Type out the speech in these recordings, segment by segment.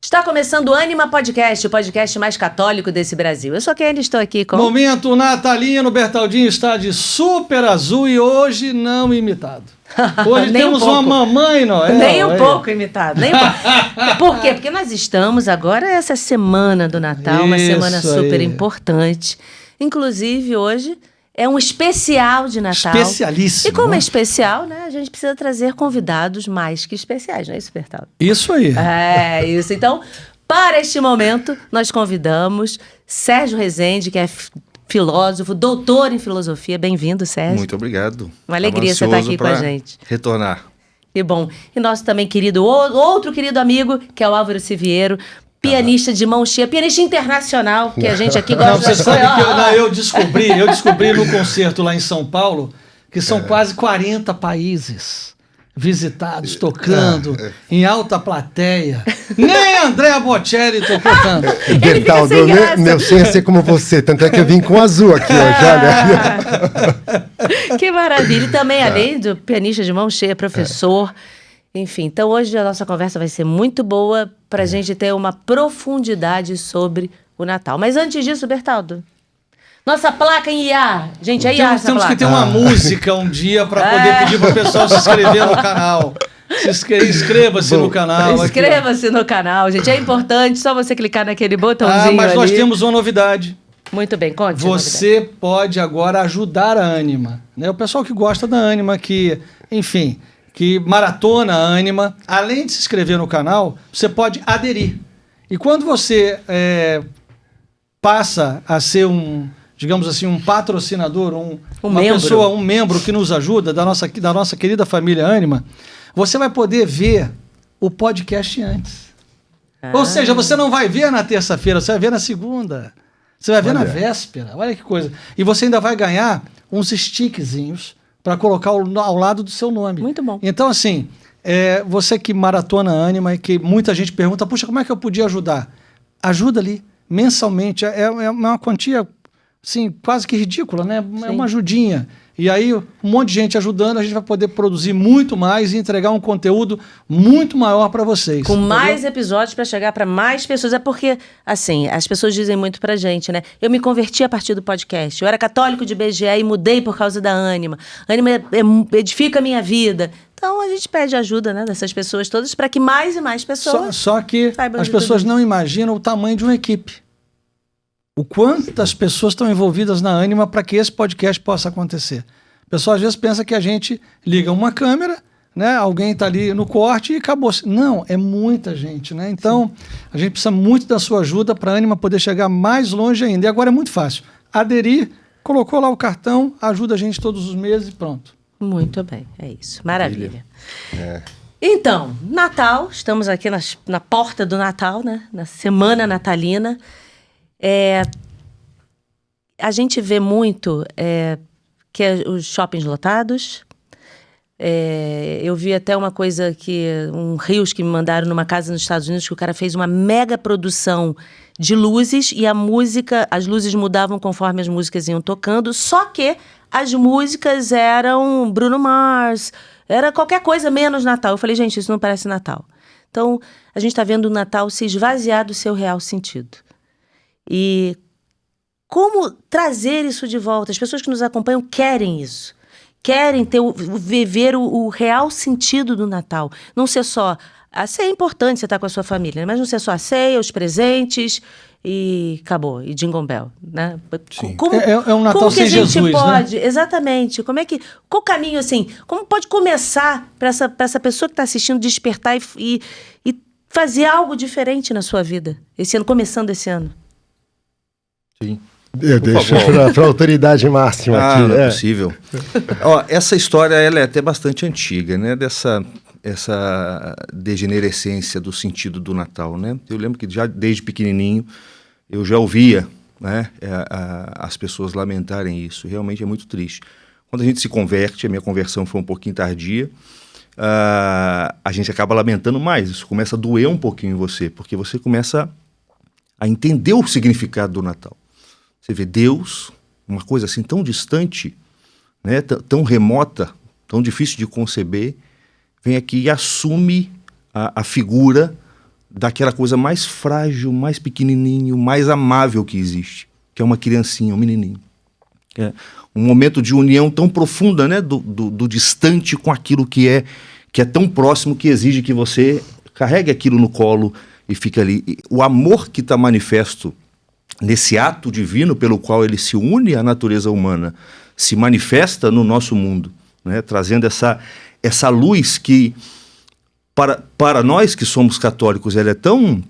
Está começando o Ânima Podcast, o podcast mais católico desse Brasil. Eu sou Kelly, estou aqui com... Momento natalino, Bertaldinho está de super azul e hoje não imitado. Hoje temos uma Mamãe Noel. Nem um pouco imitado. Nem um pouco. Por quê? Porque nós estamos agora, essa semana do Natal, uma semana super importante. Inclusive, hoje é um especial de Natal. Especialíssimo. E como é especial, né, a gente precisa trazer convidados mais que especiais, não é isso, Bertaldo? Isso aí. É, isso. Então, para este momento, nós convidamos Sérgio Rezende, que é filósofo, doutor em filosofia. Bem-vindo, Sérgio. Muito obrigado. Uma alegria você estar aqui com a gente. Retornar. Que bom. E nosso também querido, outro querido amigo, que é o Álvaro Siviero, pianista de mão cheia, pianista internacional, que a gente aqui gosta de... Você sabe que eu descobri no concerto lá em São Paulo, que são quase 40 países visitados, tocando, em alta plateia. Nem Andrea Bocelli tocou tanto. Bertaldo, meu sonho é ser como você, tanto é que eu vim com azul aqui, né? Que maravilha. E também, além do pianista de mão cheia, professor... Enfim, então hoje a nossa conversa vai ser muito boa para a gente ter uma profundidade sobre o Natal. Mas antes disso, Bertaldo, nossa placa em IA. Gente, é IA essa Temos placa. que ter uma música um dia para poder pedir para o pessoal se inscrever no canal. Inscreva-se no canal. Inscreva-se no canal, gente. É importante, só você clicar naquele botãozinho mas nós ali. temos uma novidade. Muito bem, conte. Você pode agora ajudar a Ânima. Né? O pessoal que gosta da Ânima, que maratona a Ânima, além de se inscrever no canal, você pode aderir. E quando você passa a ser digamos assim, um patrocinador, um membro que nos ajuda da nossa querida família Ânima, você vai poder ver o podcast antes. Ou seja, você não vai ver na terça-feira, você vai ver na segunda. Você vai ver na véspera. Olha que coisa. E você ainda vai ganhar uns stickzinhos para colocar ao lado do seu nome. Muito bom. Então, assim, você que maratona a Ânima e que muita gente pergunta, puxa, como é que eu podia ajudar? Ajuda ali, mensalmente. É uma quantia, assim, quase que ridícula, né? Sim. É uma ajudinha. E aí, um monte de gente ajudando, a gente vai poder produzir muito mais e entregar um conteúdo muito maior para vocês. Com mais episódios para chegar para mais pessoas. É porque, assim, as pessoas dizem muito pra gente, né? Eu me converti a partir do podcast. Eu era católico de BGE e mudei por causa da Ânima. Ânima edifica a minha vida. Então, a gente pede ajuda, né, dessas pessoas todas para que mais e mais pessoas... Só que as pessoas não imaginam o tamanho de uma equipe. O quantas pessoas estão envolvidas na Ânima para que esse podcast possa acontecer. O pessoal às vezes pensa que a gente liga uma câmera, né? Alguém está ali no corte e acabou. Não, é muita gente, né? Então, a gente precisa muito da sua ajuda para a Ânima poder chegar mais longe ainda. E agora é muito fácil. Aderir, colocou lá o cartão, ajuda a gente todos os meses e pronto. Muito bem, é isso. Maravilha. Então, Natal, estamos aqui na porta do Natal, né? Na semana natalina. A gente vê muito que os shoppings lotados. Eu vi até uma coisa rios que me mandaram numa casa nos Estados Unidos, que o cara fez uma mega produção de luzes e as luzes mudavam conforme as músicas iam tocando, só que as músicas eram Bruno Mars, era qualquer coisa menos Natal. Eu falei, gente, isso não parece Natal. Então, a gente está vendo o Natal se esvaziar do seu real sentido. E como trazer isso de volta? As pessoas que nos acompanham querem isso. Querem viver o real sentido do Natal. Não ser só... A ceia é importante você estar com a sua família, mas não ser só a ceia, os presentes e acabou. E Jingle Bell, né? Sim. É um Natal sem Jesus, como que a gente pode... Né? Exatamente. Qual o caminho, assim... Como pode começar para essa pessoa que está assistindo despertar e fazer algo diferente na sua vida? Começando esse ano. Sim. Eu deixo para a autoridade máxima aqui. Não é possível. Essa história ela é até bastante antiga, né? Essa degenerescência do sentido do Natal, né? Eu lembro que já desde pequenininho eu já ouvia, né, as pessoas lamentarem isso. Realmente é muito triste. Quando a gente se converte, a minha conversão foi um pouquinho tardia, a gente acaba lamentando mais. Isso começa a doer um pouquinho em você, porque você começa a entender o significado do Natal. Você vê Deus, uma coisa assim tão distante, né, tão remota, tão difícil de conceber, vem aqui e assume a figura daquela coisa mais frágil, mais pequenininho, mais amável que existe, que é uma criancinha, um menininho. É um momento de união tão profunda, né, do distante com aquilo que é tão próximo, que exige que você carregue aquilo no colo e fique ali. E o amor que está manifesto nesse ato divino pelo qual ele se une à natureza humana, se manifesta no nosso mundo, né, trazendo essa luz que, para nós que somos católicos, ela é tão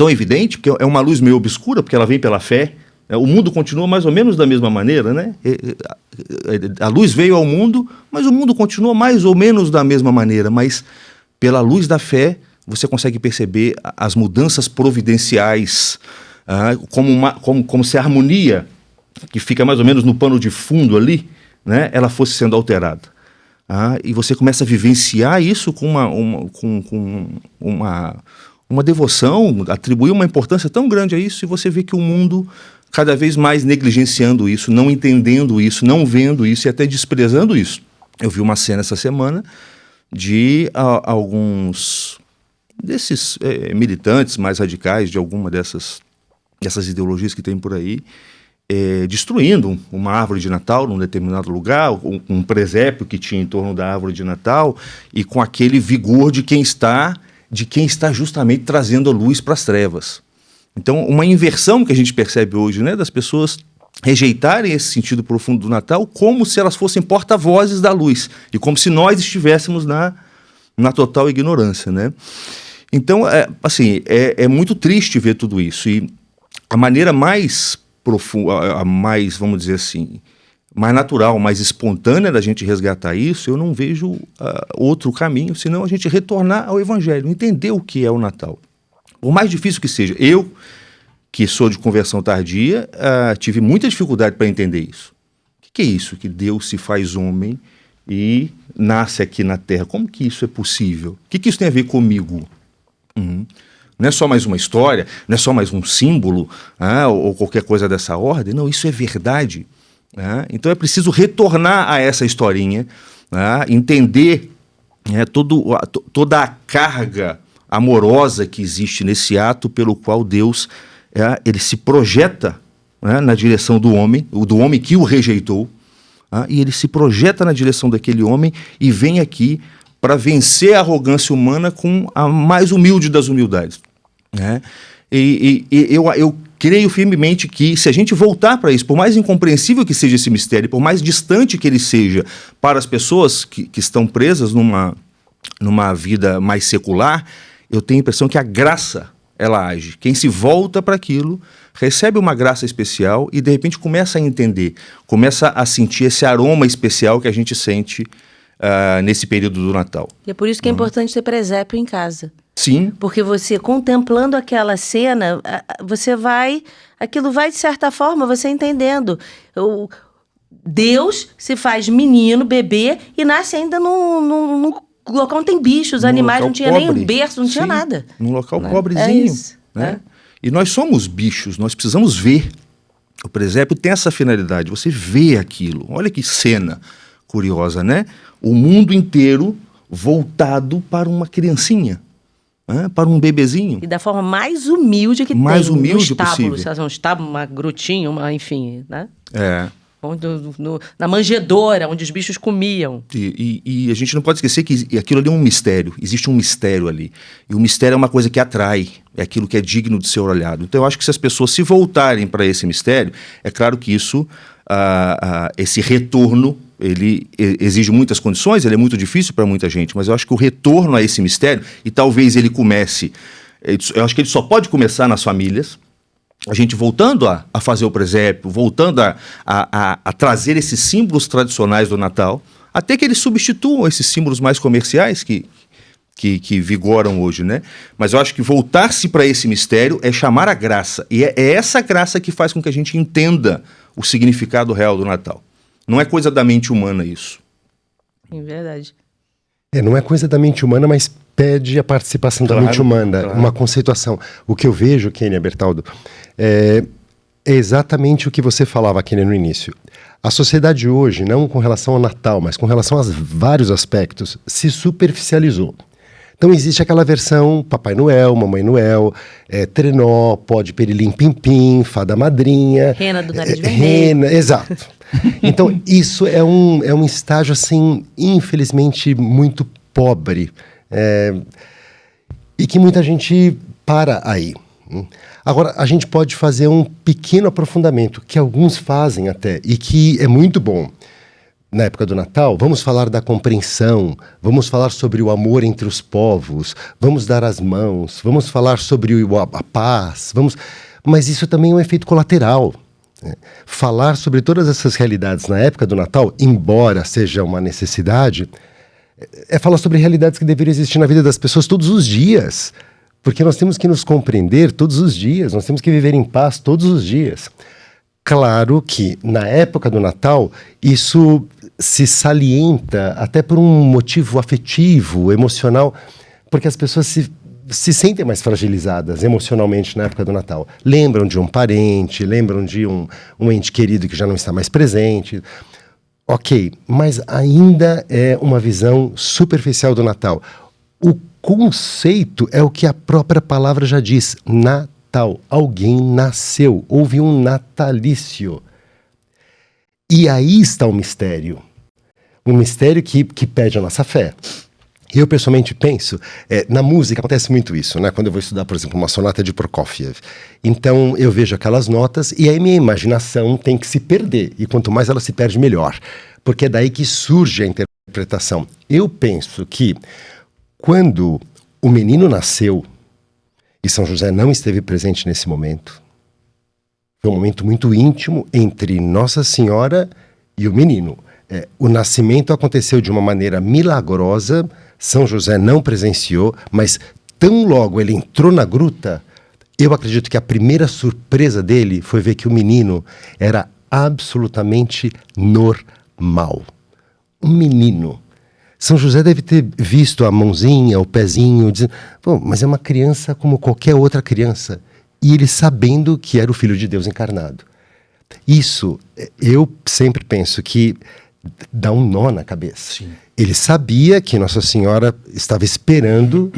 evidente, porque é uma luz meio obscura, porque ela vem pela fé. O mundo continua mais ou menos da mesma maneira, né? A luz veio ao mundo, mas o mundo continua mais ou menos da mesma maneira. Mas pela luz da fé, você consegue perceber as mudanças providenciais, como se a harmonia, que fica mais ou menos no pano de fundo ali, né, ela fosse sendo alterada. E você começa a vivenciar isso com uma devoção, atribuir uma importância tão grande a isso, e você vê que o mundo cada vez mais negligenciando isso, não entendendo isso, não vendo isso e até desprezando isso. Eu vi uma cena essa semana de alguns desses militantes mais radicais de alguma dessas ideologias que tem por aí, destruindo uma árvore de Natal num determinado lugar, um presépio que tinha em torno da árvore de Natal, e com aquele vigor de quem está justamente trazendo a luz para as trevas. Então, uma inversão que a gente percebe hoje, né, das pessoas rejeitarem esse sentido profundo do Natal, como se elas fossem porta-vozes da luz, e como se nós estivéssemos na total ignorância, né? Então, é muito triste ver tudo isso, e a maneira mais profunda, mais, vamos dizer assim, mais natural, mais espontânea da gente resgatar isso, eu não vejo outro caminho, senão a gente retornar ao Evangelho, entender o que é o Natal. Por mais difícil que seja, eu, que sou de conversão tardia, tive muita dificuldade para entender isso. O que é isso? Que Deus se faz homem e nasce aqui na Terra. Como que isso é possível? O que isso tem a ver comigo? Não é só mais uma história, não é só mais um símbolo, ou qualquer coisa dessa ordem. Não, isso é verdade. Então é preciso retornar a essa historinha, entender toda a carga amorosa que existe nesse ato pelo qual Deus ele se projeta na direção do homem que o rejeitou, e ele se projeta na direção daquele homem e vem aqui para vencer a arrogância humana com a mais humilde das humildades. Eu creio firmemente que, se a gente voltar para isso, por mais incompreensível que seja esse mistério, por mais distante que ele seja para as pessoas que estão presas numa vida mais secular, eu tenho a impressão que a graça, ela age. Quem se volta para aquilo, recebe uma graça especial e, de repente, começa a entender, começa a sentir esse aroma especial que a gente sente nesse período do Natal. E é por isso que é importante ter presépio em casa. Sim. Porque você, contemplando aquela cena, aquilo vai, de certa forma, você entendendo. Deus se faz menino, bebê, e nasce ainda num local onde tem bichos, animais, não tinha nem um berço, não tinha nada. Num local pobrezinho. Isso. Né? E nós somos bichos, nós precisamos ver. O presépio tem essa finalidade, você vê aquilo. Olha que cena curiosa, né? O mundo inteiro voltado para uma criancinha, para um bebezinho. E da forma mais humilde que mais tem. Humilde um estábulo, possível. Um estábulo, uma grutinha, enfim, né? Na Na manjedoura, onde os bichos comiam. E a gente não pode esquecer que aquilo ali é um mistério. Existe um mistério ali. E o mistério é uma coisa que atrai. É aquilo que é digno de ser olhado. Então, eu acho que se as pessoas se voltarem para esse mistério, é claro que isso, esse retorno, ele exige muitas condições, ele é muito difícil para muita gente, mas eu acho que o retorno a esse mistério, e talvez ele comece, eu acho que ele só pode começar nas famílias, a gente voltando a fazer o presépio, voltando a trazer esses símbolos tradicionais do Natal, até que eles substituam esses símbolos mais comerciais que vigoram hoje, né? Mas eu acho que voltar-se para esse mistério é chamar a graça, e é essa graça que faz com que a gente entenda o significado real do Natal. Não é coisa da mente humana isso. Sim, verdade. Não é coisa da mente humana, mas pede a participação da mente humana, uma conceituação. O que eu vejo, Kênia, Bertaldo, é exatamente o que você falava, Kênia, no início. A sociedade hoje, não com relação ao Natal, mas com relação a vários aspectos, se superficializou. Então existe aquela versão Papai Noel, Mamãe Noel, trenó, pó de perilim pim pim, fada madrinha. Rena do nariz vermelho. Rena, exato. Então isso é um estágio, assim, infelizmente muito pobre. E que muita gente para aí. Agora, a gente pode fazer um pequeno aprofundamento, que alguns fazem até, e que é muito bom. Na época do Natal, vamos falar da compreensão, vamos falar sobre o amor entre os povos, vamos dar as mãos, vamos falar sobre a paz, mas isso também é um efeito colateral. Falar sobre todas essas realidades na época do Natal, embora seja uma necessidade, é falar sobre realidades que deveriam existir na vida das pessoas todos os dias. Porque nós temos que nos compreender todos os dias, nós temos que viver em paz todos os dias. Claro que, na época do Natal, isso se salienta até por um motivo afetivo, emocional, porque as pessoas se sentem mais fragilizadas emocionalmente na época do Natal. Lembram de um parente, lembram de um ente querido que já não está mais presente. Ok, mas ainda é uma visão superficial do Natal. O conceito é o que a própria palavra já diz, Natal. Alguém nasceu, houve um natalício. E aí está o mistério. Um mistério que pede a nossa fé. Eu pessoalmente penso, na música acontece muito isso, né? Quando eu vou estudar, por exemplo, uma sonata de Prokofiev. Então eu vejo aquelas notas e aí minha imaginação tem que se perder. E quanto mais ela se perde, melhor. Porque é daí que surge a interpretação. Eu penso que quando o menino nasceu e São José não esteve presente nesse momento, foi um momento muito íntimo entre Nossa Senhora e o menino. O nascimento aconteceu de uma maneira milagrosa, São José não presenciou, mas tão logo ele entrou na gruta, eu acredito que a primeira surpresa dele foi ver que o menino era absolutamente normal. Um menino. São José deve ter visto a mãozinha, o pezinho, dizendo, mas é uma criança como qualquer outra criança. E ele sabendo que era o Filho de Deus encarnado. Isso, eu sempre penso que dá um nó na cabeça. Sim. Ele sabia que Nossa Senhora estava esperando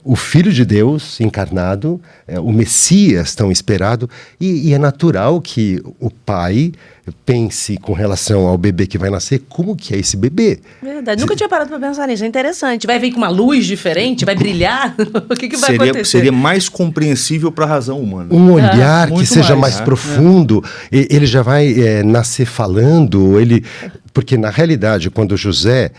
o Filho de Deus encarnado, o Messias tão esperado, e é natural que o pai pense com relação ao bebê que vai nascer, como que é esse bebê? Verdade, nunca tinha parado para pensar nisso, é interessante. Vai vir com uma luz diferente, vai brilhar? O que vai acontecer? Seria mais compreensível para a razão humana. Um olhar que seja mais né? profundo, ele já vai nascer falando, porque na realidade, quando José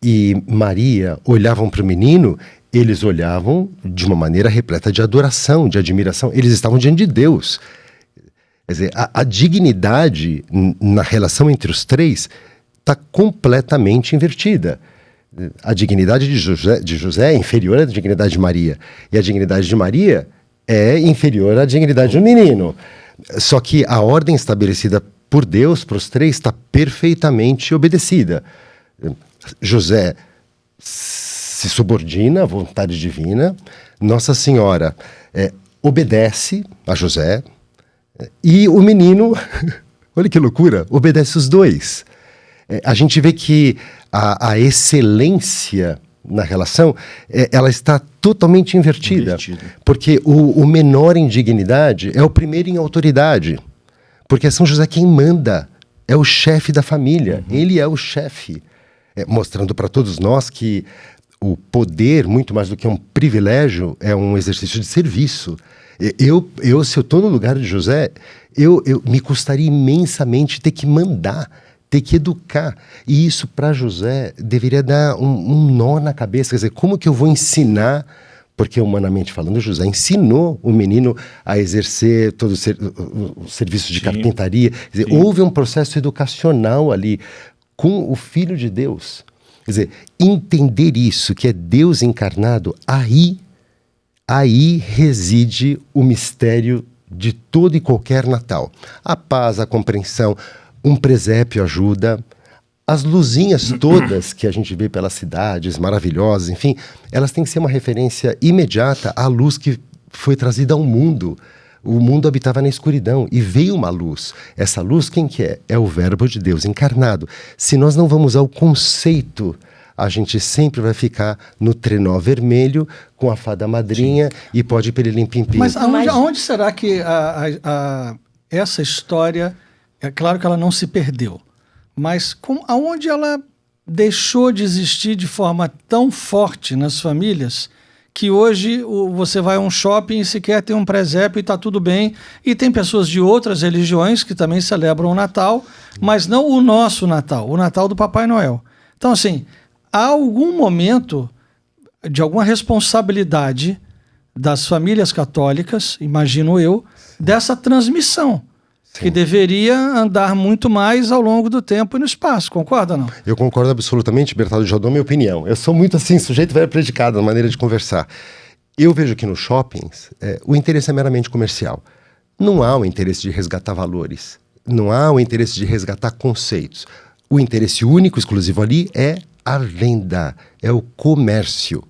e Maria olhavam para o menino, eles olhavam de uma maneira repleta de adoração, de admiração. Eles estavam diante de Deus. Quer dizer, a dignidade na relação entre os três está completamente invertida. A dignidade de José é inferior à dignidade de Maria. E a dignidade de Maria é inferior à dignidade do menino. Só que a ordem estabelecida por Deus para os três está perfeitamente obedecida. José se subordina à vontade divina, Nossa Senhora obedece a José, e o menino, olha que loucura, obedece os dois. A gente vê que a excelência na relação, ela está totalmente invertida. Porque o menor em dignidade é o primeiro em autoridade. Porque é São José quem manda, é o chefe da família, ele é o chefe. Mostrando para todos nós que o poder, muito mais do que um privilégio, é um exercício de serviço. Se eu estou no lugar de José, eu me custaria imensamente ter que mandar, ter que educar. E isso, para José, deveria dar um nó na cabeça. Quer dizer, como que eu vou ensinar? Porque, humanamente falando, José ensinou o menino a exercer todo o serviço de carpintaria. Quer dizer, houve um processo educacional ali com o Filho de Deus. Quer dizer, entender isso, que é Deus encarnado, aí reside o mistério de todo e qualquer Natal. A paz, a compreensão, um presépio ajuda, as luzinhas todas que a gente vê pelas cidades maravilhosas, enfim, elas têm que ser uma referência imediata à luz que foi trazida ao mundo. O mundo habitava na escuridão e veio uma luz. Essa luz quem que é? É o Verbo de Deus encarnado. Se nós não vamos ao conceito, a gente sempre vai ficar no trenó vermelho com a fada madrinha e pode ir pirilim pim pim. Mas aonde será que essa história, é claro que ela não se perdeu, mas aonde ela deixou de existir de forma tão forte nas famílias que hoje você vai a um shopping e sequer tem um presépio e está tudo bem, e tem pessoas de outras religiões que também celebram o Natal, mas não o nosso Natal, o Natal do Papai Noel. Então, assim, há algum momento de alguma responsabilidade das famílias católicas, imagino eu, dessa transmissão, que deveria andar muito mais ao longo do tempo e no espaço, concorda ou não? Eu concordo absolutamente, Bertaldo, já dou minha opinião. Eu sou muito assim, sujeito velho predicado na maneira de conversar. Eu vejo que nos shoppings, o interesse é meramente comercial. Não há o interesse de resgatar valores, não há o interesse de resgatar conceitos. O interesse único, exclusivo ali, é a venda, é o comércio.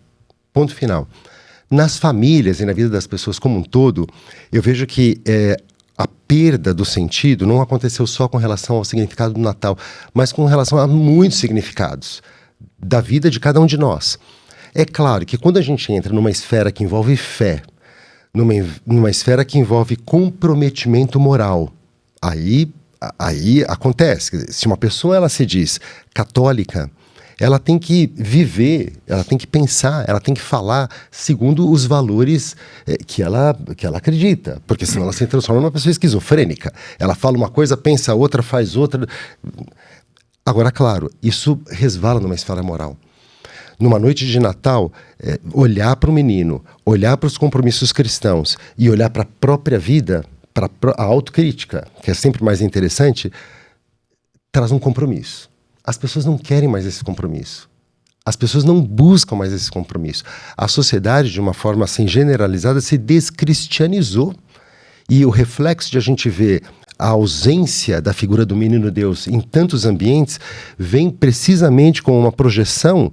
Ponto final. Nas famílias e na vida das pessoas como um todo, eu vejo que a perda do sentido não aconteceu só com relação ao significado do Natal, mas com relação a muitos significados da vida de cada um de nós. É claro que quando a gente entra numa esfera que envolve fé, numa esfera que envolve comprometimento moral, aí acontece. Se uma pessoa ela se diz católica, ela tem que viver, ela tem que pensar, ela tem que falar segundo os valores que ela acredita, porque senão ela se transforma numa pessoa esquizofrênica. Ela fala uma coisa, pensa outra, faz outra. Agora, claro, isso resvala numa esfera moral. Numa noite de Natal, olhar para o menino, olhar para os compromissos cristãos e olhar para a própria vida, para a autocrítica, que é sempre mais interessante, traz um compromisso. As pessoas não querem mais esse compromisso. As pessoas não buscam mais esse compromisso. A sociedade, de uma forma assim generalizada, se descristianizou. E o reflexo de a gente ver a ausência da figura do menino Deus em tantos ambientes vem precisamente com uma projeção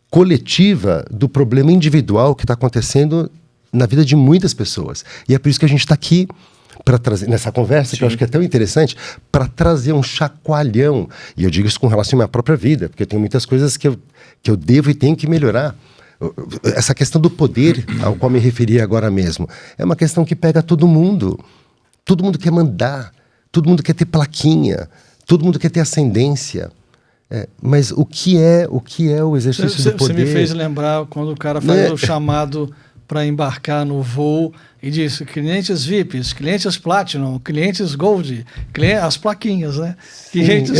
coletiva do problema individual que está acontecendo na vida de muitas pessoas. E é por isso que a gente está aqui para trazer, nessa conversa, Sim. que eu acho que é tão interessante, para trazer um chacoalhão. E eu digo isso com relação à minha própria vida, porque eu tenho muitas coisas que eu devo e tenho que melhorar. Essa questão do poder, ao qual me referi agora mesmo, é uma questão que pega todo mundo. Todo mundo quer mandar, todo mundo quer ter plaquinha, todo mundo quer ter ascendência. Mas o que é o exercício do poder? Você me fez lembrar quando o cara faz o chamado para embarcar no voo e disse clientes VIPs, clientes Platinum, clientes Gold, as plaquinhas, né? Clientes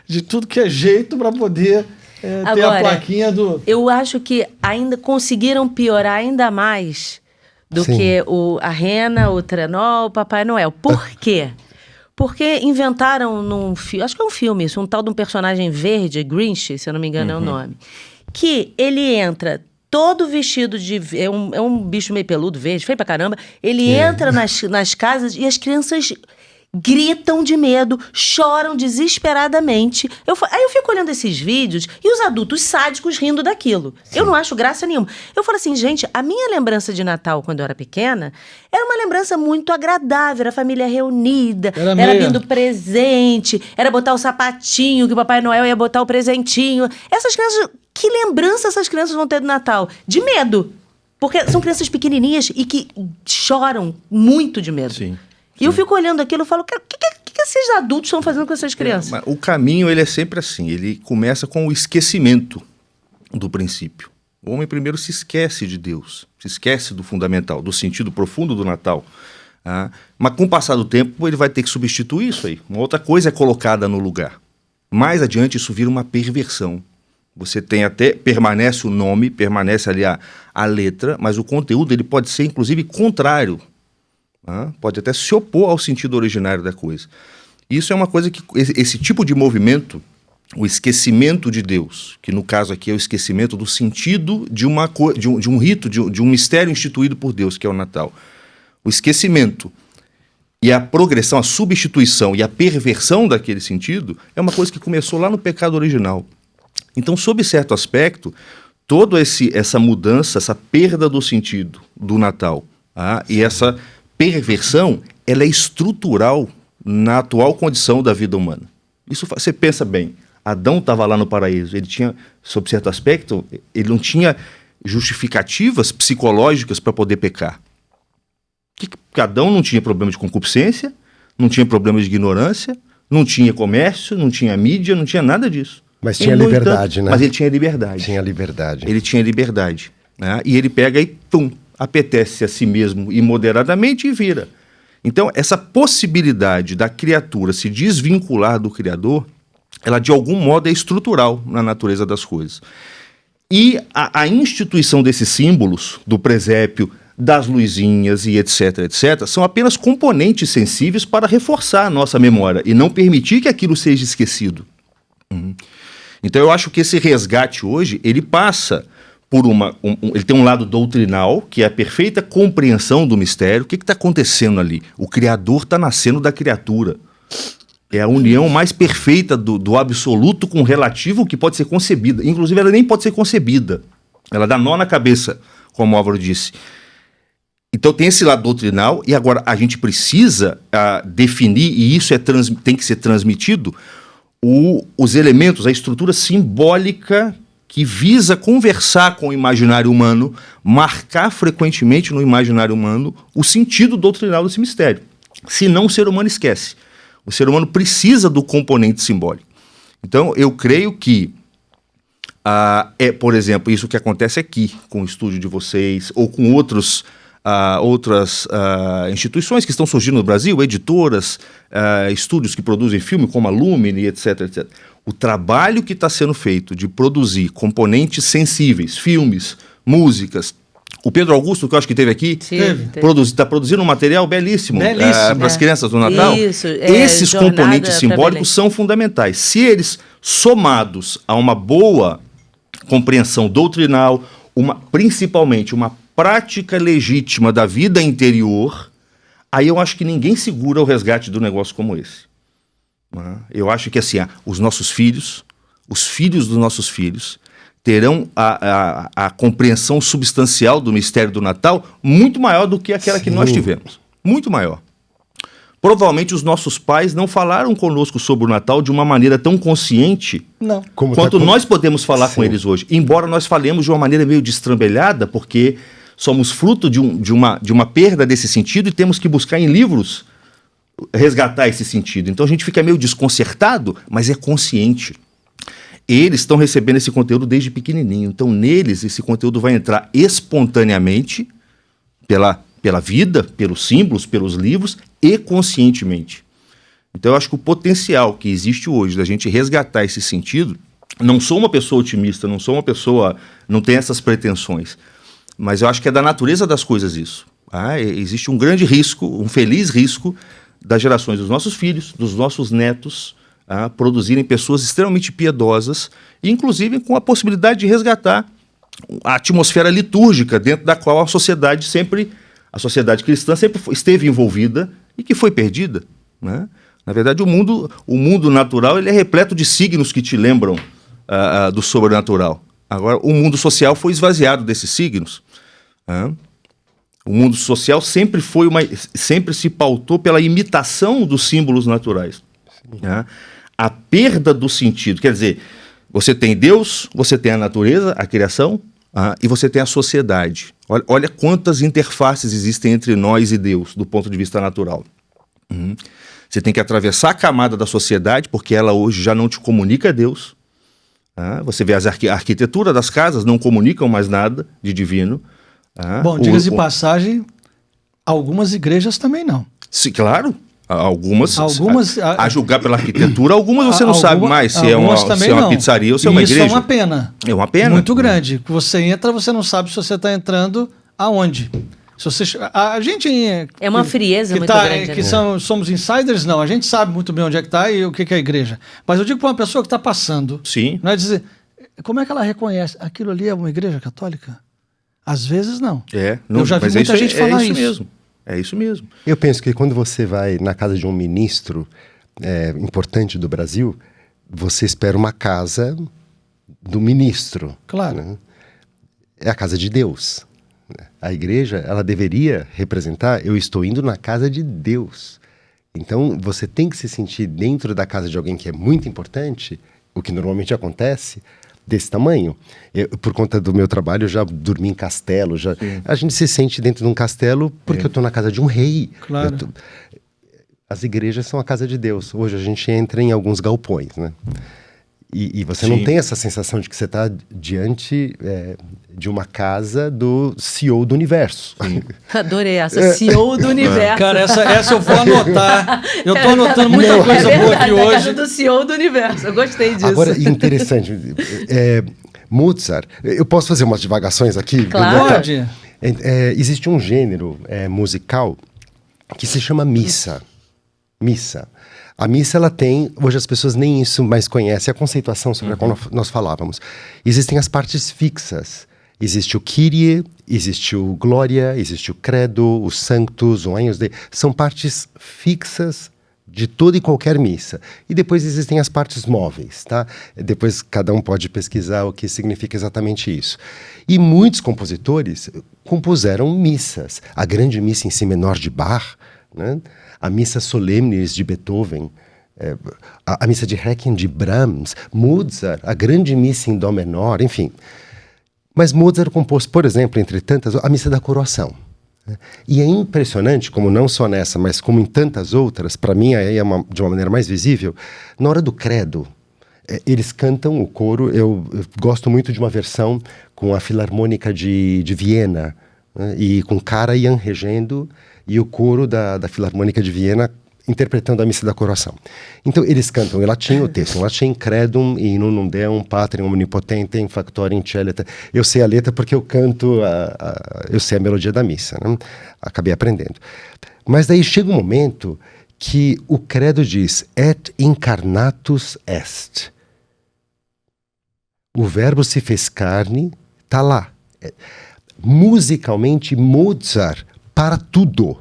de tudo que é jeito para poder ter a plaquinha do... Eu acho que ainda conseguiram piorar ainda mais do Sim. que a rena, o trenó, o Papai Noel. Por quê? Porque inventaram num filme, acho que é um filme isso, um tal de um personagem verde, Grinch, se eu não me engano é o nome, que ele entra todo vestido de... É um bicho meio peludo, verde, feio pra caramba. Ele entra nas casas e as crianças gritam de medo, choram desesperadamente. Aí eu fico olhando esses vídeos e os adultos sádicos rindo daquilo. Sim. Eu não acho graça nenhuma. Eu falo assim, gente, a minha lembrança de Natal quando eu era pequena era uma lembrança muito agradável. Era a família reunida, era vindo presente, era botar o sapatinho que o Papai Noel ia botar o presentinho. Essas crianças... Que lembrança essas crianças vão ter do Natal? De medo. Porque são crianças pequenininhas e que choram muito de medo. Sim. E eu fico olhando aquilo e falo, o que esses adultos estão fazendo com essas crianças? Mas o caminho, ele é sempre assim. Ele começa com o esquecimento do princípio. O homem primeiro se esquece de Deus. Se esquece do fundamental, do sentido profundo do Natal. Mas com o passar do tempo, ele vai ter que substituir isso aí. Uma outra coisa é colocada no lugar. Mais adiante, isso vira uma perversão. Você tem até, permanece o nome, permanece ali a letra, mas o conteúdo ele pode ser, inclusive, contrário. Pode até se opor ao sentido originário da coisa. Isso é uma coisa que, esse tipo de movimento, o esquecimento de Deus, que no caso aqui é o esquecimento do sentido de um rito, de um mistério instituído por Deus, que é o Natal. O esquecimento e a progressão, a substituição e a perversão daquele sentido é uma coisa que começou lá no pecado original. Então, sob certo aspecto, toda essa mudança, essa perda do sentido do Natal, e essa perversão, ela é estrutural na atual condição da vida humana. Isso você pensa bem, Adão estava lá no paraíso. Ele tinha, sob certo aspecto, ele não tinha justificativas psicológicas para poder pecar. Porque Adão não tinha problema de concupiscência, não tinha problema de ignorância, não tinha comércio, não tinha mídia, não tinha nada disso. Mas tinha liberdade, né? Mas ele tinha liberdade. Tinha liberdade. Ele tinha liberdade. Né? E ele pega e, pum, apetece a si mesmo imoderadamente e vira. Então, essa possibilidade da criatura se desvincular do Criador, ela de algum modo é estrutural na natureza das coisas. E a instituição desses símbolos, do presépio, das luzinhas e etc, etc, são apenas componentes sensíveis para reforçar a nossa memória e não permitir que aquilo seja esquecido. Então eu acho que esse resgate hoje, ele passa por ele tem um lado doutrinal, que é a perfeita compreensão do mistério. O que está acontecendo ali? O Criador está nascendo da criatura. É a união mais perfeita do absoluto com o relativo que pode ser concebida. Inclusive, ela nem pode ser concebida. Ela dá nó na cabeça, como o Álvaro disse. Então tem esse lado doutrinal, e agora a gente precisa definir, e isso tem que ser transmitido, os elementos, a estrutura simbólica que visa conversar com o imaginário humano, marcar frequentemente no imaginário humano o sentido doutrinal desse mistério. Senão o ser humano esquece. O ser humano precisa do componente simbólico. Então eu creio que, por exemplo, isso que acontece aqui com o estúdio de vocês, ou com outras instituições que estão surgindo no Brasil, editoras, estúdios que produzem filme, como a Lumine, etc, etc. O trabalho que está sendo feito de produzir componentes sensíveis, filmes, músicas. O Pedro Augusto, que eu acho que esteve aqui, está produzindo um material belíssimo para as crianças do Natal. Isso, esses componentes simbólicos são fundamentais. Se eles, somados a uma boa compreensão doutrinal, principalmente uma prática legítima da vida interior, aí eu acho que ninguém segura o resgate do negócio como esse. Eu acho que assim, os nossos filhos, os filhos dos nossos filhos, terão a compreensão substancial do mistério do Natal muito maior do que aquela que nós tivemos. Muito maior. Provavelmente os nossos pais não falaram conosco sobre o Natal de uma maneira tão consciente quanto nós podemos falar com eles hoje. Embora nós falemos de uma maneira meio destrambelhada, porque somos fruto de uma perda desse sentido e temos que buscar em livros resgatar esse sentido. Então a gente fica meio desconcertado, mas é consciente. Eles estão recebendo esse conteúdo desde pequenininho. Então neles esse conteúdo vai entrar espontaneamente pela vida, pelos símbolos, pelos livros e conscientemente. Então eu acho que o potencial que existe hoje da gente resgatar esse sentido, não sou uma pessoa otimista, não tenho essas pretensões, mas eu acho que é da natureza das coisas isso. Existe um grande risco, um feliz risco das gerações dos nossos filhos, dos nossos netos, produzirem pessoas extremamente piedosas, inclusive com a possibilidade de resgatar a atmosfera litúrgica dentro da qual a sociedade cristã sempre esteve envolvida e que foi perdida, né? Na verdade, o mundo natural ele é repleto de signos que te lembram do sobrenatural. Agora, o mundo social foi esvaziado desses signos. O mundo social sempre se pautou pela imitação dos símbolos naturais. A perda do sentido, quer dizer, você tem Deus, você tem a natureza, a criação, e você tem a sociedade. Olha quantas interfaces existem entre nós e Deus, do ponto de vista natural. Você tem que atravessar a camada da sociedade, porque ela hoje já não te comunica a Deus. Você vê a arquitetura das casas, não comunicam mais nada de divino. Bom, diga-se de passagem, algumas igrejas também não. Sim, claro. Algumas a julgar pela arquitetura, algumas você não sabe mais se é uma pizzaria ou se é uma igreja. Isso é uma pena. É uma pena. Muito grande. Você entra, você não sabe se você está entrando aonde. Se você, a gente... É uma frieza muito grande. Que somos insiders, não. A gente sabe muito bem onde é que está e o que é a igreja. Mas eu digo para uma pessoa que está passando. Sim. Não é dizer, como é que ela reconhece? Aquilo ali é uma igreja católica? Às vezes não. Eu já vi muita gente falar isso. Mesmo. É isso mesmo. Eu penso que quando você vai na casa de um ministro importante do Brasil, você espera uma casa do ministro. Claro. Né? É a casa de Deus. A igreja, ela deveria representar, eu estou indo na casa de Deus. Então, você tem que se sentir dentro da casa de alguém que é muito importante, o que normalmente acontece, desse tamanho. Por conta do meu trabalho, eu já dormi em castelo. A gente se sente dentro de um castelo porque eu estou na casa de um rei. Claro. As igrejas são a casa de Deus. Hoje a gente entra em alguns galpões, né? E você não tem essa sensação de que você está diante de uma casa do CEO do universo. Adorei essa, CEO do universo. Cara, essa eu vou anotar. Eu tô anotando muita coisa boa aqui hoje. A casa do CEO do universo, eu gostei disso. Agora, interessante, Mozart, eu posso fazer umas divagações aqui? Claro. Pode. Existe um gênero musical que se chama missa. Missa. A missa, ela tem, hoje as pessoas nem isso mais conhecem, a conceituação sobre a qual nós falávamos. Existem as partes fixas. Existe o Kyrie, existe o Glória, existe o Credo, o Sanctus, o Agnus Dei. São partes fixas de toda e qualquer missa. E depois existem as partes móveis, tá? Depois cada um pode pesquisar o que significa exatamente isso. E muitos compositores compuseram missas. A grande missa em si menor de Bach, né? A missa solemnis de Beethoven, a missa de Requiem de Brahms, Mozart, a grande missa em dó menor, enfim. Mas Mozart compôs, por exemplo, entre tantas, a missa da coroação. E é impressionante, como não só nessa, mas como em tantas outras, para mim aí de uma maneira mais visível, na hora do credo, eles cantam o coro. Eu gosto muito de uma versão com a Filarmônica de Viena, né, e com Karajan regendo, e o coro da Filarmônica de Viena interpretando a missa da coroação. Então, eles cantam em latim, o texto em latim, Credum in unum Deum, Patrem omnipotentem, factorem celeta. Eu sei a letra porque eu canto, eu sei a melodia da missa, né? Acabei aprendendo. Mas daí chega um momento que o credo diz, et incarnatus est. O verbo se fez carne, está lá. Musicalmente, Mozart, para tudo.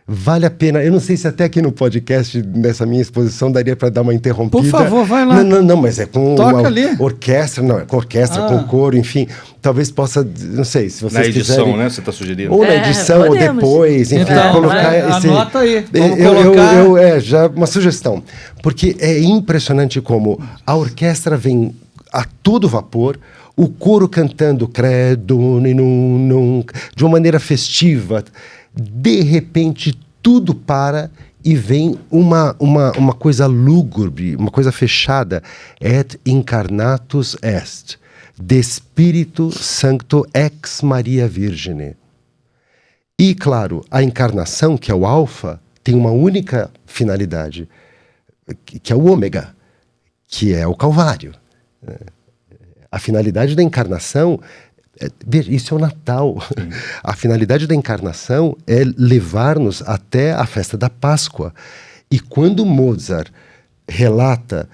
Vale a pena. Eu não sei se até aqui no podcast, nessa minha exposição, daria para dar uma interrompida. Por favor, vai lá. Não, mas é com Toca ali. Orquestra, não, é com orquestra, com coro, enfim. Talvez possa, não sei, se vocês na edição, quiserem, né? Você está sugerindo? ou na edição, ou podemos. depois, enfim, Então, colocar esse... anota aí. Vamos colocar... já uma sugestão. Porque é impressionante como a orquestra vem a todo vapor, o coro cantando credo, de uma maneira festiva. De repente, tudo para e vem uma coisa lúgubre, uma coisa fechada. Et incarnatus est, de Spiritu Sancto ex Maria Virgine. E, claro, a encarnação, que é o alfa, tem uma única finalidade, que é o ômega, que é o Calvário. A finalidade da encarnação, isso é o Natal. A finalidade da encarnação é levar-nos até a festa da Páscoa. E quando Mozart relata,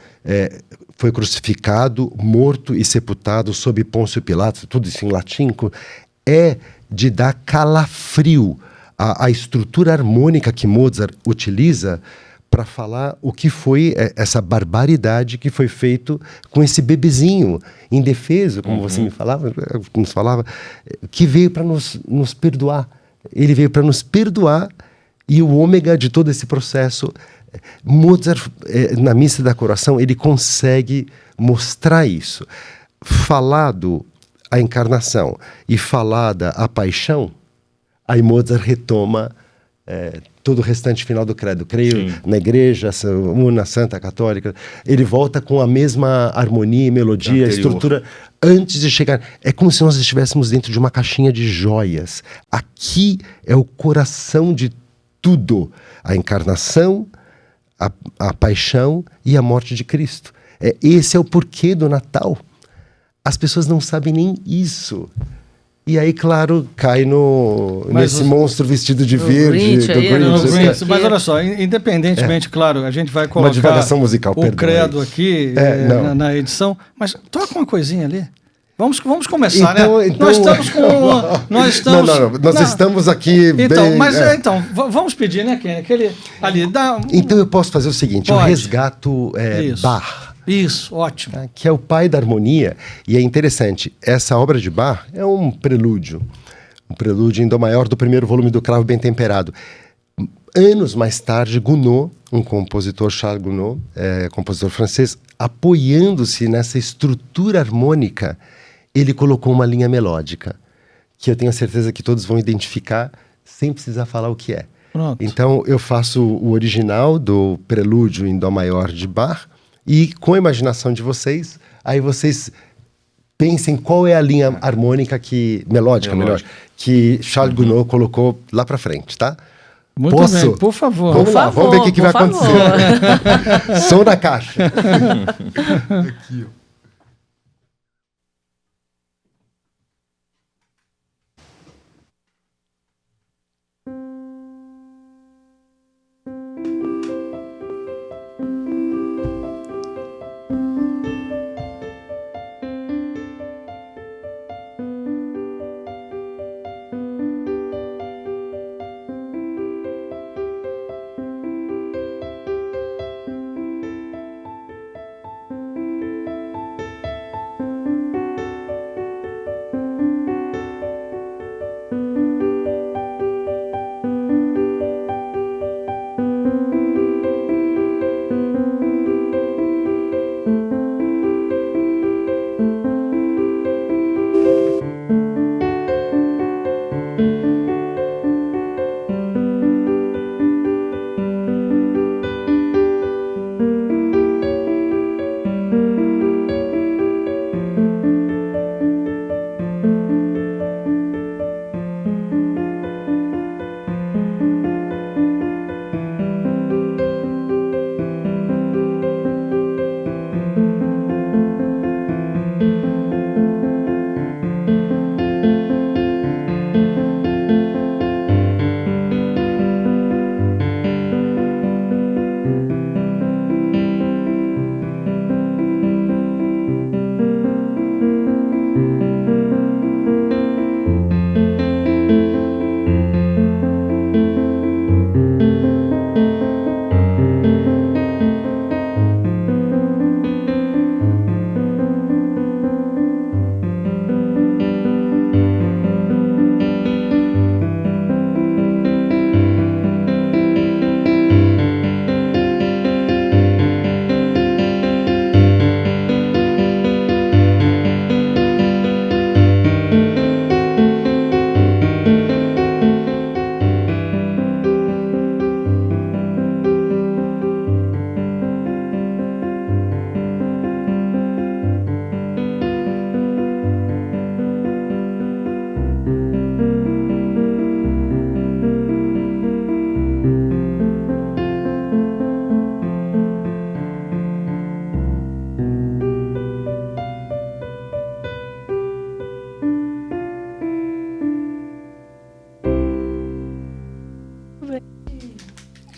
foi crucificado, morto e sepultado sob Pôncio Pilatos, tudo isso em latim, é de dar calafrio à estrutura harmônica que Mozart utiliza para falar o que foi essa barbaridade que foi feito com esse bebezinho indefeso, como você nos falava, que veio para nos perdoar. Ele veio para nos perdoar, e o ômega de todo esse processo, Mozart, na Missa da Coroação, ele consegue mostrar isso. Falado a encarnação e falada a paixão, aí Mozart retoma todo o restante final do credo. Creio na igreja, una, santa, católica. Ele volta com a mesma harmonia, melodia, estrutura, antes de chegar. É como se nós estivéssemos dentro de uma caixinha de joias. Aqui é o coração de tudo. A encarnação, a paixão e a morte de Cristo. Esse é o porquê do Natal. As pessoas não sabem nem isso. E aí, claro, cai nesse monstro vestido de verde. Grinch. Mas olha só, independentemente, claro, a gente vai colocar uma divagação musical, o credo aqui na edição, mas toca uma coisinha ali. Vamos começar, então, né? Então... Nós estamos... Nós estamos aqui então, bem... Então, vamos pedir, né, Kenny? Aquele ali, dá... Então eu posso fazer o seguinte, eu resgato Bach. Isso, ótimo. Que é o pai da harmonia. E é interessante, essa obra de Bach é um prelúdio em dó maior do primeiro volume do Cravo Bem Temperado. anos mais tarde, Gounod, um compositor, Charles Gounod, compositor francês, apoiando-se nessa estrutura harmônica, ele colocou uma linha melódica, que eu tenho certeza que todos vão identificar sem precisar falar o que é. Pronto. Então, eu faço o original do Prelúdio em Dó maior de Bach, e com a imaginação de vocês, aí vocês pensem qual é a linha harmônica melódica, que Charles Gounod colocou lá pra frente, tá? Muito Posso? bem, por favor. Vamos lá, vamos ver o que vai acontecer. Som da caixa. Aqui, ó.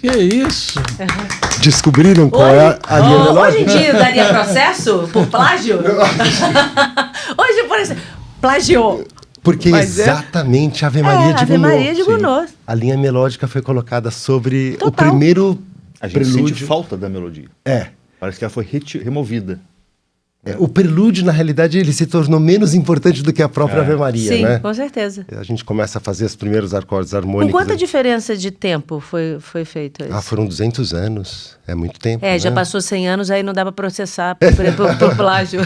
Que isso? Descobriram qual é a linha melódica? Hoje em dia daria processo por plágio? Hoje, por exemplo, plagiou. Porque Mas exatamente a Ave Maria de Ave Gounod. Maria de Gounod. A linha melódica foi colocada sobre Total. o primeiro A gente prelúdio. sente falta da melodia. Parece que ela foi removida. O prelúdio, na realidade, ele se tornou menos importante do que a própria Ave Maria, Sim, né? com certeza. A gente começa a fazer os primeiros acordes Com harmônicos. quanta diferença de tempo foi feito isso? Foram 200 anos. É muito tempo, já né? passou 100 anos, aí não dá pra processar por plágio.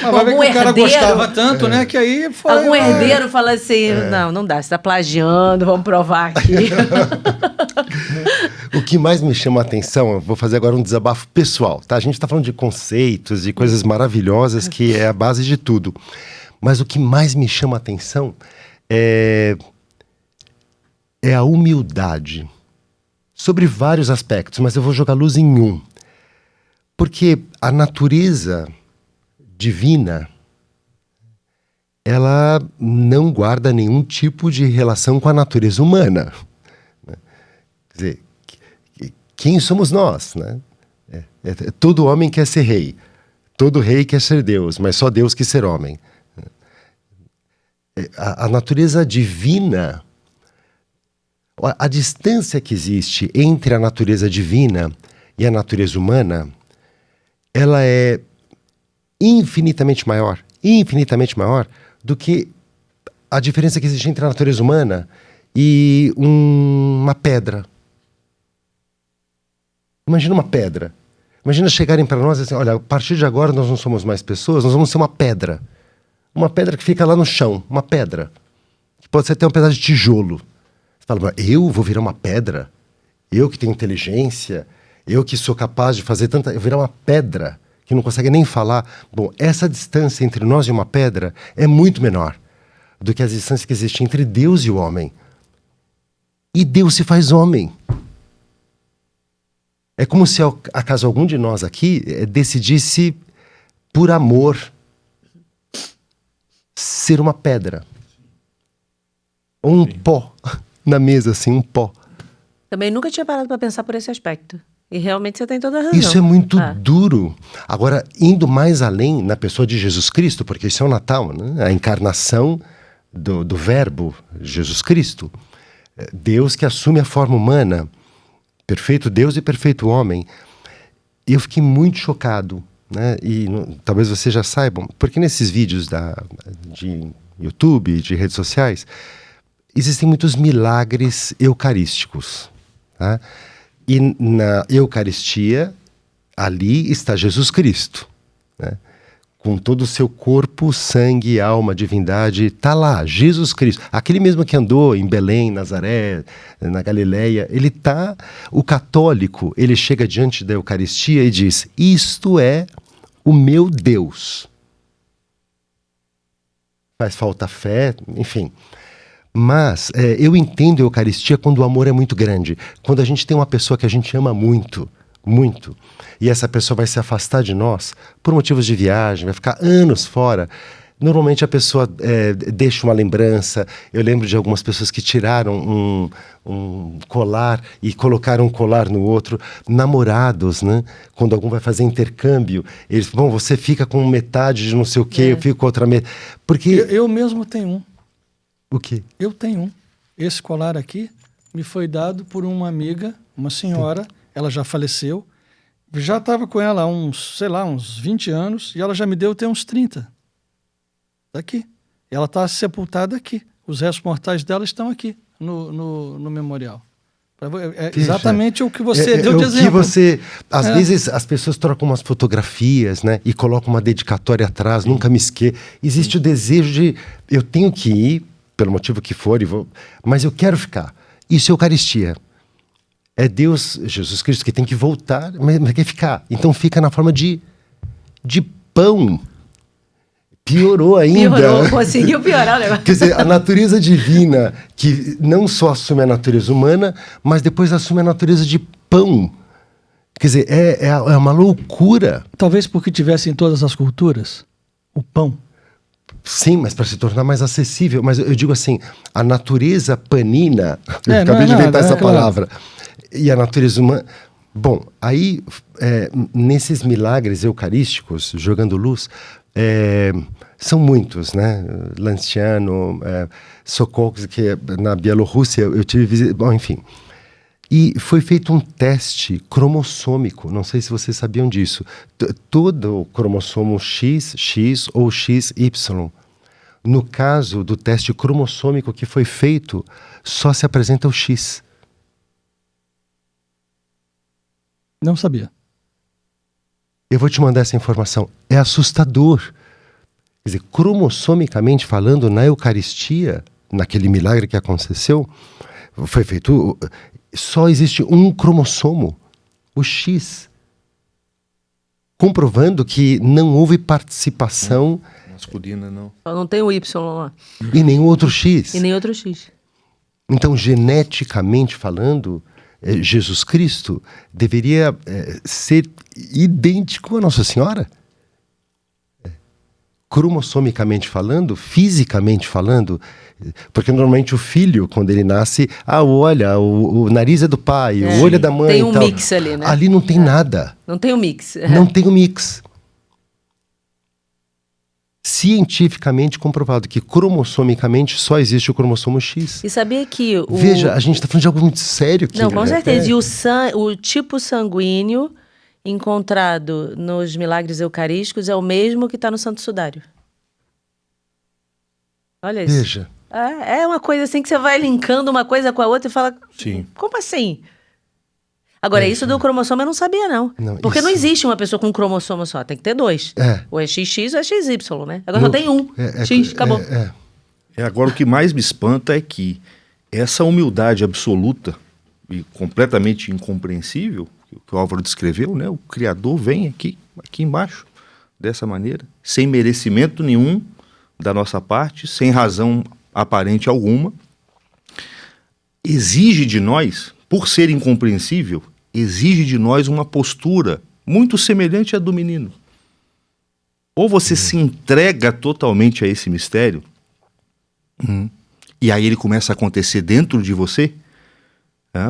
Mas vai ver que o cara herdeiro- gostava tanto, né? Que aí foi... Algum herdeiro fala assim, não dá, você tá plagiando, vamos provar aqui. O que mais me chama a atenção, eu vou fazer agora um desabafo pessoal, tá? A gente tá falando de conceitos, de coisas maravilhosas, que é a base de tudo. Mas o que mais me chama a atenção é a humildade. Sobre vários aspectos, mas eu vou jogar luz em um. Porque a natureza divina, ela não guarda nenhum tipo de relação com a natureza humana. Quer dizer, quem somos nós, né? Todo homem quer ser rei, todo rei quer ser Deus, mas só Deus quer ser homem. A natureza divina, a distância que existe entre a natureza divina e a natureza humana, ela é infinitamente maior do que a diferença que existe entre a natureza humana e uma pedra. Imagina uma pedra. Imagina chegarem para nós e assim, olha, a partir de agora nós não somos mais pessoas, nós vamos ser uma pedra. Uma pedra que fica lá no chão, uma pedra. Que pode ser até um pedaço de tijolo. Você fala, eu vou virar uma pedra? Eu que tenho inteligência, eu que sou capaz de fazer tanta... Eu virar uma pedra que não consegue nem falar. Bom, essa distância entre nós e uma pedra é muito menor do que as distâncias que existem entre Deus e o homem. E Deus se faz homem. É como se, acaso algum de nós aqui decidisse, por amor, ser uma pedra. Ou um pó na mesa, assim, um pó. Também nunca tinha parado para pensar por esse aspecto. E realmente você tem toda a razão. Isso é muito duro. Agora, indo mais além na pessoa de Jesus Cristo, porque isso é o Natal, né? A encarnação do Verbo, Jesus Cristo. Deus que assume a forma humana, perfeito Deus e perfeito homem. Eu fiquei muito chocado, né? E talvez vocês já saibam, porque nesses vídeos de YouTube, de redes sociais, existem muitos milagres eucarísticos, tá? E na Eucaristia, ali está Jesus Cristo, né? Com todo o seu corpo, sangue, alma, divindade, está lá, Jesus Cristo. Aquele mesmo que andou em Belém, Nazaré, na Galileia, ele está... O católico, ele chega diante da Eucaristia e diz, isto é o meu Deus. Faz falta fé, enfim... Mas eu entendo a Eucaristia quando o amor é muito grande. Quando a gente tem uma pessoa que a gente ama muito, muito, e essa pessoa vai se afastar de nós por motivos de viagem, vai ficar anos fora. Normalmente a pessoa deixa uma lembrança. Eu lembro de algumas pessoas que tiraram um colar e colocaram um colar no outro. Namorados, né? Quando algum vai fazer intercâmbio, eles bom, você fica com metade de não sei o quê, eu fico com outra metade. Porque... Eu mesmo tenho um. O quê? Eu tenho um. Esse colar aqui me foi dado por uma amiga, uma senhora, ela já faleceu. Já estava com ela há uns 20 anos, e ela já me deu até uns 30. Está aqui. Ela está sepultada aqui. Os restos mortais dela estão aqui, no memorial. É exatamente o que você deu de exemplo. Às vezes as pessoas trocam umas fotografias, né? E colocam uma dedicatória atrás, nunca me esqueço. Existe o desejo de, eu tenho que ir, pelo motivo que for, mas eu quero ficar. Isso é Eucaristia. É Deus, Jesus Cristo, que tem que voltar, mas quer ficar. Então fica na forma de pão. Piorou ainda. Conseguiu piorar o negócio. Quer dizer, a natureza divina, que não só assume a natureza humana, mas depois assume a natureza de pão. Quer dizer, é uma loucura. Talvez porque tivesse em todas as culturas o pão. Sim, mas para se tornar mais acessível. Mas eu digo assim, a natureza panina, eu acabei de inventar essa palavra, e a natureza humana... Bom, aí, nesses milagres eucarísticos, jogando luz, são muitos, né? Lanciano, Sokolsky, que na Bielorrússia eu tive visita... Bom, enfim... E foi feito um teste cromossômico, não sei se vocês sabiam disso. Todo o cromossomo X ou XY. No caso do teste cromossômico que foi feito, só se apresenta o X. Não sabia. Eu vou te mandar essa informação. É assustador. Quer dizer, cromossomicamente falando, na Eucaristia, naquele milagre que aconteceu, foi feito... Só existe um cromossomo, o X, comprovando que não houve participação... Masculina, não. Não tem o Y lá. E nem outro X. E nem outro X. Então, geneticamente falando, Jesus Cristo deveria ser idêntico a Nossa Senhora. Cromossomicamente falando, fisicamente falando, porque normalmente o filho, quando ele nasce, olha, o nariz é do pai, o olho é da mãe. Tem um mix ali, né? Ali não tem nada. Não tem um mix. Não tem um mix. Cientificamente comprovado que cromossomicamente só existe o cromossomo X. E sabia que Veja, a gente está falando de algo muito sério aqui. Não, com certeza. E o tipo sanguíneo encontrado nos milagres eucarísticos é o mesmo que está no Santo Sudário. Olha isso. Veja. É uma coisa assim que você vai linkando uma coisa com a outra e fala, Sim. como assim? Agora, isso do cromossomo eu não sabia, não. Porque não existe uma pessoa com um cromossomo só, tem que ter 2. Ou é XX ou é XY, né? Agora só tem um. X, acabou. Agora, o que mais me espanta é que essa humildade absoluta e completamente incompreensível, que o Álvaro descreveu, né? O Criador vem aqui embaixo, dessa maneira, sem merecimento nenhum da nossa parte, sem razão aparente alguma, exige de nós, por ser incompreensível, exige de nós uma postura muito semelhante à do menino. Ou você se entrega totalmente a esse mistério, e aí ele começa a acontecer dentro de você,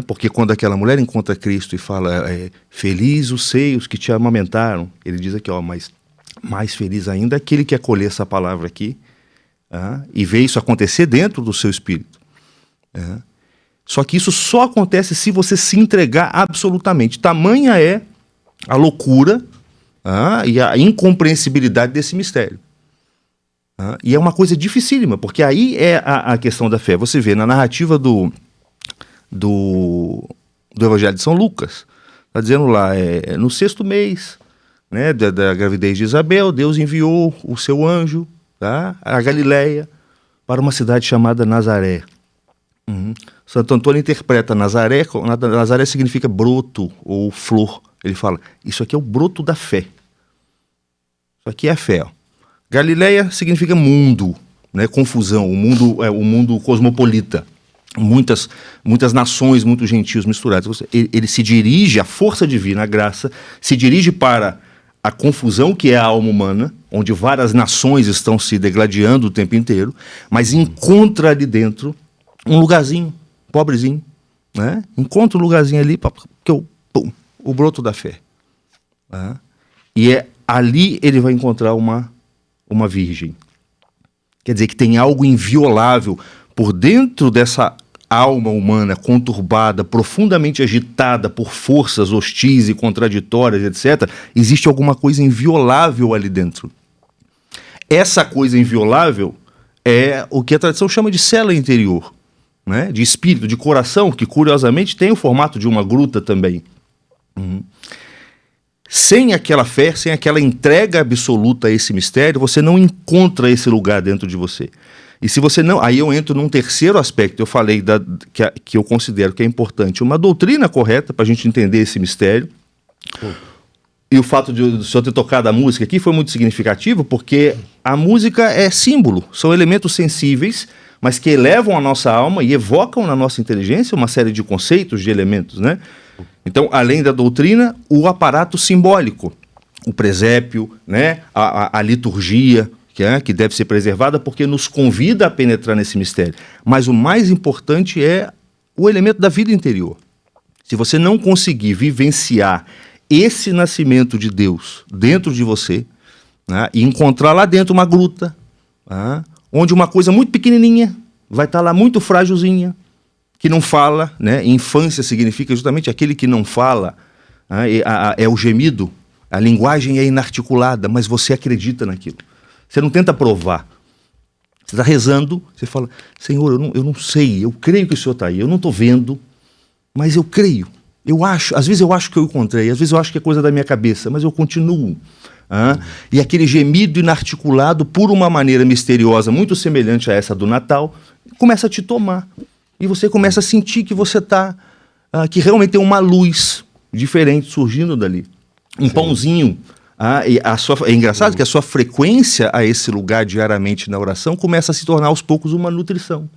porque quando aquela mulher encontra Cristo e fala, feliz os seios que te amamentaram, ele diz aqui, mas mais feliz ainda aquele que acolher essa palavra aqui, e vê isso acontecer dentro do seu espírito. Só que isso só acontece se você se entregar absolutamente. Tamanha é a loucura e a incompreensibilidade desse mistério. E é uma coisa dificílima, porque aí é a questão da fé. Você vê na narrativa do Evangelho de São Lucas, está dizendo lá, no 6º mês, né, da gravidez de Isabel, Deus enviou o seu anjo a Galileia para uma cidade chamada Nazaré. Santo Antônio interpreta Nazaré significa broto ou flor. Ele fala, isso aqui é o broto da fé. Isso aqui é a fé. Galileia significa mundo, né, confusão, o mundo cosmopolita. Muitas nações, muitos gentios misturados. Ele se dirige, a força divina, a graça, se dirige para a confusão que é a alma humana, onde várias nações estão se degladiando o tempo inteiro, mas encontra ali dentro um lugarzinho, pobrezinho, né? Encontra um lugarzinho ali, que é o broto da fé. E ali ele vai encontrar uma virgem. Quer dizer que tem algo inviolável por dentro dessa alma humana conturbada, profundamente agitada por forças hostis e contraditórias, etc., existe alguma coisa inviolável ali dentro. Essa coisa inviolável é o que a tradição chama de cela interior, né? De espírito, de coração, que curiosamente tem o formato de uma gruta também. Sem aquela fé, sem aquela entrega absoluta a esse mistério, você não encontra esse lugar dentro de você. E se você não... Aí eu entro num terceiro aspecto, eu falei que eu considero que é importante, uma doutrina correta para a gente entender esse mistério. E o fato de o senhor ter tocado a música aqui foi muito significativo, porque a música é símbolo, são elementos sensíveis, mas que elevam a nossa alma e evocam na nossa inteligência uma série de conceitos, de elementos, né? Então, além da doutrina, o aparato simbólico, o presépio, né? a liturgia, que deve ser preservada porque nos convida a penetrar nesse mistério. Mas o mais importante é o elemento da vida interior. Se você não conseguir vivenciar esse nascimento de Deus dentro de você, né, e encontrar lá dentro uma gruta, onde uma coisa muito pequenininha vai estar lá muito frágilzinha, que não fala, né? Infância significa justamente aquele que não fala, é o gemido, a linguagem é inarticulada, mas você acredita naquilo. Você não tenta provar. Você está rezando, você fala, Senhor, eu não sei, eu creio que o Senhor está aí, eu não estou vendo, mas eu creio. Eu acho, às vezes eu acho que eu encontrei, às vezes eu acho que é coisa da minha cabeça, mas eu continuo. E aquele gemido inarticulado, por uma maneira misteriosa, muito semelhante a essa do Natal, começa a te tomar. E você começa a sentir que você está, que realmente tem uma luz diferente surgindo dali. Um pãozinho. É engraçado que a sua frequência a esse lugar diariamente na oração começa a se tornar aos poucos uma nutrição,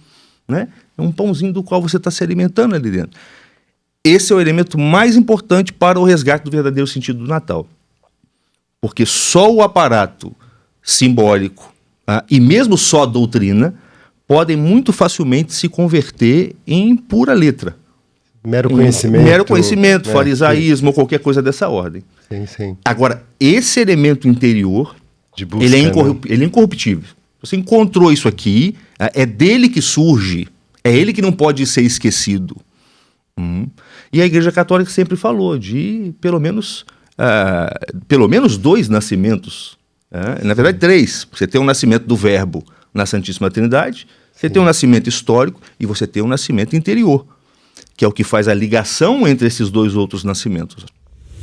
né? É um pãozinho do qual você está se alimentando ali dentro. Esse é o elemento mais importante para o resgate do verdadeiro sentido do Natal. Porque só o aparato simbólico e mesmo só a doutrina podem muito facilmente se converter em pura letra. Mero conhecimento. Mero conhecimento, farisaísmo ou qualquer coisa dessa ordem. Sim. Agora, esse elemento interior, de busca, ele é incorruptível. Você encontrou isso aqui, é dele que surge, é ele que não pode ser esquecido. E a Igreja Católica sempre falou de pelo menos 2 nascimentos. Na verdade, 3. Você tem o nascimento do Verbo na Santíssima Trindade, Você tem um nascimento histórico e você tem um nascimento interior, que é o que faz a ligação entre esses dois outros nascimentos.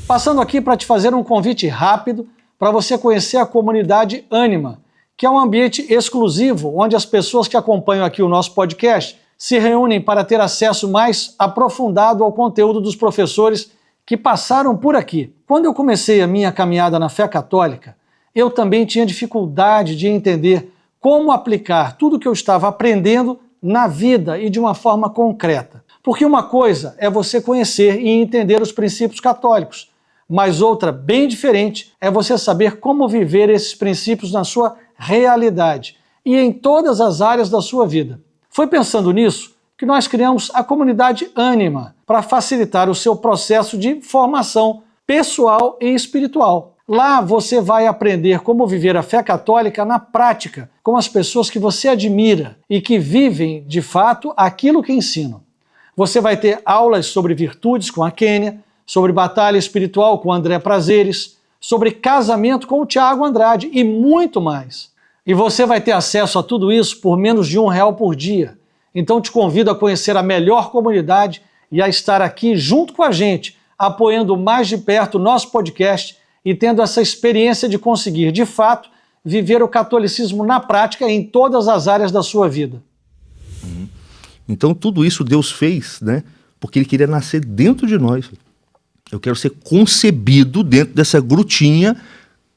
Passando aqui para te fazer um convite rápido para você conhecer a comunidade Ânima, que é um ambiente exclusivo onde as pessoas que acompanham aqui o nosso podcast se reúnem para ter acesso mais aprofundado ao conteúdo dos professores que passaram por aqui. Quando eu comecei a minha caminhada na fé católica, eu também tinha dificuldade de entender como aplicar tudo que eu estava aprendendo na vida e de uma forma concreta. Porque uma coisa é você conhecer e entender os princípios católicos, mas outra, bem diferente, é você saber como viver esses princípios na sua realidade e em todas as áreas da sua vida. Foi pensando nisso que nós criamos a comunidade Ânima para facilitar o seu processo de formação pessoal e espiritual. Lá você vai aprender como viver a fé católica na prática, com as pessoas que você admira e que vivem, de fato, aquilo que ensinam. Você vai ter aulas sobre virtudes com a Kênia, sobre batalha espiritual com o André Prazeres, sobre casamento com o Tiago Andrade e muito mais. E você vai ter acesso a tudo isso por menos de R$1 por dia. Então te convido a conhecer a melhor comunidade e a estar aqui junto com a gente, apoiando mais de perto o nosso podcast e tendo essa experiência de conseguir, de fato, viver o catolicismo na prática em todas as áreas da sua vida. Então tudo isso Deus fez, né? Porque Ele queria nascer dentro de nós. Eu quero ser concebido dentro dessa grutinha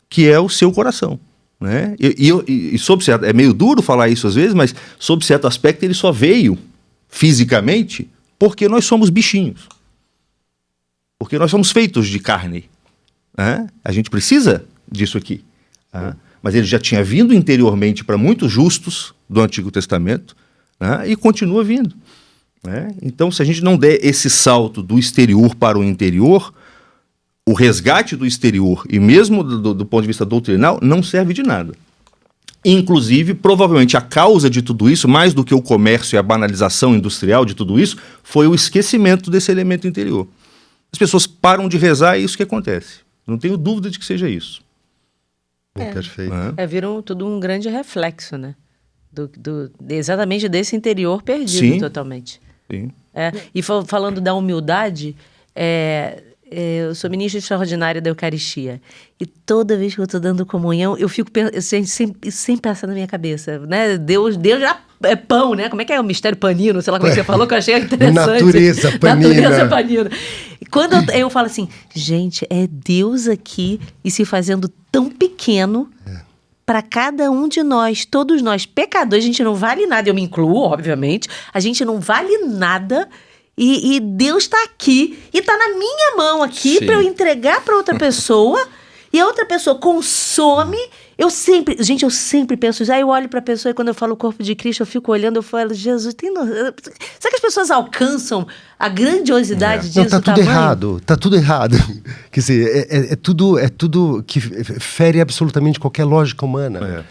que é o seu coração, né? E sob certo, é meio duro falar isso às vezes, mas sob certo aspecto ele só veio fisicamente porque nós somos bichinhos. Porque nós somos feitos de carne. Né? A gente precisa disso aqui. Né? Mas ele já tinha vindo interiormente para muitos justos do Antigo Testamento, né? E continua vindo. Né? Então, se a gente não der esse salto do exterior para o interior, o resgate do exterior, e mesmo do ponto de vista doutrinal, não serve de nada. Inclusive, provavelmente, a causa de tudo isso, mais do que o comércio e a banalização industrial de tudo isso, foi o esquecimento desse elemento interior. As pessoas param de rezar e é isso que acontece. Não tenho dúvida de que seja isso. Perfeito. Vira tudo um grande reflexo, né? Exatamente desse interior perdido. Sim. Totalmente. Sim. E falando da humildade, eu sou ministra extraordinária da Eucaristia. E toda vez que eu estou dando comunhão, eu sempre passa na minha cabeça, né? Deus já é pão, né? Como é que é o mistério panino? Sei lá como é que você falou, que eu achei interessante. Natureza panina. Natureza panina. E quando eu falo assim, gente, é Deus aqui e se fazendo tão pequeno para cada um de nós, todos nós, pecadores, a gente não vale nada, eu me incluo, obviamente, a gente não vale nada. E Deus está aqui, e está na minha mão aqui para eu entregar para outra pessoa, e a outra pessoa consome. Eu sempre penso isso. Aí eu olho para a pessoa e quando eu falo o corpo de Cristo, eu fico olhando, eu falo, Jesus, será que as pessoas alcançam a grandiosidade disso? Não, tá tudo errado, tá tudo errado. Quer dizer, é tudo que fere absolutamente qualquer lógica humana.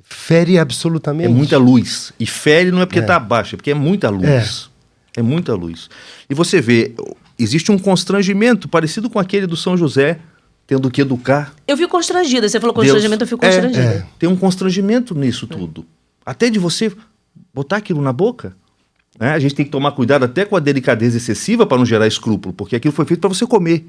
Fere absolutamente. É muita luz. E fere não é porque está abaixo, é porque é muita luz. É muita luz. E você vê, existe um constrangimento parecido com aquele do São José, tendo que educar. Eu fico constrangida. Você falou constrangimento, eu fico constrangida. Tem um constrangimento nisso tudo. Até de você botar aquilo na boca. Né? A gente tem que tomar cuidado até com a delicadeza excessiva para não gerar escrúpulo, porque aquilo foi feito para você comer.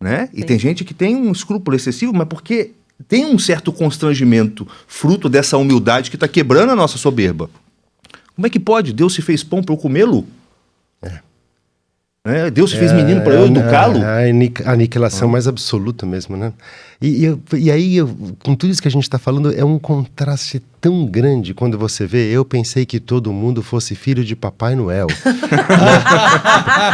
Né? E tem gente que tem um escrúpulo excessivo, mas porque tem um certo constrangimento, fruto dessa humildade que está quebrando a nossa soberba. Como é que pode? Deus se fez pão para eu comê-lo? Deus se fez menino para eu educá-lo? A aniquilação mais absoluta mesmo, né? E aí, com tudo isso que a gente está falando, é um contraste tão grande quando você vê. Eu pensei que todo mundo fosse filho de Papai Noel.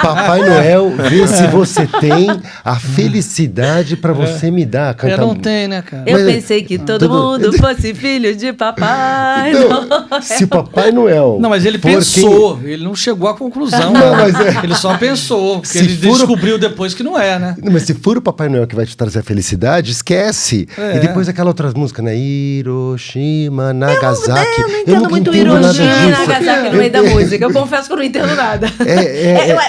Papai Noel, vê se você tem a felicidade para você me dar. Eu não tenho, né, cara? Eu pensei que todo mundo fosse filho de Papai Noel. Se Papai Noel... Não, mas ele pensou, ele não chegou à conclusão. Não, mas ele só pensou, porque ele descobriu depois que não é, né? Não, mas se for o Papai Noel que vai te trazer a felicidade, esquece. E depois aquela outra música, né? Hiroshima, Nagasaki. Eu não entendo muito Hiroshima e Nagasaki no meio da música. Eu confesso que eu não entendo nada.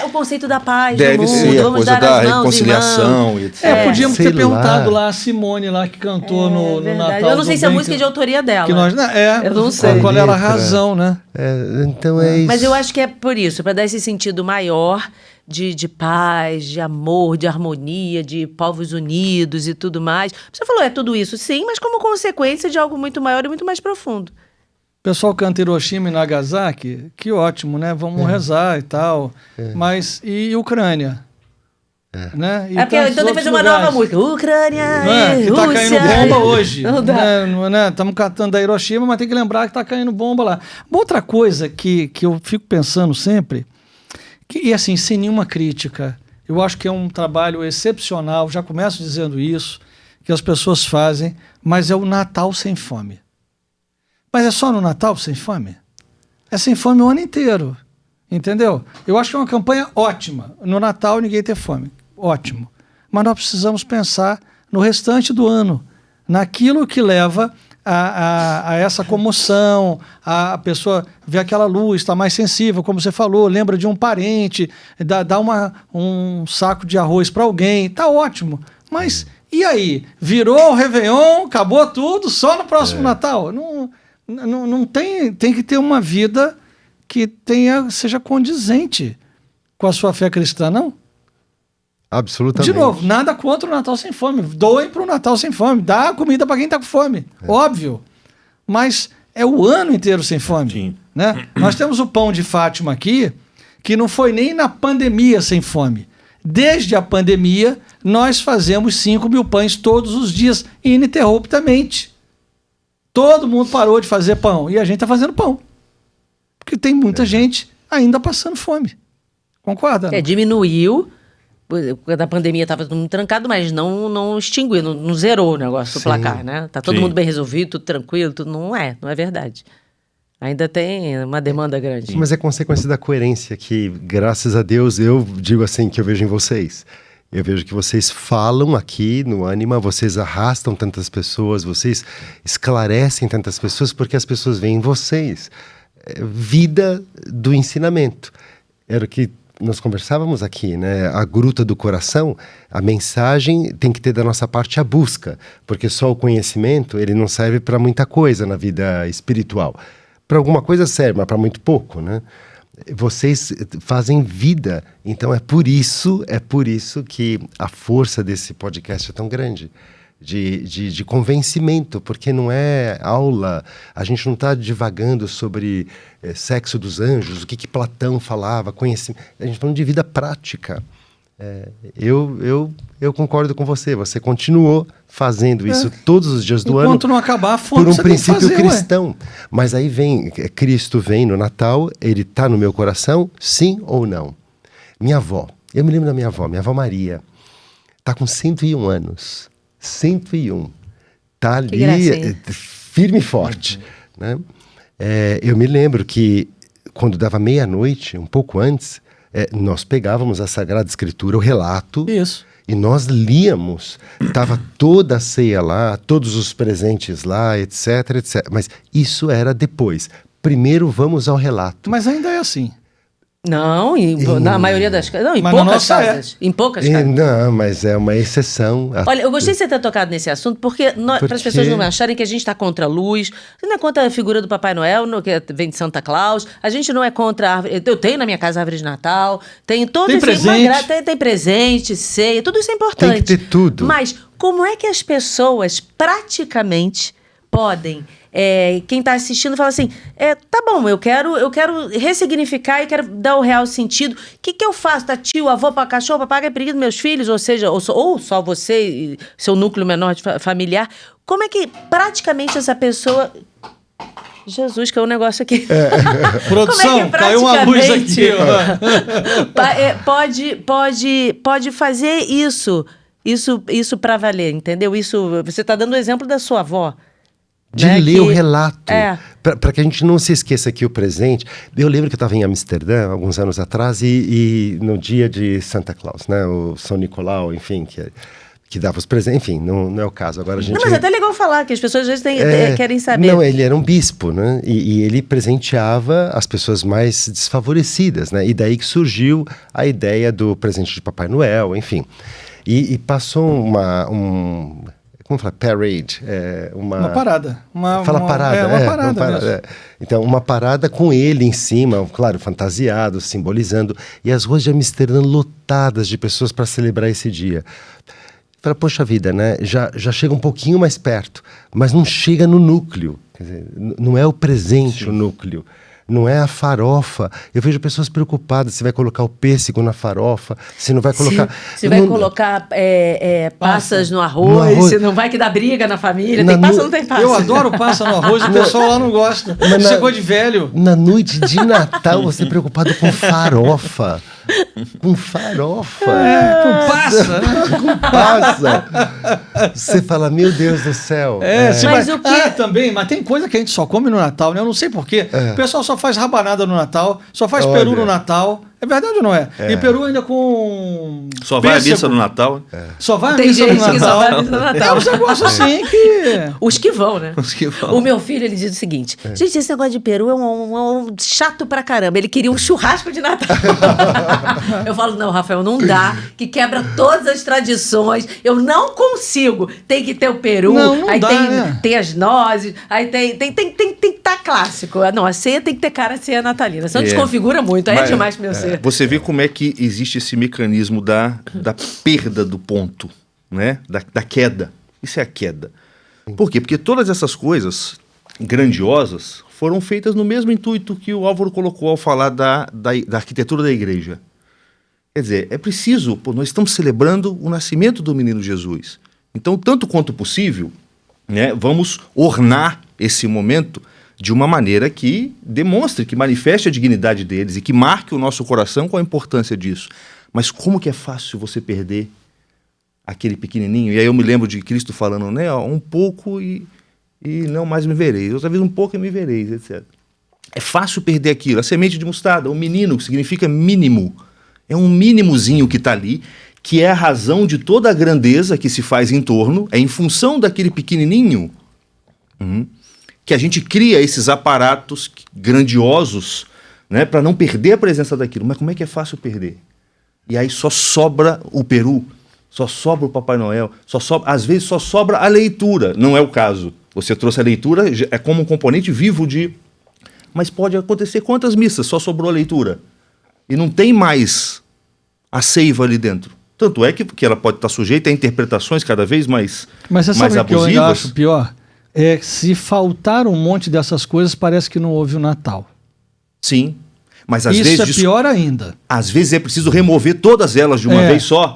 O conceito da paz deve do mundo. ser a Vamos coisa dar da as mãos, reconciliação e etc. Podíamos sei ter perguntado lá a Simone lá que cantou no Natal. Eu não sei do se a Bem, música é de autoria dela. que nós, Eu não sei. Qual era a razão, né? Então é isso. Mas eu acho que é por isso, para dar esse sentido maior de paz, de amor, de harmonia, de povos unidos e tudo mais. Você falou, é tudo isso, sim, mas como consequência de algo muito maior e muito mais profundo. O pessoal canta Hiroshima e Nagasaki, que ótimo, né? Vamos rezar e tal. Mas e Ucrânia? Né? E Porque então tem que fazer uma nova música. Ucrânia e que Rússia. tá caindo bomba hoje. Não dá. Estamos cantando da Hiroshima, mas tem que lembrar que tá caindo bomba lá. Uma outra coisa que eu fico pensando sempre, e assim, sem nenhuma crítica, eu acho que é um trabalho excepcional, já começo dizendo isso, que as pessoas fazem, mas é o Natal sem fome. Mas é só no Natal sem fome? É sem fome o ano inteiro, entendeu? Eu acho que é uma campanha ótima. No Natal ninguém ter fome, ótimo. Mas nós precisamos pensar no restante do ano, naquilo que leva a essa comoção, a pessoa vê aquela luz, está mais sensível, como você falou, lembra de um parente, dá um saco de arroz para alguém, está ótimo. Mas e aí? Virou o Réveillon, acabou tudo, só no próximo Natal? Não tem que ter uma vida que seja condizente com a sua fé cristã, não? Absolutamente. De novo, nada contra o Natal sem fome. Doe para o Natal sem fome. Dá comida para quem está com fome. Óbvio. Mas é o ano inteiro sem fome. Sim. Né? Nós temos o pão de Fátima aqui, que não foi nem na pandemia sem fome. Desde a pandemia, nós fazemos 5.000 pães todos os dias, ininterruptamente. Todo mundo parou de fazer pão. E a gente está fazendo pão. Porque tem muita gente ainda passando fome. Concorda? Diminuiu. Da pandemia estava todo mundo trancado, mas não extinguiu, não zerou o negócio do placar, né? Tá todo mundo bem resolvido, tudo tranquilo, tudo não é verdade. Ainda tem uma demanda grande. Mas é consequência da coerência que, graças a Deus, eu digo assim, que eu vejo em vocês. Eu vejo que vocês falam aqui no Ânima, vocês arrastam tantas pessoas, vocês esclarecem tantas pessoas, porque as pessoas veem em vocês. Vida do ensinamento. Era o que nós conversávamos aqui, né? A gruta do coração, a mensagem tem que ter da nossa parte a busca, porque só o conhecimento, ele não serve para muita coisa na vida espiritual. Para alguma coisa serve, mas para muito pouco, né? Vocês fazem vida, então é por isso que a força desse podcast é tão grande. De convencimento, porque não é aula, a gente não está divagando sobre sexo dos anjos, o que Platão falava, conhecimento, a gente está falando de vida prática. Eu concordo com você continuou fazendo isso todos os dias do ano. Enquanto não acabar a fome, por um você tem que princípio fazer, cristão. Mas aí Cristo vem no Natal, ele está no meu coração, sim ou não? Minha avó, eu me lembro da minha avó Maria, está com 101 anos. 101. Tá ali firme e forte. Né? Eu me lembro que quando dava meia-noite, um pouco antes, nós pegávamos a Sagrada Escritura, o relato, isso. E nós líamos. Estava toda a ceia lá, todos os presentes lá, etc, etc. Mas isso era depois. Primeiro vamos ao relato. Mas ainda é assim. Não, na maioria das casas. Não, em mas poucas casas. Em poucas casas. Não, mas é uma exceção. Olha, eu gostei de você ter tocado nesse assunto, porque para as pessoas não acharem que a gente está contra a luz, a gente não é contra a figura do Papai Noel, que vem de Santa Claus, a gente não é contra a árvore. Eu tenho na minha casa a árvore de Natal, tem todo tem presente. Tem presente, ceia, tudo isso é importante. Tem que ter tudo. Mas como é que as pessoas praticamente podem... quem está assistindo fala assim, tá bom, eu quero ressignificar, eu quero dar o real sentido. O que eu faço? Tá tio, avô, cachorro, papagaio, periquito, meus filhos, ou seja, ou só você e seu núcleo menor familiar. Como é que praticamente essa pessoa... Jesus, caiu um negócio aqui. Produção, caiu uma luz aqui. Pode fazer isso para valer, entendeu? Isso, você está dando o exemplo da sua avó. De ler o relato, para que a gente não se esqueça que o presente... Eu lembro que eu estava em Amsterdã, alguns anos atrás, e no dia de Santa Claus, né, o São Nicolau, enfim, que dava os presentes, enfim, não é o caso. Agora a gente... Não, mas é até legal falar, que as pessoas às vezes querem saber. Não, ele era um bispo, né? E ele presenteava as pessoas mais desfavorecidas, né? E daí que surgiu a ideia do presente de Papai Noel, enfim. E passou como fala? Parade. Uma parada. Fala parada. Uma parada. Então, uma parada com ele em cima, claro, fantasiado, simbolizando. E as ruas de Amsterdã lotadas de pessoas para celebrar esse dia. Fala, poxa vida, né? Já chega um pouquinho mais perto, mas não chega no núcleo. Quer dizer, não é o presente o núcleo. Não é a farofa. Eu vejo pessoas preocupadas se vai colocar o pêssego na farofa, se não vai colocar... Se vai colocar passas no arroz, se não vai que dá briga na família. Tem passa ou não tem passa? Eu adoro passa no arroz, o pessoal lá não gosta. Chegou de velho. Na noite de Natal, você preocupado com farofa. Com farofa. Com passa, né? Com passa. Você fala, meu Deus do céu. Mas o quê? Também, mas tem coisa que a gente só come no Natal, né? Eu não sei porquê. O pessoal só faz rabanada no Natal, só faz peru no Natal. É verdade ou não é? E peru ainda com... Só vai à missa no Natal? Só vai à Tem missa no gente que Natal. só vai à missa no Natal. É um negócio assim que... Os que vão, né? Os que vão. O meu filho, ele diz o seguinte: gente, esse negócio de peru é um chato pra caramba. Ele queria um churrasco de Natal. Eu falo, não, Rafael, não dá, que quebra todas as tradições. Eu não consigo. Tem que ter o peru, Não aí dá, tem, né? tem as nozes, aí tem que estar clássico. Não, a ceia tem que ter cara de ceia natalina. Senão desconfigura muito, aí é demais pro meu ser. Você vê como é que existe esse mecanismo da perda do ponto, né? Da queda. Isso é a queda. Por quê? Porque todas essas coisas grandiosas foram feitas no mesmo intuito que o Álvaro colocou ao falar da arquitetura da igreja. Quer dizer, é preciso, nós estamos celebrando o nascimento do menino Jesus. Então, tanto quanto possível, né, vamos ornar esse momento de uma maneira que demonstre, que manifeste a dignidade deles e que marque o nosso coração com a importância disso. Mas como que é fácil você perder aquele pequenininho? E aí eu me lembro de Cristo falando, né, um pouco e não mais me vereis. Outra vez um pouco e me vereis, etc. É fácil perder aquilo. A semente de mostarda, o menino, que significa mínimo. É um mínimozinho que está ali, que é a razão de toda a grandeza que se faz em torno. É em função daquele pequenininho que a gente cria esses aparatos grandiosos, né, para não perder a presença daquilo. Mas como é que é fácil perder? E aí só sobra o peru, só sobra o Papai Noel, às vezes só sobra a leitura. Não é o caso. Você trouxe a leitura, é como um componente vivo de... Mas pode acontecer quantas missas só sobrou a leitura? E não tem mais a seiva ali dentro. Tanto é que ela pode estar sujeita a interpretações cada vez mais abusivas. Mas você sabe o que eu ainda acho pior? É se faltar um monte dessas coisas, parece que não houve o Natal. Sim, mas às Isso vezes... é pior ainda. Às vezes é preciso remover todas elas de uma vez só,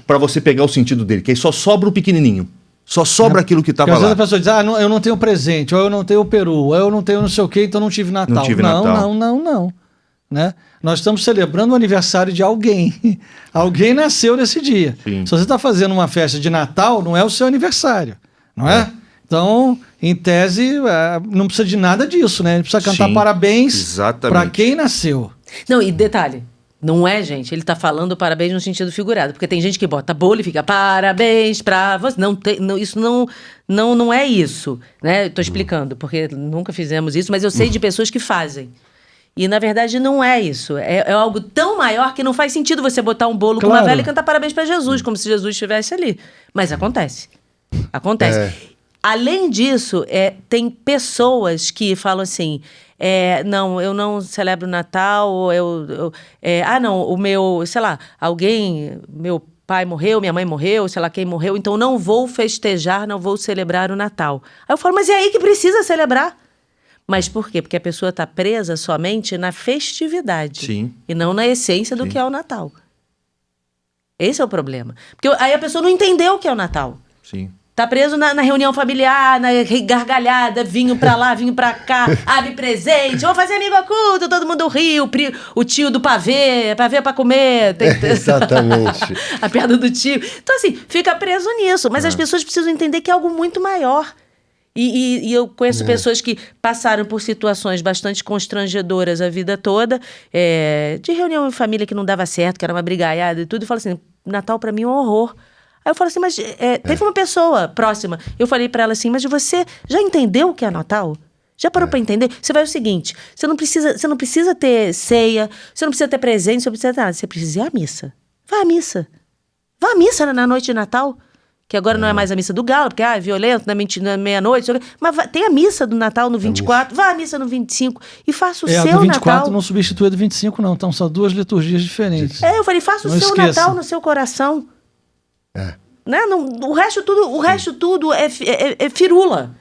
para você pegar o sentido dele, que aí só sobra o pequenininho. Só sobra aquilo que estava lá. Às vezes a pessoa diz, eu não tenho presente, ou eu não tenho o peru, ou eu não tenho não sei o quê, então não tive Natal. Não tive Natal. Não. Né? Nós estamos celebrando o aniversário de alguém. Alguém nasceu nesse dia. Sim. Se você está fazendo uma festa de Natal, não é o seu aniversário, não é? Então, em tese, não precisa de nada disso, né? A gente precisa cantar parabéns para quem nasceu. Não, e detalhe, não é, gente, ele tá falando parabéns no sentido figurado, porque tem gente que bota bolo e fica parabéns pra você. Isso não é isso, né? Tô explicando, porque nunca fizemos isso, mas eu sei de pessoas que fazem. E, na verdade, não é isso. É algo tão maior que não faz sentido você botar um bolo com uma vela e cantar parabéns para Jesus, como se Jesus estivesse ali. Mas acontece. Acontece. Além disso, tem pessoas que falam assim, não, eu não celebro o Natal, ou não, o meu, sei lá, meu pai morreu, minha mãe morreu, sei lá quem morreu, então não vou festejar, não vou celebrar o Natal. Aí eu falo, mas é aí que precisa celebrar. Mas por quê? Porque a pessoa está presa somente na festividade. Sim. E não na essência do que é o Natal. Esse é o problema. Porque aí a pessoa não entendeu o que é o Natal. Sim. Tá preso na reunião familiar, na gargalhada, vinho pra lá, vinho pra cá, abre presente, vamos fazer amigo oculto, todo mundo ri, o tio do pavê pra comer. Exatamente. A piada do tio. Então, assim, fica preso nisso. Mas as pessoas precisam entender que é algo muito maior. E eu conheço pessoas que passaram por situações bastante constrangedoras a vida toda, de reunião em família que não dava certo, que era uma brigaiada e tudo, e falam assim, Natal pra mim é um horror. Aí eu falo assim, mas teve uma pessoa próxima. Eu falei pra ela assim, mas você já entendeu o que é Natal? Já parou pra entender? Você vai o seguinte, você não precisa ter ceia, você não precisa ter presente, você não precisa ter nada. Você precisa ir à missa. Vai à missa. Vá à missa na noite de Natal. Que agora não é mais a missa do galo, porque é violento, na meia-noite. Mas tem a missa do Natal no 24, vá à missa no 25 e faça o seu Natal. A do 24 não substitui a do 25, não. Então são 2 liturgias diferentes. Eu falei, faça o seu Natal no seu coração. Né? O resto tudo é firula.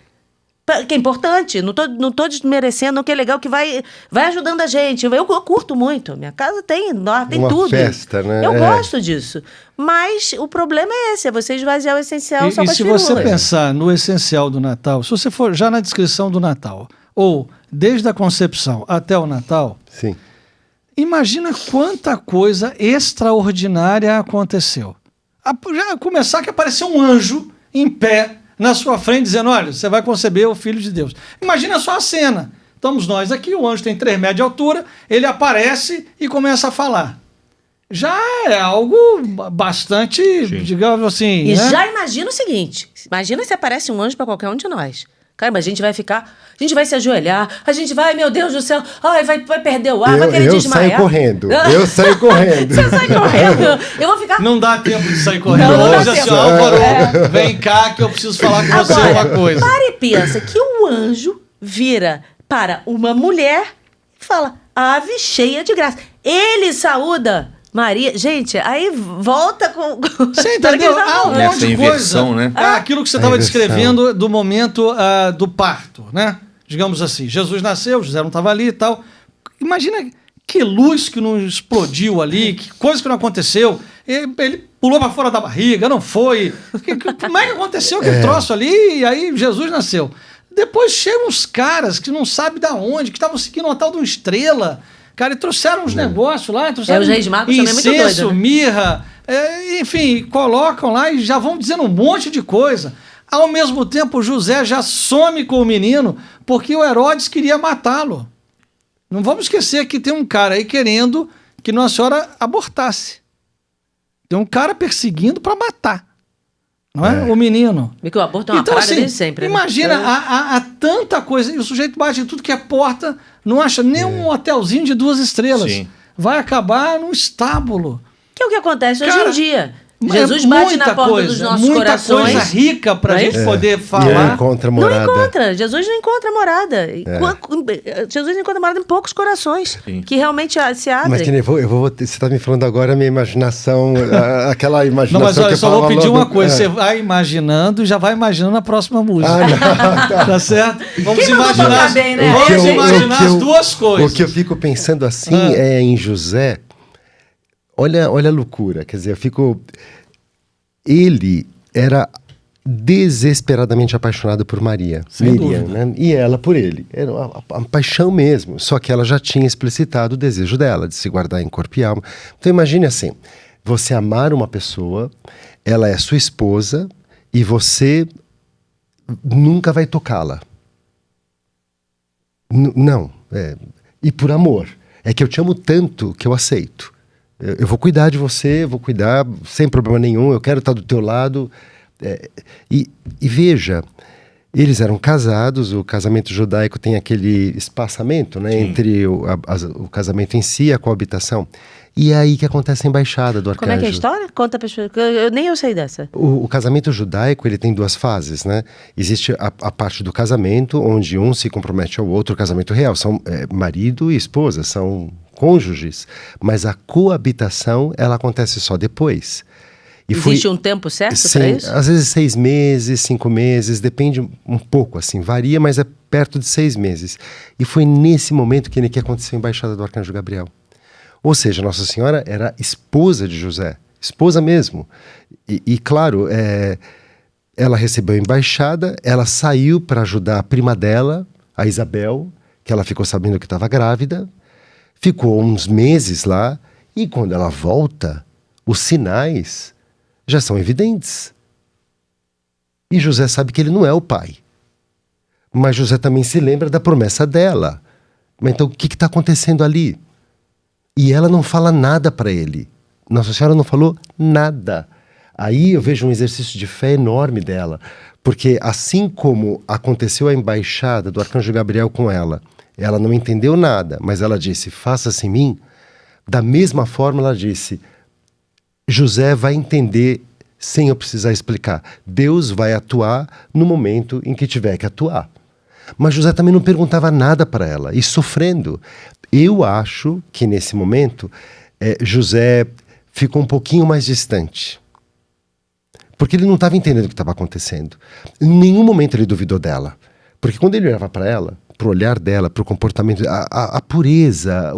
Que é importante, não tô desmerecendo, que é legal, que vai ajudando a gente. Eu curto muito, minha casa tem uma tudo. Festa, né? Eu gosto disso. Mas o problema é esse, é você esvaziar o essencial só com as firulas. E se você pensar no essencial do Natal, se você for já na descrição do Natal, ou desde a concepção até o Natal, sim, imagina quanta coisa extraordinária aconteceu. Já começar que apareceu um anjo em pé na sua frente, dizendo, olha, você vai conceber o Filho de Deus. Imagina só a cena. Estamos nós aqui, o anjo tem 3 metros de altura, ele aparece e começa a falar. Já é algo bastante, digamos assim... E né? já imagina o seguinte, imagina se aparece um anjo para qualquer um de nós. Cara, mas a gente vai se ajoelhar, a gente vai, meu Deus do céu, vai perder o ar, vai querer desmaiar. Eu saio correndo. Você sai correndo. Eu vou ficar... Não dá tempo de sair correndo. Não Hoje dá assim, tempo. Álvaro, vem cá que eu preciso falar com você uma coisa. Para e pensa que o anjo vira para uma mulher e fala, ave cheia de graça. Ele saúda Maria. Gente, aí volta com... Você entendeu? Um monte de inversão, coisa. né? Aquilo que você estava descrevendo do momento do parto, né? Digamos assim, Jesus nasceu, José não estava ali e tal. Imagina que luz que não explodiu ali, que coisa que não aconteceu. Ele pulou para fora da barriga, não foi. Como é que aconteceu aquele troço ali? E aí Jesus nasceu. Depois chegam uns caras que não sabem de onde, que estavam seguindo uma tal de uma estrela. Cara, e trouxeram uns negócios lá, trouxeram os Reis Magos também é muito doido, incenso, né? mirra, enfim, colocam lá e já vão dizendo um monte de coisa. Ao mesmo tempo, José já some com o menino porque o Herodes queria matá-lo. Não vamos esquecer que tem um cara aí querendo que Nossa Senhora abortasse. Tem um cara perseguindo para matar. Não é? O menino. Porque o aborto é uma praga desde sempre. Imagina, há tanta coisa. E o sujeito bate em tudo que é porta, não acha nem um hotelzinho de 2 estrelas. Sim. Vai acabar num estábulo. Que é o que acontece Cara, hoje em dia. Jesus bate na porta dos nossos corações. Muita coisa rica pra gente poder falar. Não encontra morada. Não encontra. Jesus não encontra morada. Jesus não encontra morada em poucos corações. Sim. Que realmente se abrem. Mas que nem você está me falando agora a minha imaginação, aquela imaginação. Não, mas olha, que eu só vou pedir logo, uma coisa. Você vai imaginando e já vai imaginando a próxima música. Tá certo? Vamos Quem mandou tocar bem, né? Vamos imaginar as duas coisas. O que eu fico pensando assim é em José. Olha a loucura. Quer dizer, ele era desesperadamente apaixonado por Maria, Miriam, né? E ela por ele. Era uma paixão mesmo. Só que ela já tinha explicitado o desejo dela de se guardar em corpo e alma. Então imagine assim, você amar uma pessoa, ela é sua esposa e você nunca vai tocá-la. Não. E por amor. É que eu te amo tanto que eu aceito. Eu vou cuidar de você, vou cuidar sem problema nenhum, eu quero estar do teu lado. E veja, eles eram casados, o casamento judaico tem aquele espaçamento, né, entre o casamento em si e a coabitação. E é aí que acontece a embaixada do arcanjo. Como é que é a história? Conta pra pessoa, nem eu sei dessa. O casamento judaico, ele tem 2 fases, né? Existe a parte do casamento, onde um se compromete ao outro, o casamento real. São marido e esposa, são cônjuges. Mas a coabitação, ela acontece só depois. Existe um tempo certo para isso? Às vezes 6 meses, 5 meses, depende um pouco, assim, varia, mas é perto de 6 meses. E foi nesse momento que aconteceu a embaixada do arcanjo Gabriel. Ou seja, Nossa Senhora era esposa de José, esposa mesmo. E claro, ela recebeu a embaixada, ela saiu para ajudar a prima dela, a Isabel, que ela ficou sabendo que estava grávida, ficou uns meses lá, e quando ela volta, os sinais já são evidentes. E José sabe que ele não é o pai. Mas José também se lembra da promessa dela. Mas então, o que está acontecendo ali? E ela não fala nada para ele. Nossa Senhora não falou nada. Aí eu vejo um exercício de fé enorme dela, porque assim como aconteceu a embaixada do arcanjo Gabriel com ela não entendeu nada, mas ela disse, faça-se em mim, da mesma forma ela disse, José vai entender sem eu precisar explicar. Deus vai atuar no momento em que tiver que atuar. Mas José também não perguntava nada para ela, e sofrendo. Eu acho que nesse momento José ficou um pouquinho mais distante. Porque ele não estava entendendo o que estava acontecendo. Em nenhum momento ele duvidou dela. Porque quando ele olhava para ela, pro olhar dela, pro comportamento, a pureza,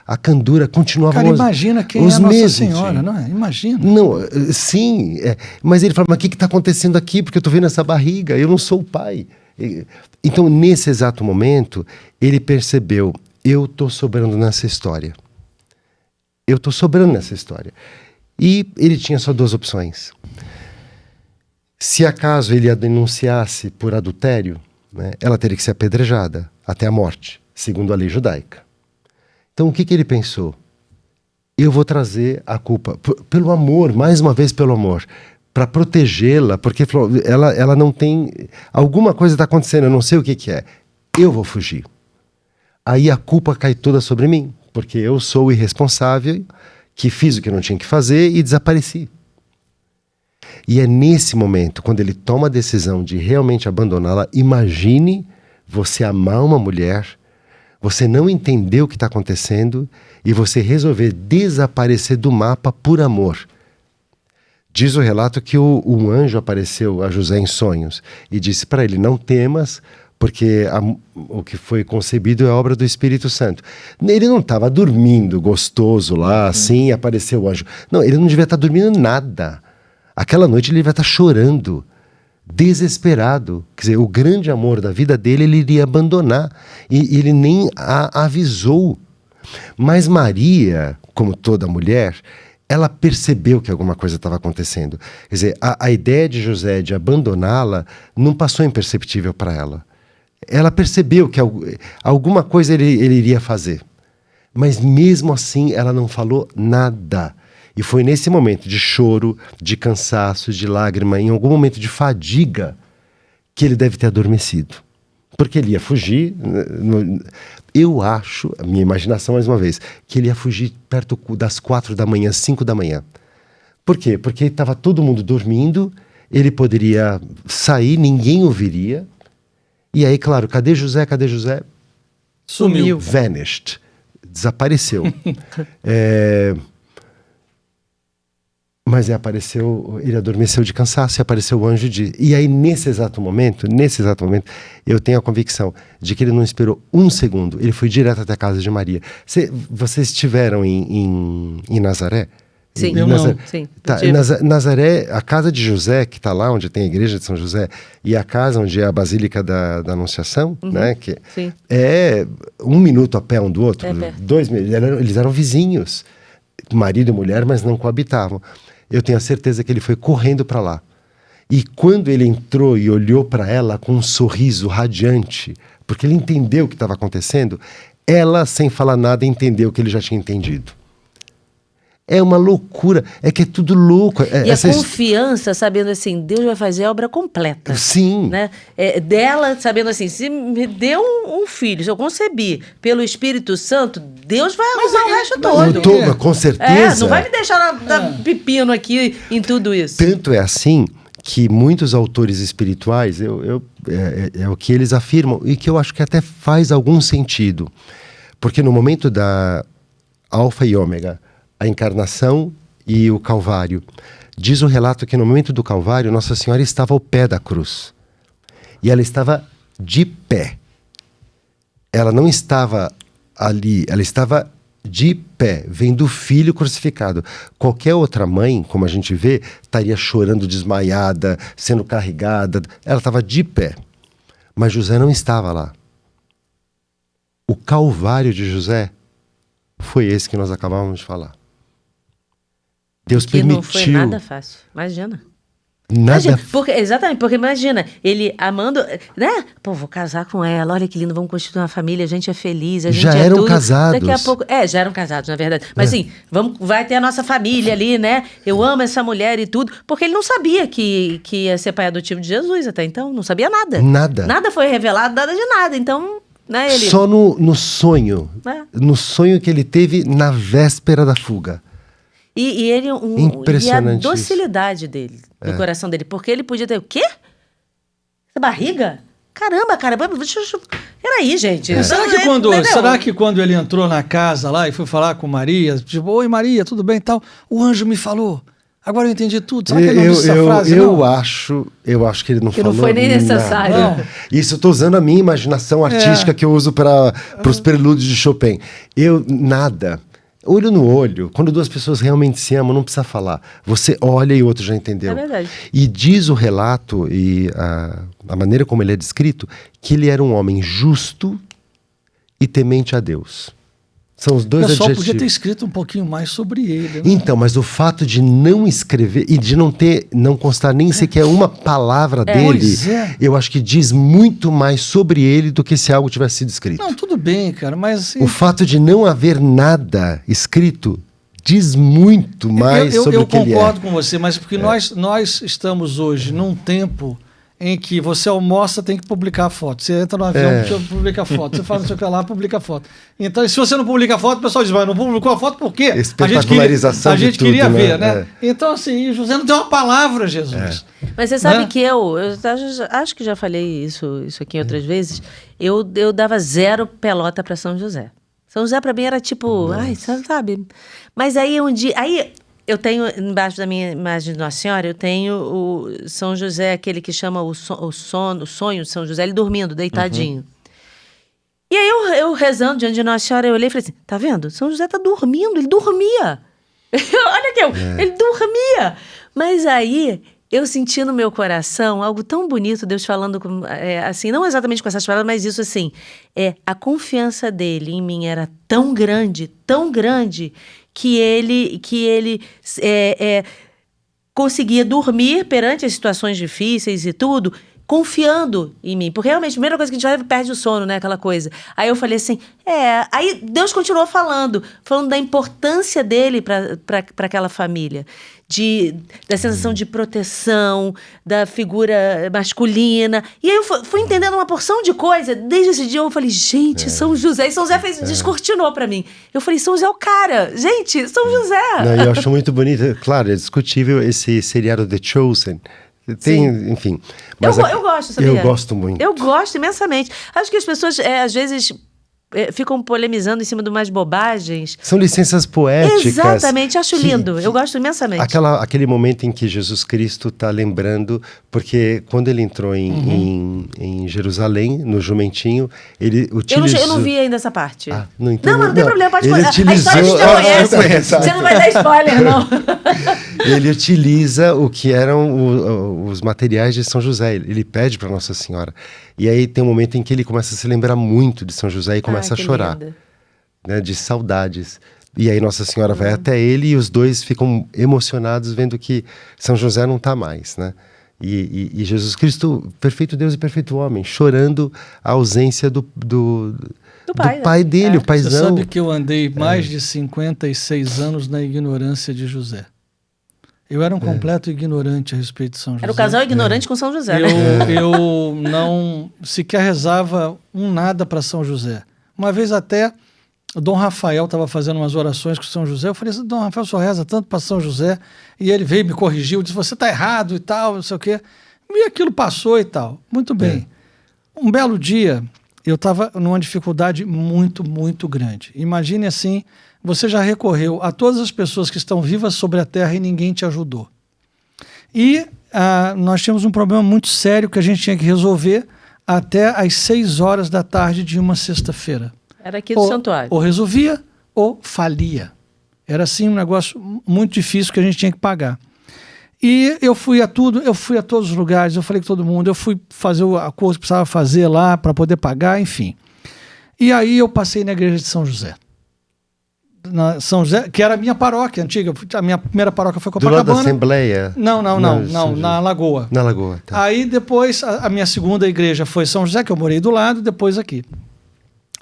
a candura continuavam Cara, imagina quem é a Nossa Senhora, não é? Imagina. Não, sim, mas ele fala, mas o que está acontecendo aqui? Porque eu estou vendo essa barriga, eu não sou o pai. Então, nesse exato momento, ele percebeu, eu estou sobrando nessa história. Eu estou sobrando nessa história. E ele tinha só duas opções. Se acaso ele a denunciasse por adultério, né, ela teria que ser apedrejada até a morte, segundo a lei judaica. Então o que ele pensou? Eu vou trazer a culpa, pelo amor, mais uma vez pelo amor, para protegê-la, porque ela não tem... Alguma coisa está acontecendo, eu não sei o que é. Eu vou fugir. Aí a culpa cai toda sobre mim, porque eu sou o irresponsável, que fiz o que não tinha que fazer e desapareci. E é nesse momento, quando ele toma a decisão de realmente abandoná-la, imagine você amar uma mulher, você não entender o que está acontecendo e você resolver desaparecer do mapa por amor. Diz o relato que um anjo apareceu a José em sonhos e disse para ele, não temas, porque o que foi concebido é obra do Espírito Santo. Ele não estava dormindo gostoso lá, assim, apareceu o anjo. Não, ele não devia estar dormindo nada. Aquela noite ele vai estar chorando, desesperado. Quer dizer, o grande amor da vida dele ele iria abandonar. E ele nem a avisou. Mas Maria, como toda mulher, ela percebeu que alguma coisa estava acontecendo. Quer dizer, a ideia de José de abandoná-la não passou imperceptível para ela. Ela percebeu que alguma coisa ele iria fazer. Mas mesmo assim ela não falou nada. E foi nesse momento de choro, de cansaço, de lágrima, em algum momento de fadiga, que ele deve ter adormecido. Porque ele ia fugir, eu acho, a minha imaginação mais uma vez, que ele ia fugir perto das 4 da manhã, 5 da manhã. Por quê? Porque estava todo mundo dormindo, ele poderia sair, ninguém ouviria. E aí, claro, cadê José? Cadê José? Sumiu. Vanished. Desapareceu. Mas ele adormeceu de cansaço e apareceu o anjo e aí nesse exato momento, eu tenho a convicção de que ele não esperou um segundo, ele foi direto até a casa de Maria. Vocês estiveram em Nazaré? Sim, eu não. Sim. Tá, Nazaré, a casa de José, que está lá onde tem a igreja de São José, e a casa onde é a Basílica da Anunciação, né, que sim. é 1 minuto a pé um do outro, 2 minutos, eles eram vizinhos, marido e mulher, mas não coabitavam. Eu tenho a certeza que ele foi correndo para lá. E quando ele entrou e olhou para ela com um sorriso radiante, porque ele entendeu o que estava acontecendo, ela, sem falar nada, entendeu que ele já tinha entendido. É uma loucura, é que é tudo louco. E a confiança, sabendo assim, Deus vai fazer a obra completa. Sim. Né? Dela, sabendo assim, se me deu um filho, se eu concebi pelo Espírito Santo, Deus vai arrumar o resto todo. Com certeza. Não vai me deixar dar pepino aqui em tudo isso. Tanto é assim que muitos autores espirituais, é o que eles afirmam, e que eu acho que até faz algum sentido. Porque no momento da Alfa e Ômega, a encarnação e o Calvário. Diz o relato que no momento do Calvário, Nossa Senhora estava ao pé da cruz. E ela estava de pé. Ela não estava ali, ela estava de pé, vendo o filho crucificado. Qualquer outra mãe, como a gente vê, estaria chorando desmaiada, sendo carregada. Ela estava de pé. Mas José não estava lá. O Calvário de José foi esse que nós acabávamos de falar. Deus permitiu. Que não foi nada fácil, imagina. Nada. Exatamente, porque imagina, ele amando, né? Pô, vou casar com ela, olha que lindo, vamos constituir uma família, a gente é feliz, a gente Já é eram tudo. casados. Daqui a pouco, já eram casados, na verdade. Mas assim, vai ter a nossa família ali, né? Eu amo essa mulher e tudo, porque ele não sabia que ia ser pai adotivo de Jesus até então, não sabia nada. Nada foi revelado, nada de nada, então... Né, ele... Só no sonho, no sonho que ele teve na véspera da fuga. E ele Impressionante e a docilidade dele, do coração dele. Porque ele podia ter o quê? Essa barriga? Caramba. Peraí, gente. Será que quando ele entrou na casa lá e foi falar com Maria, tipo, oi Maria, tudo bem e tal, o anjo me falou. Agora eu entendi tudo. Será que ele não disse essa frase? Eu acho que ele não falou. Não foi nem necessário. Não. Isso eu estou usando a minha imaginação artística que eu uso para os prelúdios de Chopin. Nada. Olho no olho, quando duas pessoas realmente se amam, não precisa falar. Você olha e o outro já entendeu. É verdade. E diz o relato, e a maneira como ele é descrito, que ele era um homem justo e temente a Deus. São os dois adjetivos. O pessoal podia ter escrito um pouquinho mais sobre ele. Né? Então, mas o fato de não escrever e de não constar nem sequer uma palavra dele, eu acho que diz muito mais sobre ele do que se algo tivesse sido escrito. Não, tudo bem, cara, mas... Assim, o fato de não haver nada escrito diz muito mais sobre o que ele é. Eu concordo com você, mas porque nós estamos hoje num tempo em que você almoça, tem que publicar a foto. Você entra no avião, publica a foto. Você faz não sei o que lá, publica a foto. Então, se você não publica a foto, o pessoal diz, mas não publicou a foto por quê? Espetacularização a gente queria tudo, ver, né? Então, assim, José não tem uma palavra, Jesus. Mas você sabe que eu acho que já falei isso aqui outras vezes, eu dava 0 pelota para São José. São José para mim era tipo, sabe? Mas aí um dia... Eu tenho, embaixo da minha imagem de Nossa Senhora, eu tenho o São José, aquele que chama o sonho de São José, ele dormindo, deitadinho. E aí eu rezando diante de Nossa Senhora, eu olhei e falei assim, tá vendo? São José tá dormindo, ele dormia. Olha aqui, ele dormia. Mas aí eu senti no meu coração algo tão bonito, Deus falando assim, não exatamente com essas palavras, mas isso assim, a confiança dele em mim era tão grande, que ele conseguia dormir perante as situações difíceis e tudo, confiando em mim. Porque realmente, a primeira coisa que a gente vai, perde o sono, né? Aquela coisa. Aí eu falei assim, Aí Deus continuou falando da importância dele para aquela família. Da sensação de proteção, da figura masculina. E aí eu fui entendendo uma porção de coisa. Desde esse dia eu falei, gente, São José. E São José descortinou pra mim. Eu falei, São José é o cara. Gente, São José. Não, eu acho muito bonito. Claro, é discutível esse seriado The Chosen. Enfim. Mas eu gosto, sabia? Eu gosto muito. Eu gosto imensamente. Acho que as pessoas, às vezes... ficam polemizando em cima de umas bobagens. São licenças poéticas. Exatamente, acho lindo. Eu gosto imensamente. Aquele momento em que Jesus Cristo está lembrando, porque quando ele entrou em Jerusalém, no jumentinho, ele utilizou... Eu não vi ainda essa parte. Não, então, não tem problema, pode falar. A história você conhece. Você não vai dar spoiler, não. Ele utiliza o que eram os materiais de São José. Ele pede para Nossa Senhora. E aí tem um momento em que ele começa a se lembrar muito de São José e começa a chorar, né, de saudades. E aí Nossa Senhora vai até ele e os dois ficam emocionados vendo que São José não está mais, né? E Jesus Cristo, perfeito Deus e perfeito homem, chorando a ausência do pai dele, o paizão. Você sabe que eu andei mais de 56 anos na ignorância de José. Eu era um completo ignorante a respeito de São José. Era o casal ignorante com São José, né? Eu não sequer rezava nada para São José. Uma vez até o Dom Rafael estava fazendo umas orações com São José. Eu falei assim, Dom Rafael só reza tanto para São José. E ele veio, me corrigiu, disse, você está errado e tal, não sei o quê. E aquilo passou e tal. Muito bem. Um belo dia, eu estava numa dificuldade muito, muito grande. Imagine assim... Você já recorreu a todas as pessoas que estão vivas sobre a Terra e ninguém te ajudou. E nós tínhamos um problema muito sério que a gente tinha que resolver até às 6 horas da tarde de uma sexta-feira. Era aqui do santuário. Ou resolvia ou falia. Era assim um negócio muito difícil que a gente tinha que pagar. E eu fui a todos os lugares, eu falei com todo mundo, eu fui fazer a coisa que precisava fazer lá para poder pagar, enfim. E aí eu passei na igreja de São José. na São José, que era a minha paróquia antiga. A minha primeira paróquia foi Do lado Copacabana. da Assembleia? Não, na Lagoa. Na Lagoa, tá. Aí depois a minha segunda igreja foi São José, que eu morei do lado, depois aqui.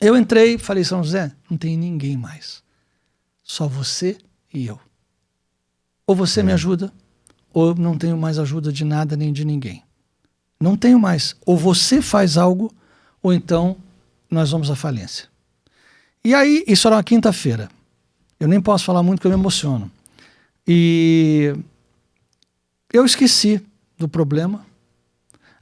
Eu entrei e falei, São José, não tem ninguém mais. Só você e eu. Ou você me ajuda, ou eu não tenho mais ajuda de nada nem de ninguém. Não tenho mais. Ou você faz algo, ou então nós vamos à falência. E aí, isso era uma quinta-feira. Eu nem posso falar muito porque eu me emociono. E eu esqueci do problema.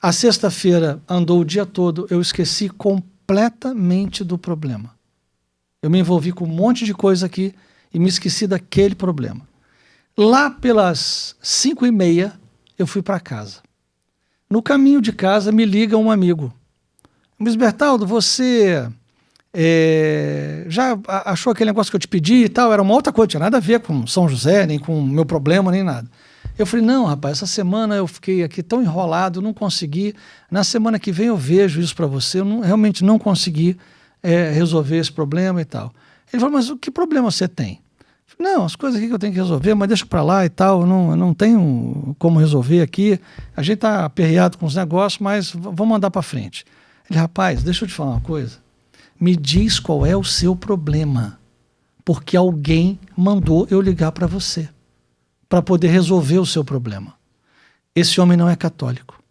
A sexta-feira andou o dia todo, eu esqueci completamente do problema. Eu me envolvi com um monte de coisa aqui e me esqueci daquele problema. Lá pelas 5h30, eu fui para casa. No caminho de casa, me liga um amigo. Luiz Bertaldo, você já achou aquele negócio que eu te pedi e tal? Era uma outra coisa, tinha nada a ver com São José, nem com o meu problema, nem nada. Eu falei, não, rapaz, essa semana eu fiquei aqui tão enrolado, não consegui. Na semana que vem eu vejo isso para você. Eu realmente não consegui resolver esse problema e tal. Ele falou, mas que problema você tem? Eu falei, não, as coisas aqui que eu tenho que resolver, mas deixa para lá e tal, eu não tenho como resolver aqui. A gente está aperreado com os negócios, mas vamos andar para frente. Ele, rapaz, deixa eu te falar uma coisa. Me diz qual é o seu problema, porque alguém mandou eu ligar para você, para poder resolver o seu problema. Esse homem não é católico,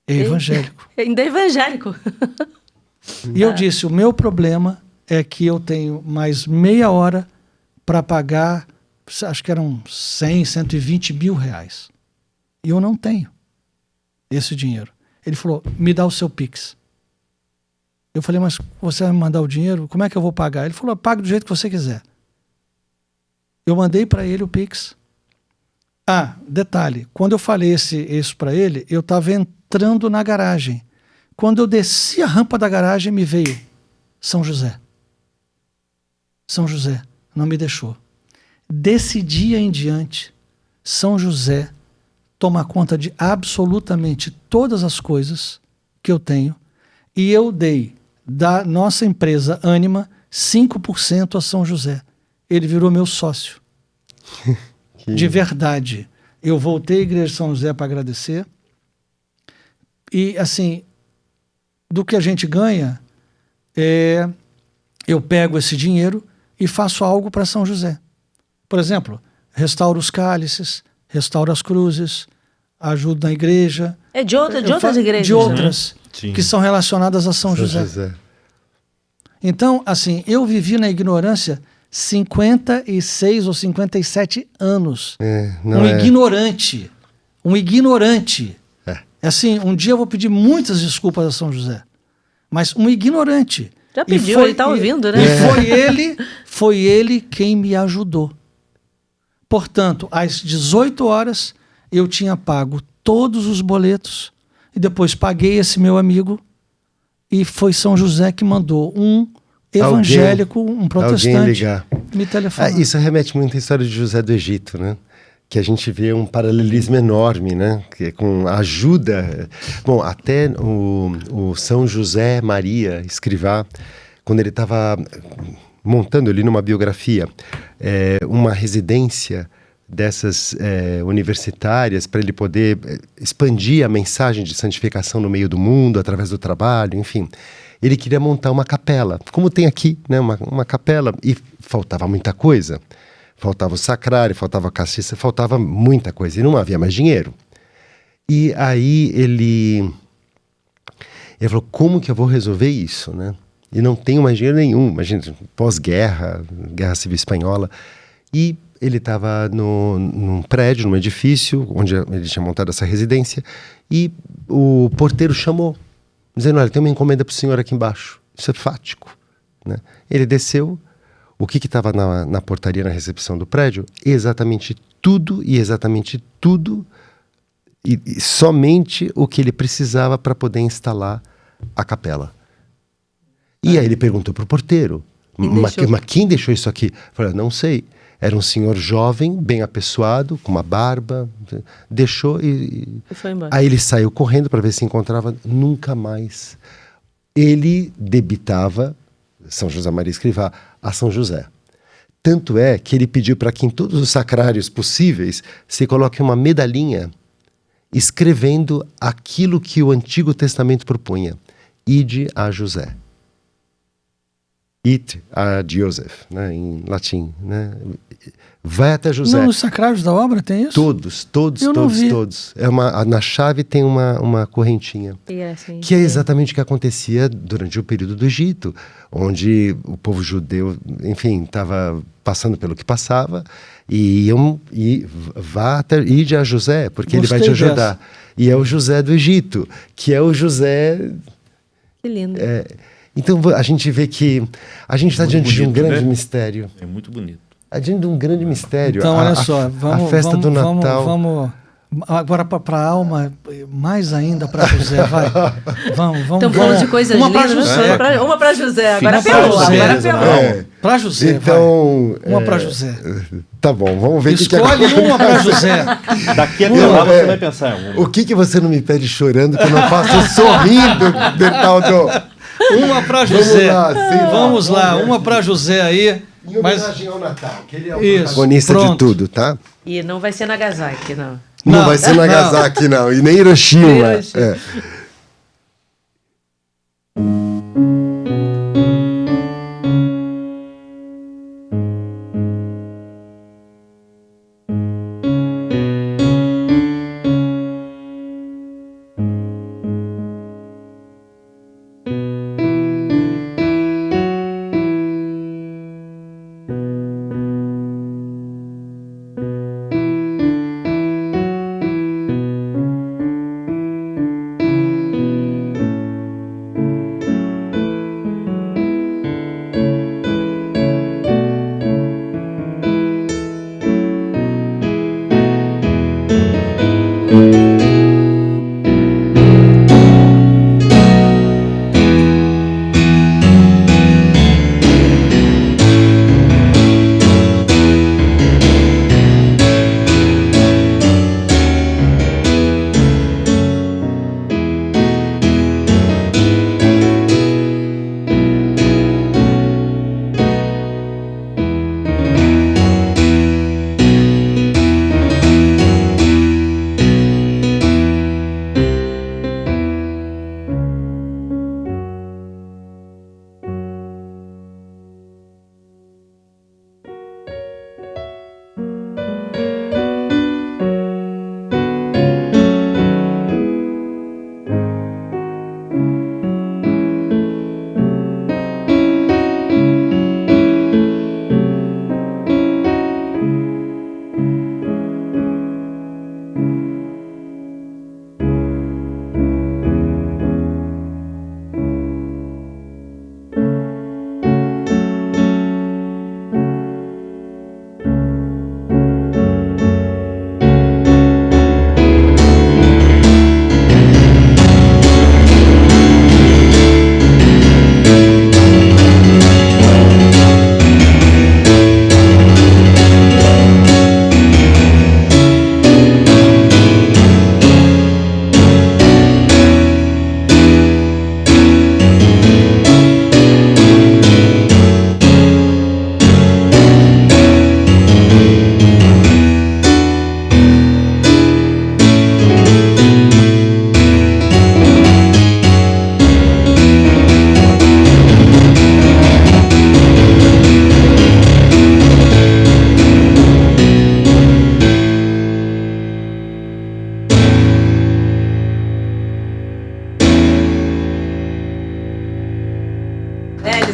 é evangélico. Ainda é evangélico. E eu disse, o meu problema é que eu tenho mais meia hora para pagar, acho que eram 100, 120 mil reais. E eu não tenho esse dinheiro. Ele falou, me dá o seu Pix. Eu falei, mas você vai me mandar o dinheiro? Como é que eu vou pagar? Ele falou, pague do jeito que você quiser. Eu mandei para ele o Pix. Ah, detalhe, quando eu falei isso para ele, eu estava entrando na garagem. Quando eu desci a rampa da garagem, me veio São José. São José não me deixou. Desse dia em diante, São José toma conta de absolutamente todas as coisas que eu tenho, e eu dei da nossa empresa Ânima 5% a São José. Ele virou meu sócio. De verdade. Eu voltei à Igreja de São José para agradecer. E, assim, do que a gente ganha, eu pego esse dinheiro e faço algo para São José. Por exemplo, restauro os cálices, restauro as cruzes, ajudo na igreja. De outras igrejas. De outras, Sim. que são relacionadas a São José. Então, assim, eu vivi na ignorância 56 ou 57 anos. Ignorante. Um ignorante. Assim, um dia eu vou pedir muitas desculpas a São José. Mas um ignorante. Já pediu, ele está ouvindo, né? E foi ele quem me ajudou. Portanto, às 18 horas, eu tinha pago todos os boletos e depois paguei esse meu amigo, e foi São José que mandou um evangélico, um protestante, me telefonar. Isso remete muito à história de José do Egito, né? Que a gente vê um paralelismo enorme, né? Que com a ajuda... Bom, até o São José Maria Escrivá, quando ele estava montando ali numa biografia uma residência dessas universitárias para ele poder expandir a mensagem de santificação no meio do mundo, através do trabalho, enfim. Ele queria montar uma capela, como tem aqui, né? Uma capela, e faltava muita coisa. Faltava o sacrário, faltava a castiça, faltava muita coisa, e não havia mais dinheiro. E aí ele falou, como que eu vou resolver isso, né? E não tenho mais dinheiro nenhum, imagina, pós-guerra, Guerra Civil Espanhola. E ele estava num prédio, num edifício, onde ele tinha montado essa residência, e o porteiro chamou, dizendo, olha, tem uma encomenda para o senhor aqui embaixo, isso é fático, né? Ele desceu. O que estava na portaria, na recepção do prédio? Exatamente tudo, e somente o que ele precisava para poder instalar a capela. E aí ele perguntou para o porteiro, mas quem deixou isso aqui? Eu falei, não sei. Era um senhor jovem, bem apessoado, com uma barba, deixou e foi embora. Aí ele saiu correndo para ver se encontrava, nunca mais. Ele debitava São José Maria Escrivá a São José. Tanto é que ele pediu para que em todos os sacrários possíveis se coloque uma medalhinha escrevendo aquilo que o Antigo Testamento propunha. Ide a José. Id a Joseph, né, em latim, né? Vai até José. Não, nos sacrários da obra tem isso? Todos. Na chave tem uma correntinha. Assim, que é exatamente o que acontecia durante o período do Egito, onde o povo judeu, enfim, estava passando pelo que passava, e vá até ide a José, porque ele vai te ajudar. Dessa. E é o José do Egito, que é o José... Que lindo. Então a gente vê que a gente está diante de um grande mistério. É muito bonito. Diante de um grande mistério. Então, olha só, a festa do Natal. Vamos agora para a alma, mais ainda para José, vai. Vamos. Então, falando de coisas uma lindas. Uma para José, agora ferrou. Para José, então, uma para José. Tá bom, vamos ver. Escolhe uma para José. Daqui até lá você vai pensar. O que você não me pede chorando que eu não faço sorrindo, Bertaldo? Uma para José. Vamos lá, uma para José aí. Em homenagem ao Natal, que ele é o protagonista de tudo, tá? E não vai ser Nagasaki, não. Não vai ser Nagasaki, não. E nem Hiroshima.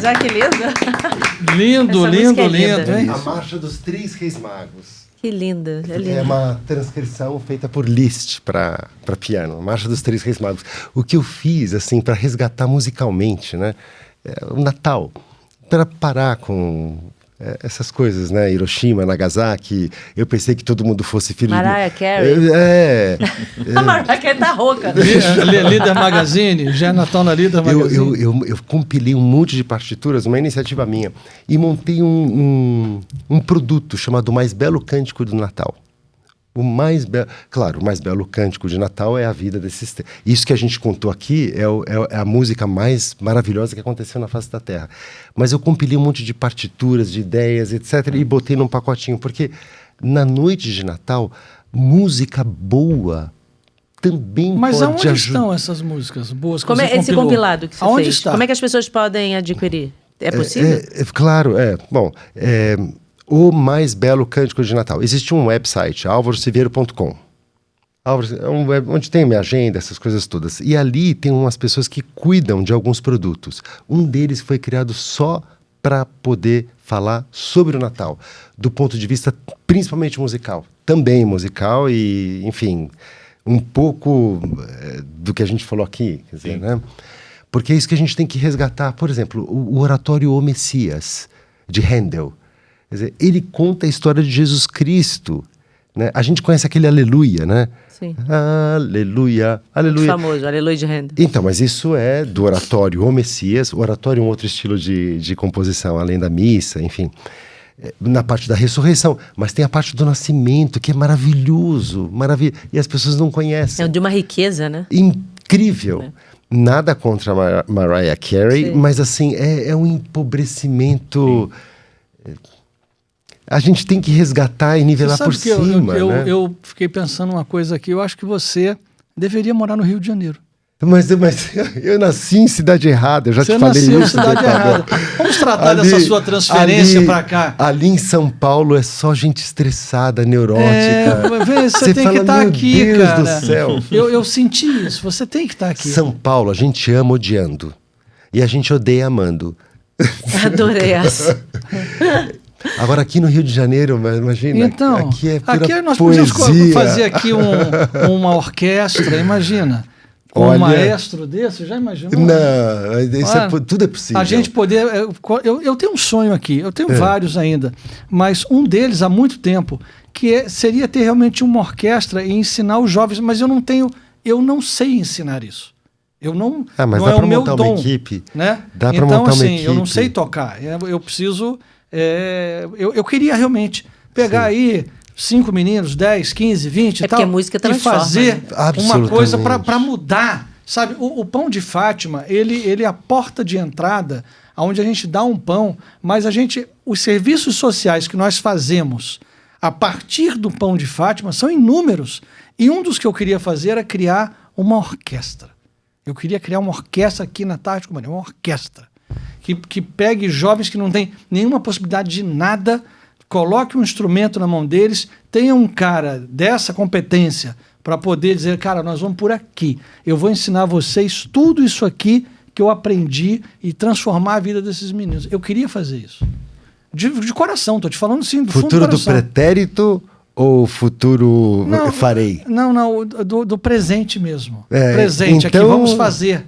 Olha que lindo. Lindo, lindo, hein? A Marcha dos Três Reis Magos. Que lindo, é lindo. É uma transcrição feita por Liszt para piano, a Marcha dos Três Reis Magos. O que eu fiz, assim, para resgatar musicalmente, né? O Natal, para parar com essas coisas, né? Hiroshima, Nagasaki. Eu pensei que todo mundo fosse filho Mariah Carey. A Mariah Carey tá rouca. Líder Magazine, já é Natal na Líder Magazine. Eu compilei um monte de partituras, uma iniciativa minha, e montei um produto chamado Mais Belo Cântico do Natal. O mais belo, claro, o mais belo cântico de Natal é a vida desses. Isso que a gente contou aqui é a música mais maravilhosa que aconteceu na face da Terra. Mas eu compilei um monte de partituras, de ideias, etc., e botei num pacotinho, porque na noite de Natal, música boa também Mas pode aonde ajudar. estão essas músicas boas que Como você é esse compilou? compilado que você Aonde fez? está? Como é que as pessoas podem adquirir? É possível? Claro, Bom, o mais belo cântico de Natal. Existe um website, alvarosiveiro.com. É um web onde tem minha agenda, essas coisas todas. E ali tem umas pessoas que cuidam de alguns produtos. Um deles foi criado só para poder falar sobre o Natal, do ponto de vista principalmente musical. Também musical e, enfim, um pouco do que a gente falou aqui, quer dizer, né? Porque é isso que a gente tem que resgatar. Por exemplo, o oratório O Messias, de Handel. Quer dizer, ele conta a história de Jesus Cristo, né? A gente conhece aquele Aleluia, né? Sim. Aleluia, Muito aleluia. famoso, Aleluia de Handel. Então, mas isso é do oratório O Messias. O oratório é um outro estilo de composição, além da missa, enfim. Na parte da ressurreição. Mas tem a parte do nascimento, que é maravilhoso. E as pessoas não conhecem. É de uma riqueza, né? Incrível. Nada contra a Mariah Carey, Sim. mas assim, é um empobrecimento. A gente tem que resgatar e nivelar Você por sabe que cima, né? eu fiquei pensando uma coisa aqui. Eu acho que você deveria morar no Rio de Janeiro. Mas eu nasci em cidade errada, eu já Você te falei nasceu na isso. cidade Fábio. errada. Vamos tratar dessa sua transferência para cá. Ali em São Paulo é só gente estressada, neurótica. Você tem que fala, estar meu aqui, Deus cara. do céu. Eu senti isso. Você tem que estar aqui. São Paulo, a gente ama odiando. E a gente odeia amando. Adorei essa. Agora aqui no Rio de Janeiro, imagina, Então, aqui é pura aqui nós poesia. podíamos fazer aqui uma orquestra, imagina. Com um Olha, maestro desse, já imaginou? Não, isso tudo é possível. A gente poder... Eu tenho um sonho aqui, eu tenho vários ainda, mas um deles há muito tempo, seria ter realmente uma orquestra e ensinar os jovens, mas eu não sei ensinar isso. Mas não dá é pra o meu montar dom, uma equipe. né? Dá pra então, montar uma assim, equipe. eu não sei tocar. Eu preciso... eu queria realmente pegar aí 5 meninos, 10, 15, 20 e tal. Porque a música e transforma, fazer né? uma coisa Absolutamente. para mudar. Sabe, o pão de Fátima, ele é a porta de entrada onde a gente dá um pão, mas os serviços sociais que nós fazemos a partir do pão de Fátima são inúmeros. E um dos que eu queria fazer era criar uma orquestra. Eu queria criar uma orquestra aqui na Tarde Companhia, uma orquestra. Que pegue jovens que não têm nenhuma possibilidade de nada, coloque um instrumento na mão deles, tenha um cara dessa competência para poder dizer, cara, nós vamos por aqui. Eu vou ensinar vocês tudo isso aqui que eu aprendi e transformar a vida desses meninos. Eu queria fazer isso. De coração, estou te falando sim, do Futuro fundo do do coração. pretérito ou futuro farei? Não, do presente mesmo. É, Presente, então, aqui vamos fazer.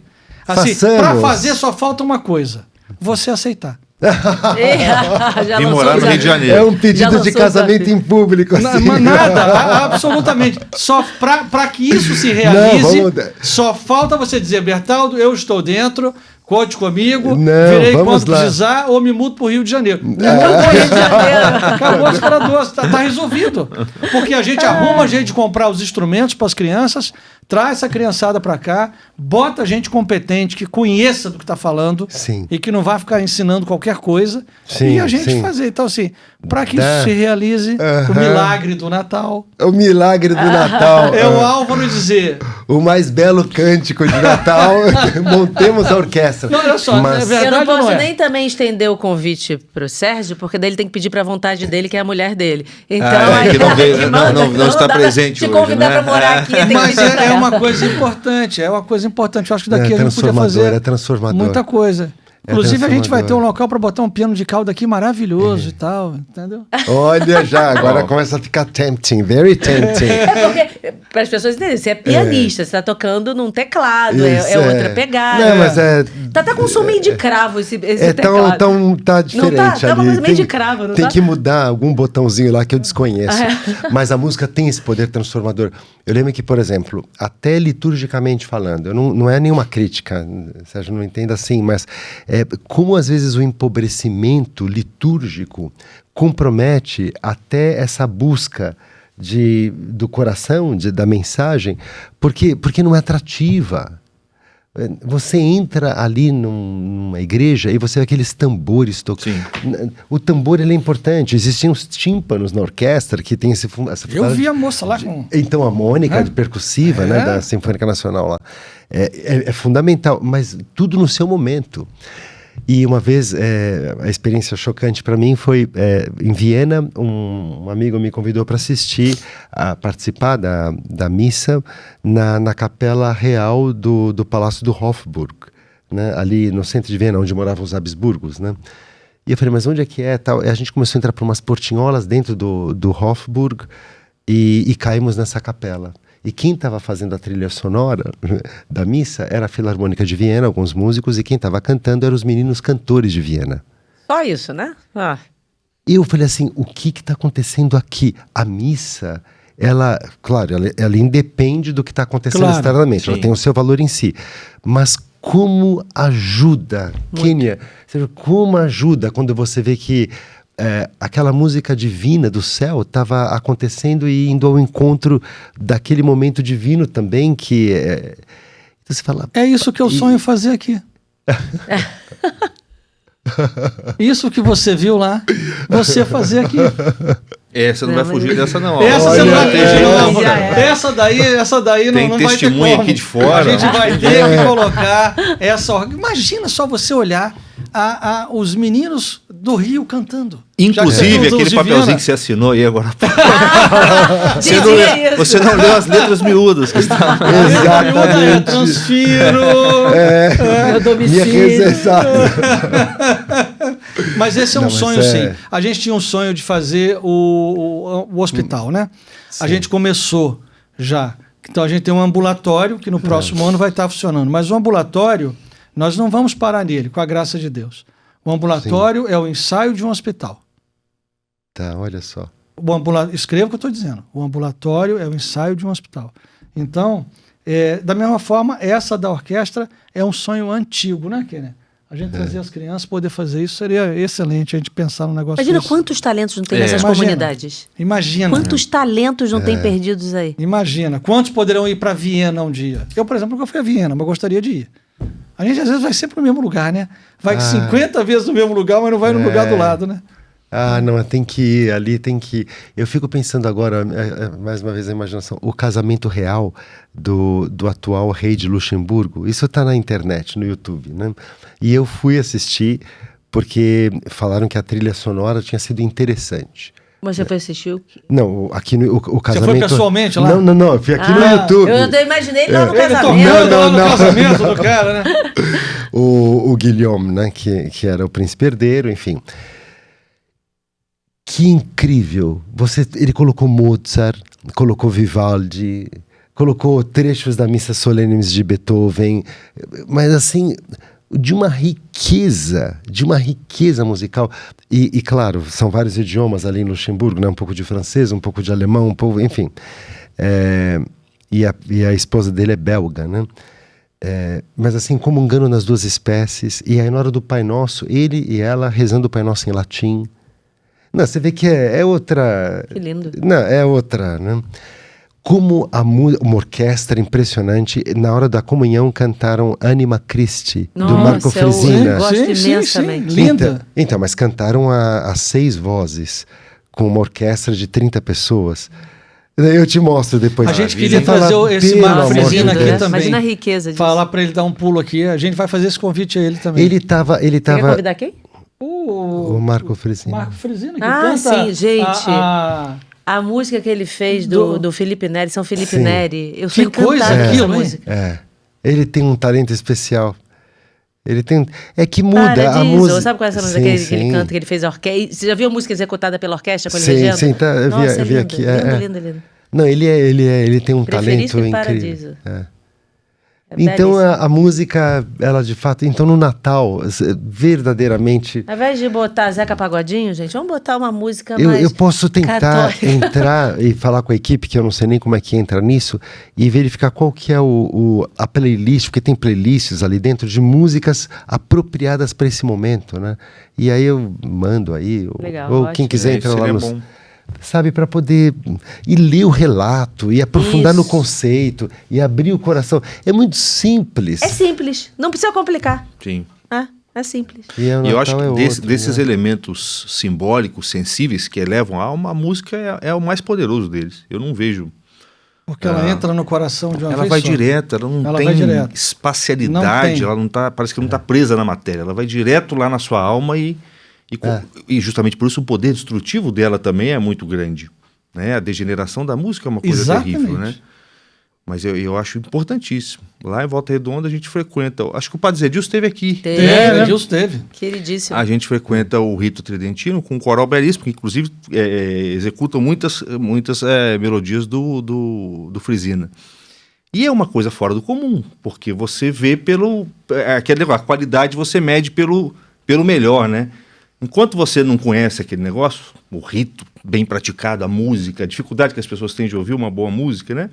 Assim, façamos. para fazer só falta uma coisa, você aceitar. Já Vim lançou morar o no Rio de desafio. Janeiro. É um Já pedido lançou de o casamento desafio. em público. Assim. Nada, absolutamente. Só para que isso se realize, Não, vamos- só falta você dizer, Bertaldo, eu estou dentro, conte comigo, Não, virei vamos quando lá. precisar ou me mudo para o Rio de Janeiro. Acabou o Rio de Janeiro. Acabou a história doce, tá resolvido. Porque a gente arruma a gente de comprar os instrumentos para as crianças, traz essa criançada para cá, bota gente competente que conheça do que está falando. Sim. E que não vai ficar ensinando qualquer coisa. Sim, e a gente sim. fazer. Então, assim, para que Dá. isso se realize, o Aham. milagre do Natal. O milagre do Natal. É o Álvaro dizer. O mais belo cântico de Natal. Montemos a orquestra. Não, olha só, Mas- é verdade. Eu não ou posso é? nem também estender o convite pro Sérgio, porque daí ele tem que pedir pra vontade dele, que é a mulher dele. Então, é, que não veio- que não- manda, não está dá pra presente te hoje, convidar né? pra morar aqui, tem que Mas pedir pra é ela. uma coisa importante, é uma coisa importante. Eu acho que daqui É a gente podia transformador, fazer é transformador. muita coisa. É Inclusive, a gente vai ter um transformador. local para botar um piano de cauda aqui maravilhoso e tal, entendeu? Olha já, agora começa a ficar tempting, very tempting. É porque, para as pessoas entenderem, você é pianista, você tá tocando num teclado, é Isso, outra pegada. Não, mas é... Tá até com um som meio de cravo esse tá teclado. diferente Não tá? Tá uma ali. coisa meio de cravo, não tem tá? que mudar algum botãozinho lá que eu desconheço. Mas a música tem esse poder transformador. Eu lembro que, por exemplo, até liturgicamente falando, não é nenhuma crítica, Sérgio, não entenda assim, mas como às vezes o empobrecimento litúrgico compromete até essa busca do coração, da mensagem, porque não é atrativa. Você entra ali numa igreja e você vê aqueles tambores tocando. O tambor, ele é importante. Existiam os tímpanos na orquestra que tem essa Eu vi a moça lá com... Então, a Mônica, percussiva, né, da Sinfônica Nacional lá. É fundamental, mas tudo no seu momento. E uma vez, a experiência chocante para mim foi em Viena, um amigo me convidou para participar da missa na capela real do Palácio do Hofburg, né, ali no centro de Viena, onde moravam os Habsburgos, né? E eu falei, mas onde é que é? Tal? E a gente começou a entrar por umas portinholas dentro do Hofburg e caímos nessa capela. E quem estava fazendo a trilha sonora da missa era a Filarmônica de Viena, alguns músicos, e quem estava cantando eram os meninos cantores de Viena. Só isso, né? E eu falei assim, o que está acontecendo aqui? A missa, ela independe do que está acontecendo externamente, ela tem o seu valor em si. Mas como ajuda, Kênia, como ajuda quando você vê que aquela música divina do céu estava acontecendo e indo ao encontro daquele momento divino também, que então você fala... É isso que eu sonho fazer aqui. Isso que você viu lá, você fazer aqui. Você não vai fugir dessa não. Essa você não vai fugir não. Essa daí não vai ter testemunha como. Aqui de fora. A gente vai ter que colocar essa... Imagina só você olhar os meninos do Rio cantando. Inclusive, aquele papelzinho que você assinou aí agora. Você não leu as letras miúdas que estavam. Exatamente. Transfiro. Meu domicílio. Mas esse é um sonho, sim. A gente tinha um sonho de fazer o hospital, né? Sim. A gente começou já. Então a gente tem um ambulatório que no próximo ano vai estar funcionando. Mas o ambulatório, nós não vamos parar nele, com a graça de Deus. O ambulatório é o ensaio de um hospital. Tá, olha só. Escreva o que eu estou dizendo. O ambulatório é o ensaio de um hospital. Então, da mesma forma, essa da orquestra é um sonho antigo, né, Kênia? A gente trazer as crianças, poder fazer isso, seria excelente a gente pensar num negócio Imagina desse. quantos talentos não tem nessas comunidades. Imagina. Quantos talentos não tem perdidos aí. Imagina. Quantos poderão ir para Viena um dia? Eu, por exemplo, nunca fui a Viena, mas gostaria de ir. A gente, às vezes, vai sempre no mesmo lugar, né? Vai 50 vezes no mesmo lugar, mas não vai no lugar do lado, né? Não, tem que ir, ali tem que ir. Eu fico pensando agora, mais uma vez a imaginação, o casamento real do atual rei de Luxemburgo, isso está na internet, no YouTube, né? E eu fui assistir porque falaram que a trilha sonora tinha sido interessante. Mas você foi assistir? Não, aqui o casamento... Você foi pessoalmente lá? Não, eu fui aqui no YouTube. Eu imaginei ele lá no casamento. Não, no casamento do cara, né? O Guilherme, né, que era o príncipe herdeiro, enfim... Que incrível! Ele colocou Mozart, colocou Vivaldi, colocou trechos da Missa Solenes de Beethoven, mas assim, de uma riqueza musical. E claro, são vários idiomas ali em Luxemburgo, né? Um pouco de francês, um pouco de alemão, enfim. E a esposa dele é belga, né? Mas assim, comungando nas duas espécies. E aí na hora do Pai Nosso, ele e ela rezando o Pai Nosso em latim. Não, você vê que é outra... Que lindo. Não, é outra, né? Como uma orquestra impressionante, na hora da comunhão cantaram Anima Christi, do Marco Fresina. Eu gosto imensamente. Linda. Então, mas cantaram a 6 vozes, com uma orquestra de 30 pessoas. Eu te mostro depois. A gente queria trazer esse Marco Fresina aqui também. Imagina a riqueza disso. Falar para ele dar um pulo aqui. A gente vai fazer esse convite a ele também. Ele tava... Você quer convidar quem? O Marco Fresina. Marco Fresina, que canta... sim, gente. A música que ele fez do Felipe Neri, São Felipe Neri. Eu sou encantada com essa música. Ele tem um talento especial. Ele tem... É que muda Paradiso. a música. Sabe qual é essa música que ele canta, que ele fez a orquestra? Você já viu a música executada pela orquestra com ele legenda? Sim, tá, eu vi aqui. Lindo. Não, ele tem um talento incrível. Paradiso. Então a música, ela de fato... Então no Natal, verdadeiramente... Ao invés de botar Zeca Pagodinho, gente, vamos botar uma música mais... Eu posso tentar católica. Entrar e falar com a equipe, que eu não sei nem como é que entra nisso, e verificar qual que é a playlist, porque tem playlists ali dentro de músicas apropriadas para esse momento, né? E aí eu mando aí, Legal, ou ótimo. quem quiser entrar lá sabe, para poder ir ler o relato e aprofundar no Isso. conceito e abrir o coração. É muito simples. É simples, não precisa complicar. Sim. É simples. E o E eu Natal acho que é outro, desses né? elementos simbólicos, sensíveis, que elevam a alma, a música é o mais poderoso deles. Eu não vejo. Porque ela entra no coração de uma Ela vez vai só. direto, ela não Ela tem vai direto. espacialidade, Não tem. ela não tá, parece que não está presa na matéria. Ela vai direto lá na sua alma e justamente por isso o poder destrutivo dela também é muito grande. Né? A degeneração da música é uma coisa Exatamente. terrível, né? Mas eu acho importantíssimo. Lá em Volta Redonda a gente frequenta. Acho que o Padre Zé Dilson esteve aqui. É, Edilson teve. Queridíssimo. A gente frequenta o rito tridentino com um coral belíssimo, que inclusive executam muitas melodias do Frisina. E é uma coisa fora do comum, porque você vê aquele negócio, a qualidade você mede pelo melhor, né? Enquanto você não conhece aquele negócio, o rito bem praticado, a música, a dificuldade que as pessoas têm de ouvir uma boa música, né?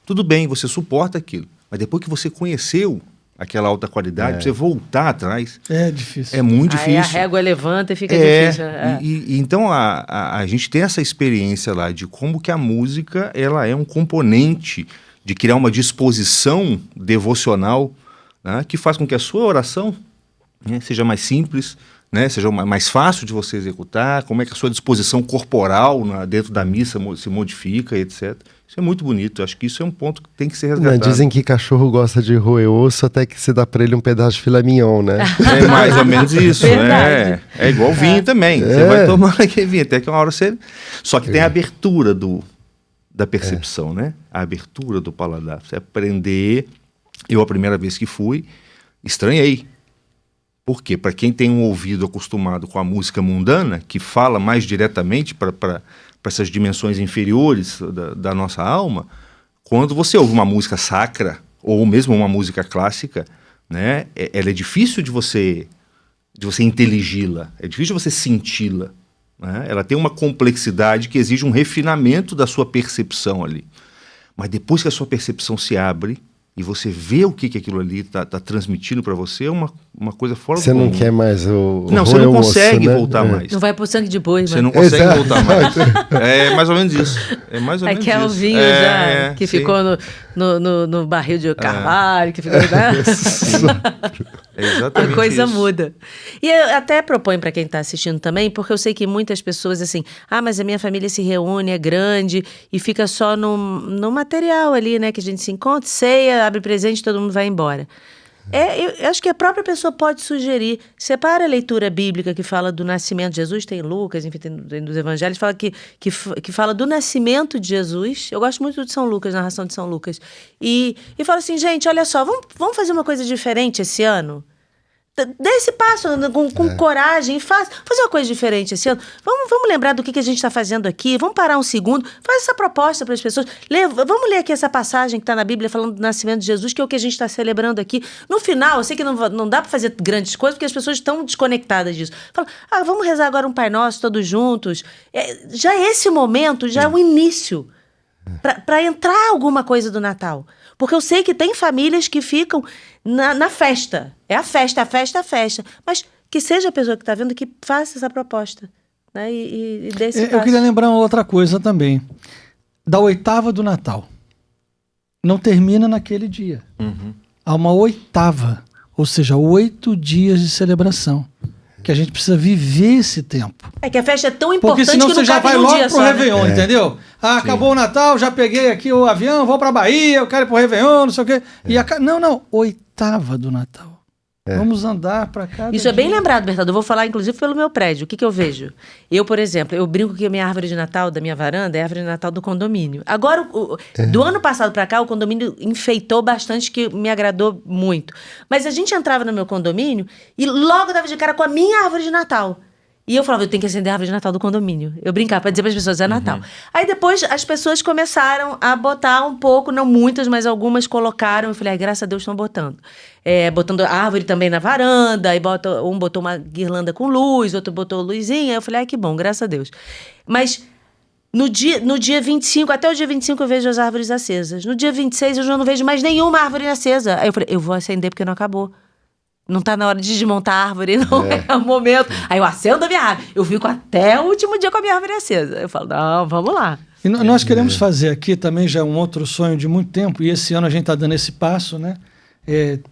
Tudo bem, você suporta aquilo. Mas depois que você conheceu aquela alta qualidade, você voltar atrás, É difícil. é muito Aí a difícil. régua levanta e fica difícil. Então a gente tem essa experiência lá de como que a música ela é um componente de criar uma disposição devocional, né, que faz com que a sua oração, né, seja mais simples, né, seja mais fácil de você executar, como é que a sua disposição corporal dentro da missa se modifica, etc. Isso é muito bonito. Acho que isso é um ponto que tem que ser resgatado. Dizem que cachorro gosta de roer osso até que se dá pra ele um pedaço de filé mignon, né? É mais ou menos isso, Verdade. né? É igual vinho também. Você vai tomando aquele vinho, até que uma hora você... Só que tem a abertura da percepção, né? A abertura do paladar. Você aprender... Eu, a primeira vez que fui, estranhei. Por quê? Para quem tem um ouvido acostumado com a música mundana, que fala mais diretamente para essas dimensões inferiores da nossa alma, quando você ouve uma música sacra, ou mesmo uma música clássica, né, ela é difícil de você intelig-la, é difícil de você senti-la. Né? Ela tem uma complexidade que exige um refinamento da sua percepção ali. Mas depois que a sua percepção se abre, e você vê o que aquilo ali está transmitindo para você, é uma coisa fora do comum. Você não quer mais o Não, você não roer o osso, consegue né? voltar mais. Não vai pro sangue de boi, Você mano. não consegue Exato. voltar mais. É mais ou menos isso. É mais ou menos Que é o isso. vinho já, que sim. ficou no barril de carvalho, que ficou... É exatamente A coisa isso. muda. E eu até proponho para quem está assistindo também, porque eu sei que muitas pessoas assim, mas a minha família se reúne, é grande, e fica só no material ali, né, que a gente se encontra, ceia, abre presente, todo mundo vai embora. Eu acho que a própria pessoa pode sugerir, separa a leitura bíblica que fala do nascimento de Jesus, tem Lucas, enfim, tem dos evangelhos, fala que fala do nascimento de Jesus. Eu gosto muito de São Lucas, narração de São Lucas. E fala assim, gente, olha só, vamos fazer uma coisa diferente esse ano? Dê esse passo com coragem, fazer uma coisa diferente esse ano. Vamos lembrar do que a gente está fazendo aqui, vamos parar um segundo, faz essa proposta para as pessoas. Vamos ler aqui essa passagem que está na Bíblia falando do nascimento de Jesus, que é o que a gente está celebrando aqui. No final, eu sei que não dá para fazer grandes coisas, porque as pessoas estão desconectadas disso. Fala, vamos rezar agora um Pai Nosso todos juntos. Já esse momento, já é o início para entrar alguma coisa do Natal. Porque eu sei que tem famílias que ficam na festa. É a festa. Mas que seja a pessoa que está vendo que faça essa proposta. Né? E dê esse passo. Eu queria lembrar uma outra coisa também. Da oitava do Natal. Não termina naquele dia. Uhum. Há uma oitava. Ou seja, 8 dias de celebração. Que a gente precisa viver esse tempo. É que a festa é tão importante Porque senão que você não já cabe vai num logo dia pro só, né? Réveillon, entendeu? Acabou o Natal, já peguei aqui o avião, vou pra Bahia, eu quero ir pro Réveillon, não sei o quê. Não, oitava do Natal. Vamos andar pra cada Isso é bem dia. lembrado, Bertado. Eu vou falar, inclusive, pelo meu prédio. O que eu vejo? Eu, por exemplo, eu brinco que a minha árvore de Natal, da minha varanda, é a árvore de Natal do condomínio. Agora, do ano passado pra cá, o condomínio enfeitou bastante, que me agradou muito. Mas a gente entrava no meu condomínio e logo dava de cara com a minha árvore de Natal. E eu falava, eu tenho que acender a árvore de Natal do condomínio. Eu brincava para dizer para as pessoas, é Natal. Aí depois as pessoas começaram a botar um pouco, não muitas, mas algumas colocaram. Eu falei, graças a Deus estão botando. Botando a árvore também na varanda, aí um botou uma guirlanda com luz, outro botou luzinha. Aí eu falei, que bom, graças a Deus. Mas no dia 25, até o dia 25 eu vejo as árvores acesas. No dia 26 eu já não vejo mais nenhuma árvore acesa. Aí eu falei, eu vou acender porque não acabou. Não tá na hora de desmontar a árvore, não é o momento. Aí eu acendo a minha árvore. Eu fico até o último dia com a minha árvore acesa. Eu falo, não, vamos lá. E nós queremos fazer aqui também, já é um outro sonho de muito tempo, e esse ano a gente está dando esse passo, né?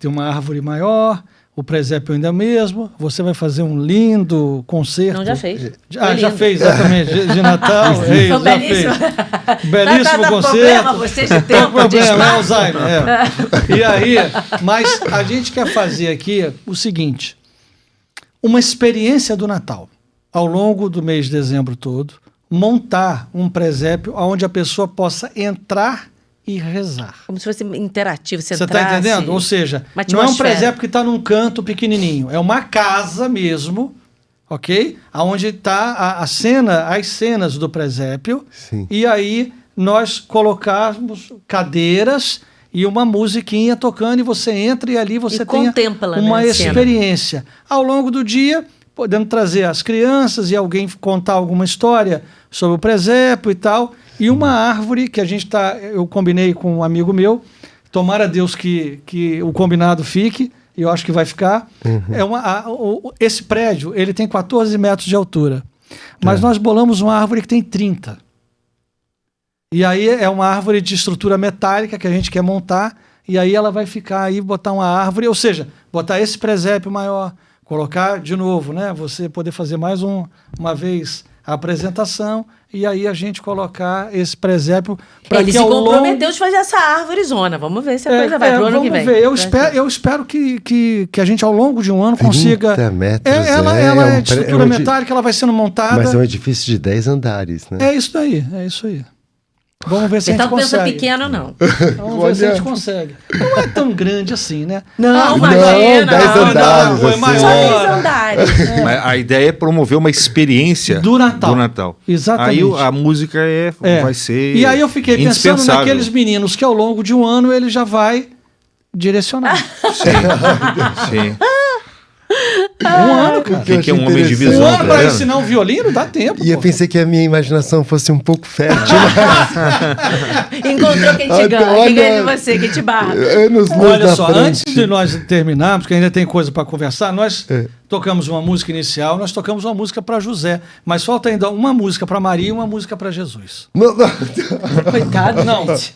Ter uma árvore maior, o presépio ainda é o mesmo, você vai fazer um lindo concerto. Não, já fez. Já fez, exatamente, de Natal. Foi já belíssimo. fez. Belíssimo concerto. Problema, você de tempo, Não de problema, é espaço. Alzheimer. E aí, mas a gente quer fazer aqui o seguinte, uma experiência do Natal, ao longo do mês de dezembro todo, montar um presépio onde a pessoa possa entrar e rezar. Como se fosse interativo. Você está entendendo? Ou seja, não é um presépio que está num canto pequenininho, é uma casa mesmo, ok? Onde está as cenas do presépio. Sim. E aí nós colocamos cadeiras e uma musiquinha tocando e você entra e ali você tem contempla, uma né, a cena. experiência. Ao longo do dia, podendo trazer as crianças e alguém contar alguma história sobre o presépio e tal. E uma árvore que eu combinei com um amigo meu, tomara Deus que o combinado fique, e eu acho que vai ficar. Esse prédio, ele tem 14 metros de altura, mas nós bolamos uma árvore que tem 30. E aí é uma árvore de estrutura metálica que a gente quer montar, e aí ela vai ficar aí, botar uma árvore, ou seja, botar esse presépio maior, colocar de novo, né? Você poder fazer mais uma vez a apresentação e aí a gente colocar esse presépio para Ele que se ao comprometeu longo... de fazer essa árvore zona. Vamos ver se a coisa vai pro ano que vem. Vamos ver. Eu espero que a gente ao longo de um ano consiga... 30 metros, ela é de estrutura metálica, ela vai sendo montada. Mas é um edifício de 10 andares, né? É isso aí. Vamos ver se a gente Então pensa consegue. pequeno, não. Vamos ver se a gente consegue. Não é tão grande assim, né? Não, imagina. 10 andares, Foi assim. maior. Só 10 andares. Mas a ideia é promover uma experiência Do Natal. Exatamente. Aí a música vai ser E aí eu fiquei pensando indispensável. naqueles meninos que ao longo de um ano ele já vai direcionar. Sim. Um ano, cara. O que é um homem de Um visão? ano tá para vendo? ensinar um violino dá tempo. E eu pô. pensei que a minha imaginação fosse um pouco fértil. Encontrou quem te Olha, ganha. Quem olha. ganha de você, quem te barra. Anos-luz Olha na só, frente. antes de nós terminarmos, porque ainda tem coisa para conversar, nós tocamos uma música inicial, nós tocamos uma música para José, mas falta ainda uma música para Maria e uma música para Jesus. Não. Coitado, Não, gente.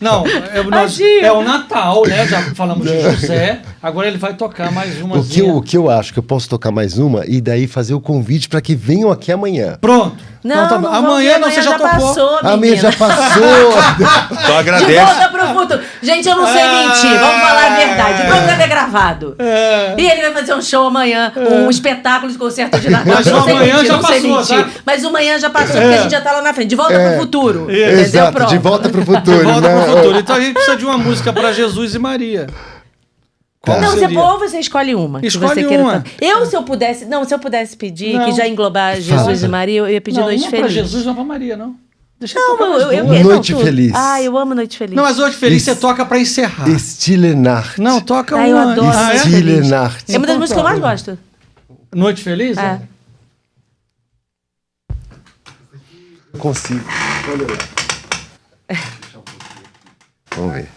é o Natal, né? Já falamos de José, agora ele vai tocar mais uma. O que eu acho que eu posso tocar mais uma e daí fazer o convite para que venham aqui amanhã. Pronto. Não, Então tá bom. Amanhã você já tocou. passou, Amanhã já menina. passou. Então De agradece. volta pro futuro. Gente, eu não sei mentir. Vamos falar a verdade. O programa é gravado. E ele vai fazer um show amanhã, um espetáculo de concerto de Natal. Mas Eu não sei amanhã mentir, já não sei passou, mentir. tá? Mas o manhã já passou, porque a gente já tá lá na frente. De volta pro futuro. Entendeu? Exato, Pronto. de volta pro De futuro. volta né? pro futuro. Então a gente precisa de uma música para Jesus e Maria. Qual Não, seria? você escolhe uma. que Escolhe você queira uma. tocar. Se eu pudesse pedir, Não. que já englobar Jesus e Maria, eu ia pedir Não, Noite uma para Feliz. Jesus, não para Maria, não. Deixa eu Não, tocar mais eu duas. Noite tudo. Feliz. Eu amo Noite Feliz. Não, mas Noite Feliz você toca para encerrar. Stille Nacht. Não, toca Eu uma. adoro Ah, é? Noite Stille Feliz. Nacht. É uma das Então músicas que eu tá. mais gosto. Noite Feliz? É. Eu consigo. Olha lá. Vamos ver.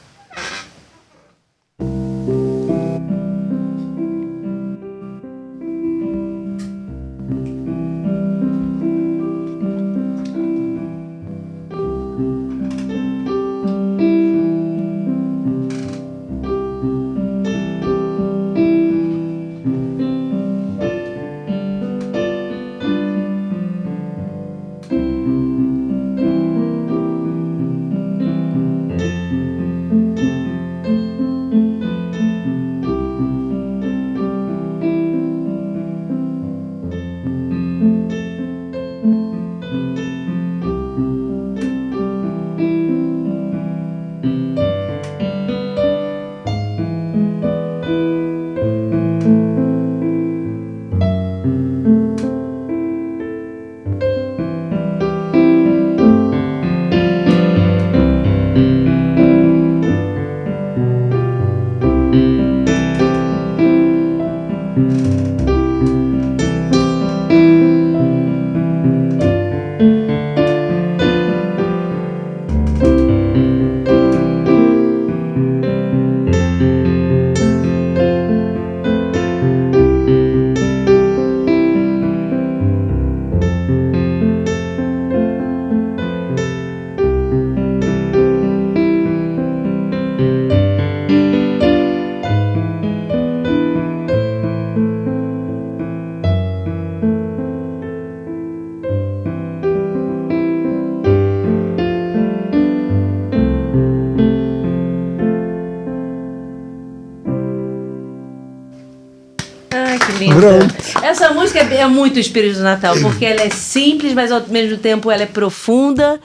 Essa música é muito espírito do Natal, porque ela é simples, mas ao mesmo tempo ela é profunda,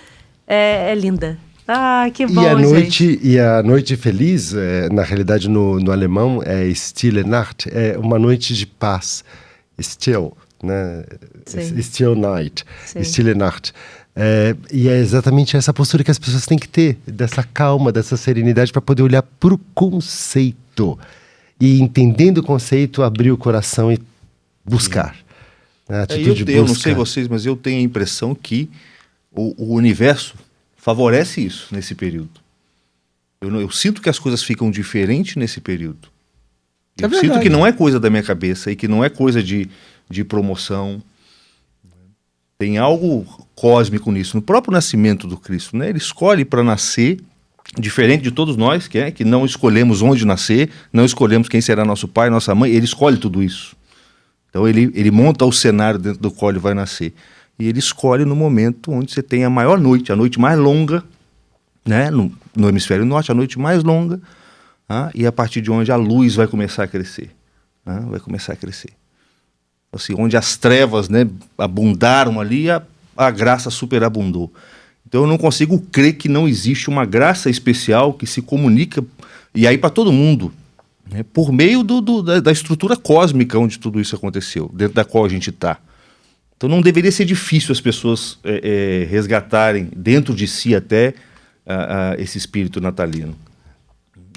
é linda. Ah, que bom, gente. E a noite feliz, na realidade no alemão é Stille Nacht, é uma noite de paz. Still, né? Sim. Still Night, Sim. Stille Nacht. E é exatamente essa postura que as pessoas têm que ter, dessa calma, dessa serenidade, para poder olhar para o conceito. E entendendo o conceito, abrir o coração e buscar. A atitude de eu não buscar. sei vocês, mas eu tenho a impressão que o universo favorece isso nesse período. Eu sinto que as coisas ficam diferentes nesse período. Eu sinto que não é coisa da minha cabeça e que não é coisa de promoção. Tem algo cósmico nisso. No próprio nascimento do Cristo, né? Ele escolhe para nascer, diferente de todos nós, que não escolhemos onde nascer, não escolhemos quem será nosso pai, nossa mãe. Ele escolhe tudo isso. Então ele monta o cenário dentro do qual ele vai nascer. E ele escolhe no momento onde você tem a maior noite, a noite mais longa, né? No hemisfério norte, a noite mais longa, e a partir de onde a luz vai começar a crescer. Vai começar a crescer. Assim, onde as trevas, né, abundaram ali, a graça superabundou. Então eu não consigo crer que não existe uma graça especial que se comunica, e aí para todo mundo, né, por meio da estrutura cósmica onde tudo isso aconteceu, dentro da qual a gente está. Então não deveria ser difícil as pessoas resgatarem dentro de si até esse espírito natalino.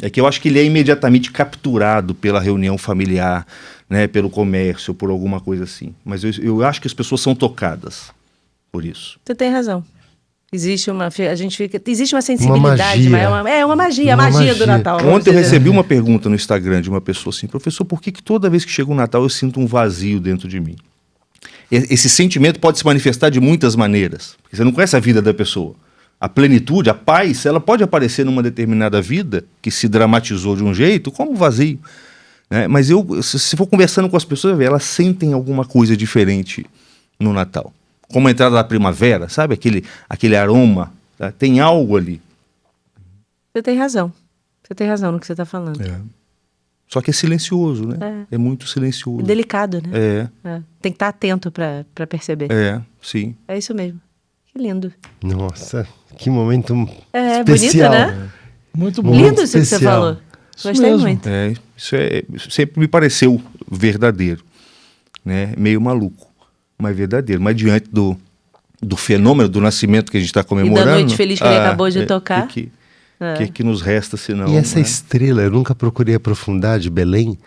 É que eu acho que ele é imediatamente capturado pela reunião familiar, né, pelo comércio, por alguma coisa assim. Mas eu acho que as pessoas são tocadas por isso. Você tem razão. Existe uma sensibilidade, magia. uma magia, a magia do Natal. Ontem eu recebi uma pergunta no Instagram de uma pessoa assim: professor, por que toda vez que chega o Natal eu sinto um vazio dentro de mim? Esse sentimento pode se manifestar de muitas maneiras, porque você não conhece a vida da pessoa. A plenitude, a paz, ela pode aparecer numa determinada vida que se dramatizou de um jeito, como vazio. Né? Mas se for conversando com as pessoas, elas sentem alguma coisa diferente no Natal. Como a entrada da primavera, sabe? Aquele aroma, tá? Tem algo ali. Você tem razão. Você tem razão no que você está falando. Só que é silencioso, né? É muito silencioso. Delicado, né? Tem que estar atento para perceber. Sim. É isso mesmo. Que lindo. Nossa, que momento Bonito, especial. né? Muito bom. Lindo isso que você falou. Isso Gostei mesmo. muito. Isso sempre me pareceu verdadeiro. Né? Meio maluco, mas verdadeiro. Mas diante do fenômeno do nascimento que a gente está comemorando... E da noite feliz que ele acabou de tocar. O que nos resta, senão... E essa estrela, eu nunca procurei aprofundar, de Belém,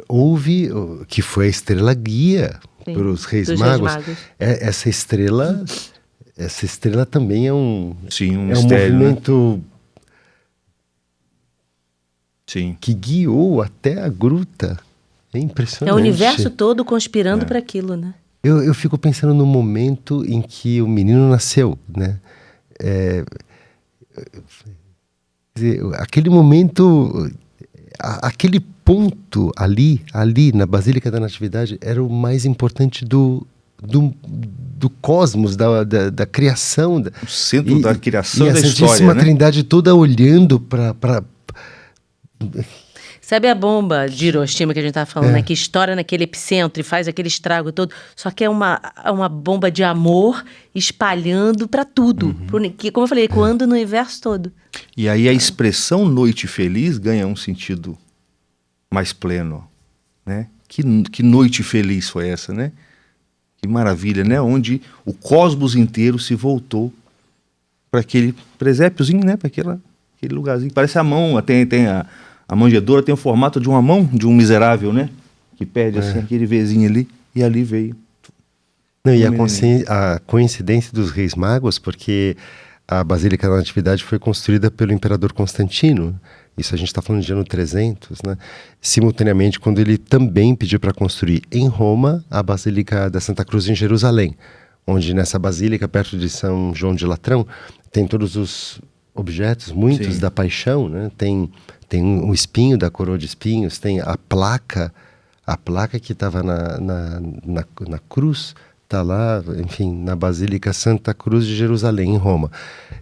houve, que foi a estrela guia para os Reis Magos. Essa estrela também é um mistério, movimento, né? Sim. Que guiou até a gruta. É impressionante. É o universo todo conspirando para aquilo, né? Eu fico pensando no momento em que o menino nasceu, né? Aquele momento, aquele ponto ali na Basílica da Natividade era o mais importante do cosmos, da criação. O centro da criação e da história, história, a Santíssima Trindade toda olhando para... Sabe a bomba de Hiroshima que a gente estava falando, né? Que estoura naquele epicentro e faz aquele estrago todo. Só que é uma bomba de amor espalhando para tudo. Que, como eu falei, ecoando no universo todo. E aí a expressão noite feliz ganha um sentido mais pleno, né? Que noite feliz foi essa, né? Que maravilha, né? Onde o cosmos inteiro se voltou para aquele presépiozinho, né? Para aquele lugarzinho. Parece a mão, tem a manjedoura tem o formato de uma mão de um miserável, né? Que perde assim aquele vezinho ali, e ali veio. Não, e a coincidência dos Reis Magos, porque a Basílica da Natividade foi construída pelo imperador Constantino. Isso a gente está falando de ano 300, né? Simultaneamente, quando ele também pediu para construir em Roma a Basílica da Santa Cruz em Jerusalém, onde nessa basílica, perto de São João de Latrão, tem todos os objetos, muitos da paixão, né? Tem um espinho da coroa de espinhos, tem a placa que estava na cruz, está lá, enfim, na Basílica Santa Cruz de Jerusalém, em Roma.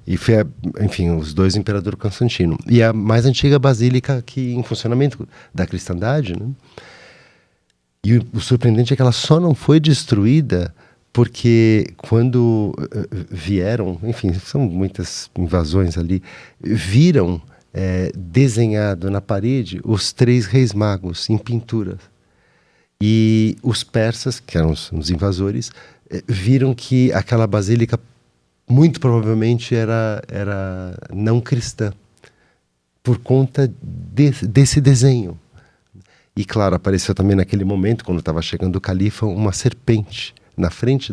E foi, enfim, os dois imperador Constantino. E a mais antiga basílica que em funcionamento da cristandade, né? E o surpreendente é que ela só não foi destruída porque quando vieram, enfim, são muitas invasões ali, viram desenhado na parede os 3 reis magos em pinturas. E os persas, que eram os invasores, viram que aquela basílica muito provavelmente era não cristã, por conta desse desenho. E claro, apareceu também naquele momento, quando estava chegando o califa, uma serpente na frente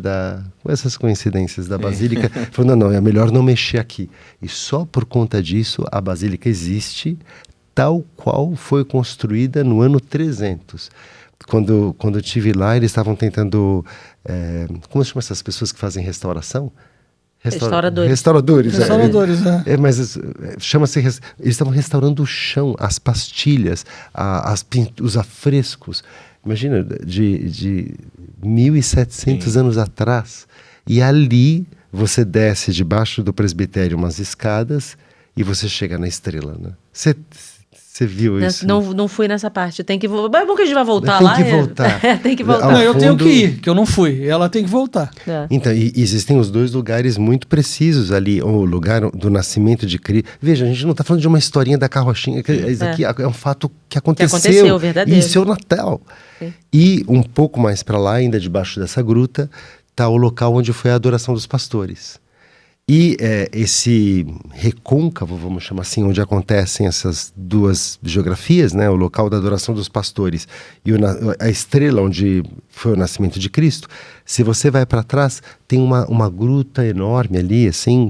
com essas coincidências da basílica, falando, não, é melhor não mexer aqui. E só por conta disso, a basílica existe tal qual foi construída no ano 300. Quando eu estive lá, eles estavam tentando... como se chama essas pessoas que fazem restauração? Restauradores. Restauradores, mas chama-se... Eles estavam restaurando o chão, as pastilhas, os afrescos. Imagina, de 1.700 anos atrás. E ali você desce debaixo do presbitério umas escadas e você chega na estrela, né? Você viu isso? Não fui nessa parte. Tem que voltar. É bom que a gente vai voltar tem lá. Que voltar. Tem que voltar. Não, eu tenho que ir, que eu não fui. Ela tem que voltar. Então, e existem os 2 lugares muito precisos ali. O lugar do nascimento de Cristo. Veja, a gente não está falando de uma historinha da carrochinha. Isso aqui é um fato que aconteceu. Verdadeiro. E isso é o Natal. Sim. E um pouco mais para lá, ainda debaixo dessa gruta, está o local onde foi a adoração dos pastores. E esse recôncavo, vamos chamar assim, onde acontecem essas 2 geografias, né, o local da adoração dos pastores e a estrela onde foi o nascimento de Cristo, se você vai para trás, tem uma gruta enorme ali, assim,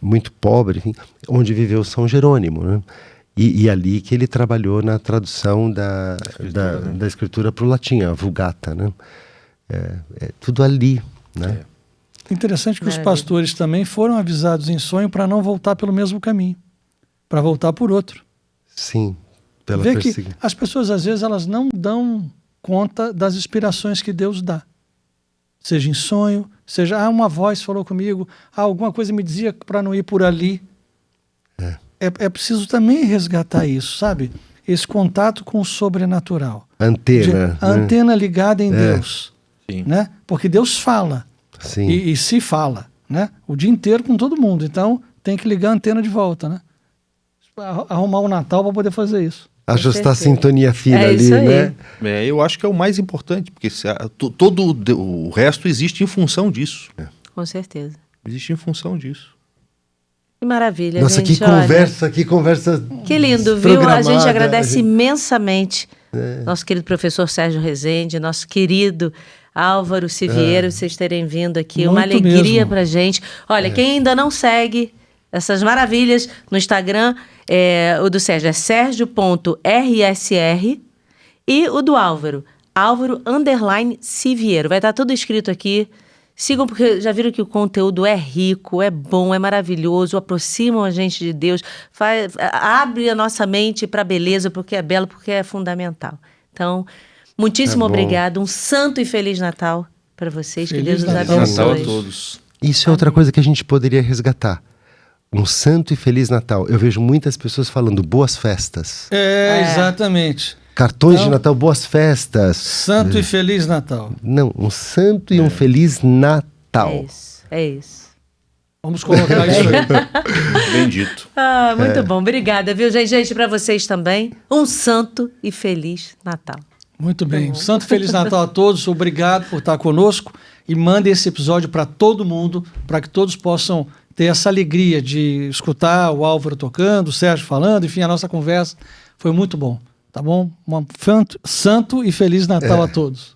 muito pobre, enfim, onde viveu São Jerônimo, né? E ali que ele trabalhou na tradução da escritura para o latim, a Vulgata, né? Tudo ali, né? Interessante que os pastores também foram avisados em sonho para não voltar pelo mesmo caminho, para voltar por outro. Sim, pela Vê que perseguição. as pessoas, às vezes, elas não dão conta das inspirações que Deus dá. Seja em sonho, seja, uma voz falou comigo, alguma coisa me dizia para não ir por ali. É preciso também resgatar isso, sabe? Esse contato com o sobrenatural. Antena. A antena ligada em Deus. Sim. Né? Porque Deus fala. Sim. E se fala, né? O dia inteiro com todo mundo. Então, tem que ligar a antena de volta, né? Arrumar o Natal para poder fazer isso. Ajustar a sintonia fina ali, isso aí. né? Eu acho que é o mais importante, porque todo o resto existe em função disso. Com certeza. Existe em função disso. Que maravilha, Nossa, gente. Que conversa Que lindo, viu? A gente programada. agradece imensamente nosso querido professor Sérgio Rezende, nosso querido Álvaro Siviero, vocês terem vindo aqui. Uma Muito alegria mesmo. pra gente. Olha, quem ainda não segue essas maravilhas no Instagram, o do Sérgio é Sergio.rsr e o do Álvaro, Álvaro_Siviero. Vai estar tudo escrito aqui. Sigam, porque já viram que o conteúdo é rico, é bom, é maravilhoso, aproximam a gente de Deus, abre a nossa mente para a beleza, porque é belo, porque é fundamental. Então, muitíssimo obrigado, um santo e feliz Natal para vocês, que Feliz Deus nos Natal. abençoe. Natal a todos. Isso é outra coisa que a gente poderia resgatar. Um santo e feliz Natal. Eu vejo muitas pessoas falando boas festas. Exatamente. Cartões de Natal, boas festas. Santo e Feliz Natal. Não, um santo e um feliz Natal. É isso. Vamos colocar isso aí. Bendito. Muito bom, obrigada, viu, gente? Gente, para vocês também, um santo e feliz Natal. Muito bem. Santo e Feliz Natal a todos. Obrigado por estar conosco. E mande esse episódio para todo mundo, para que todos possam ter essa alegria de escutar o Álvaro tocando, o Sérgio falando, enfim, a nossa conversa foi muito bom. Tá bom? Um santo e Feliz Natal a todos.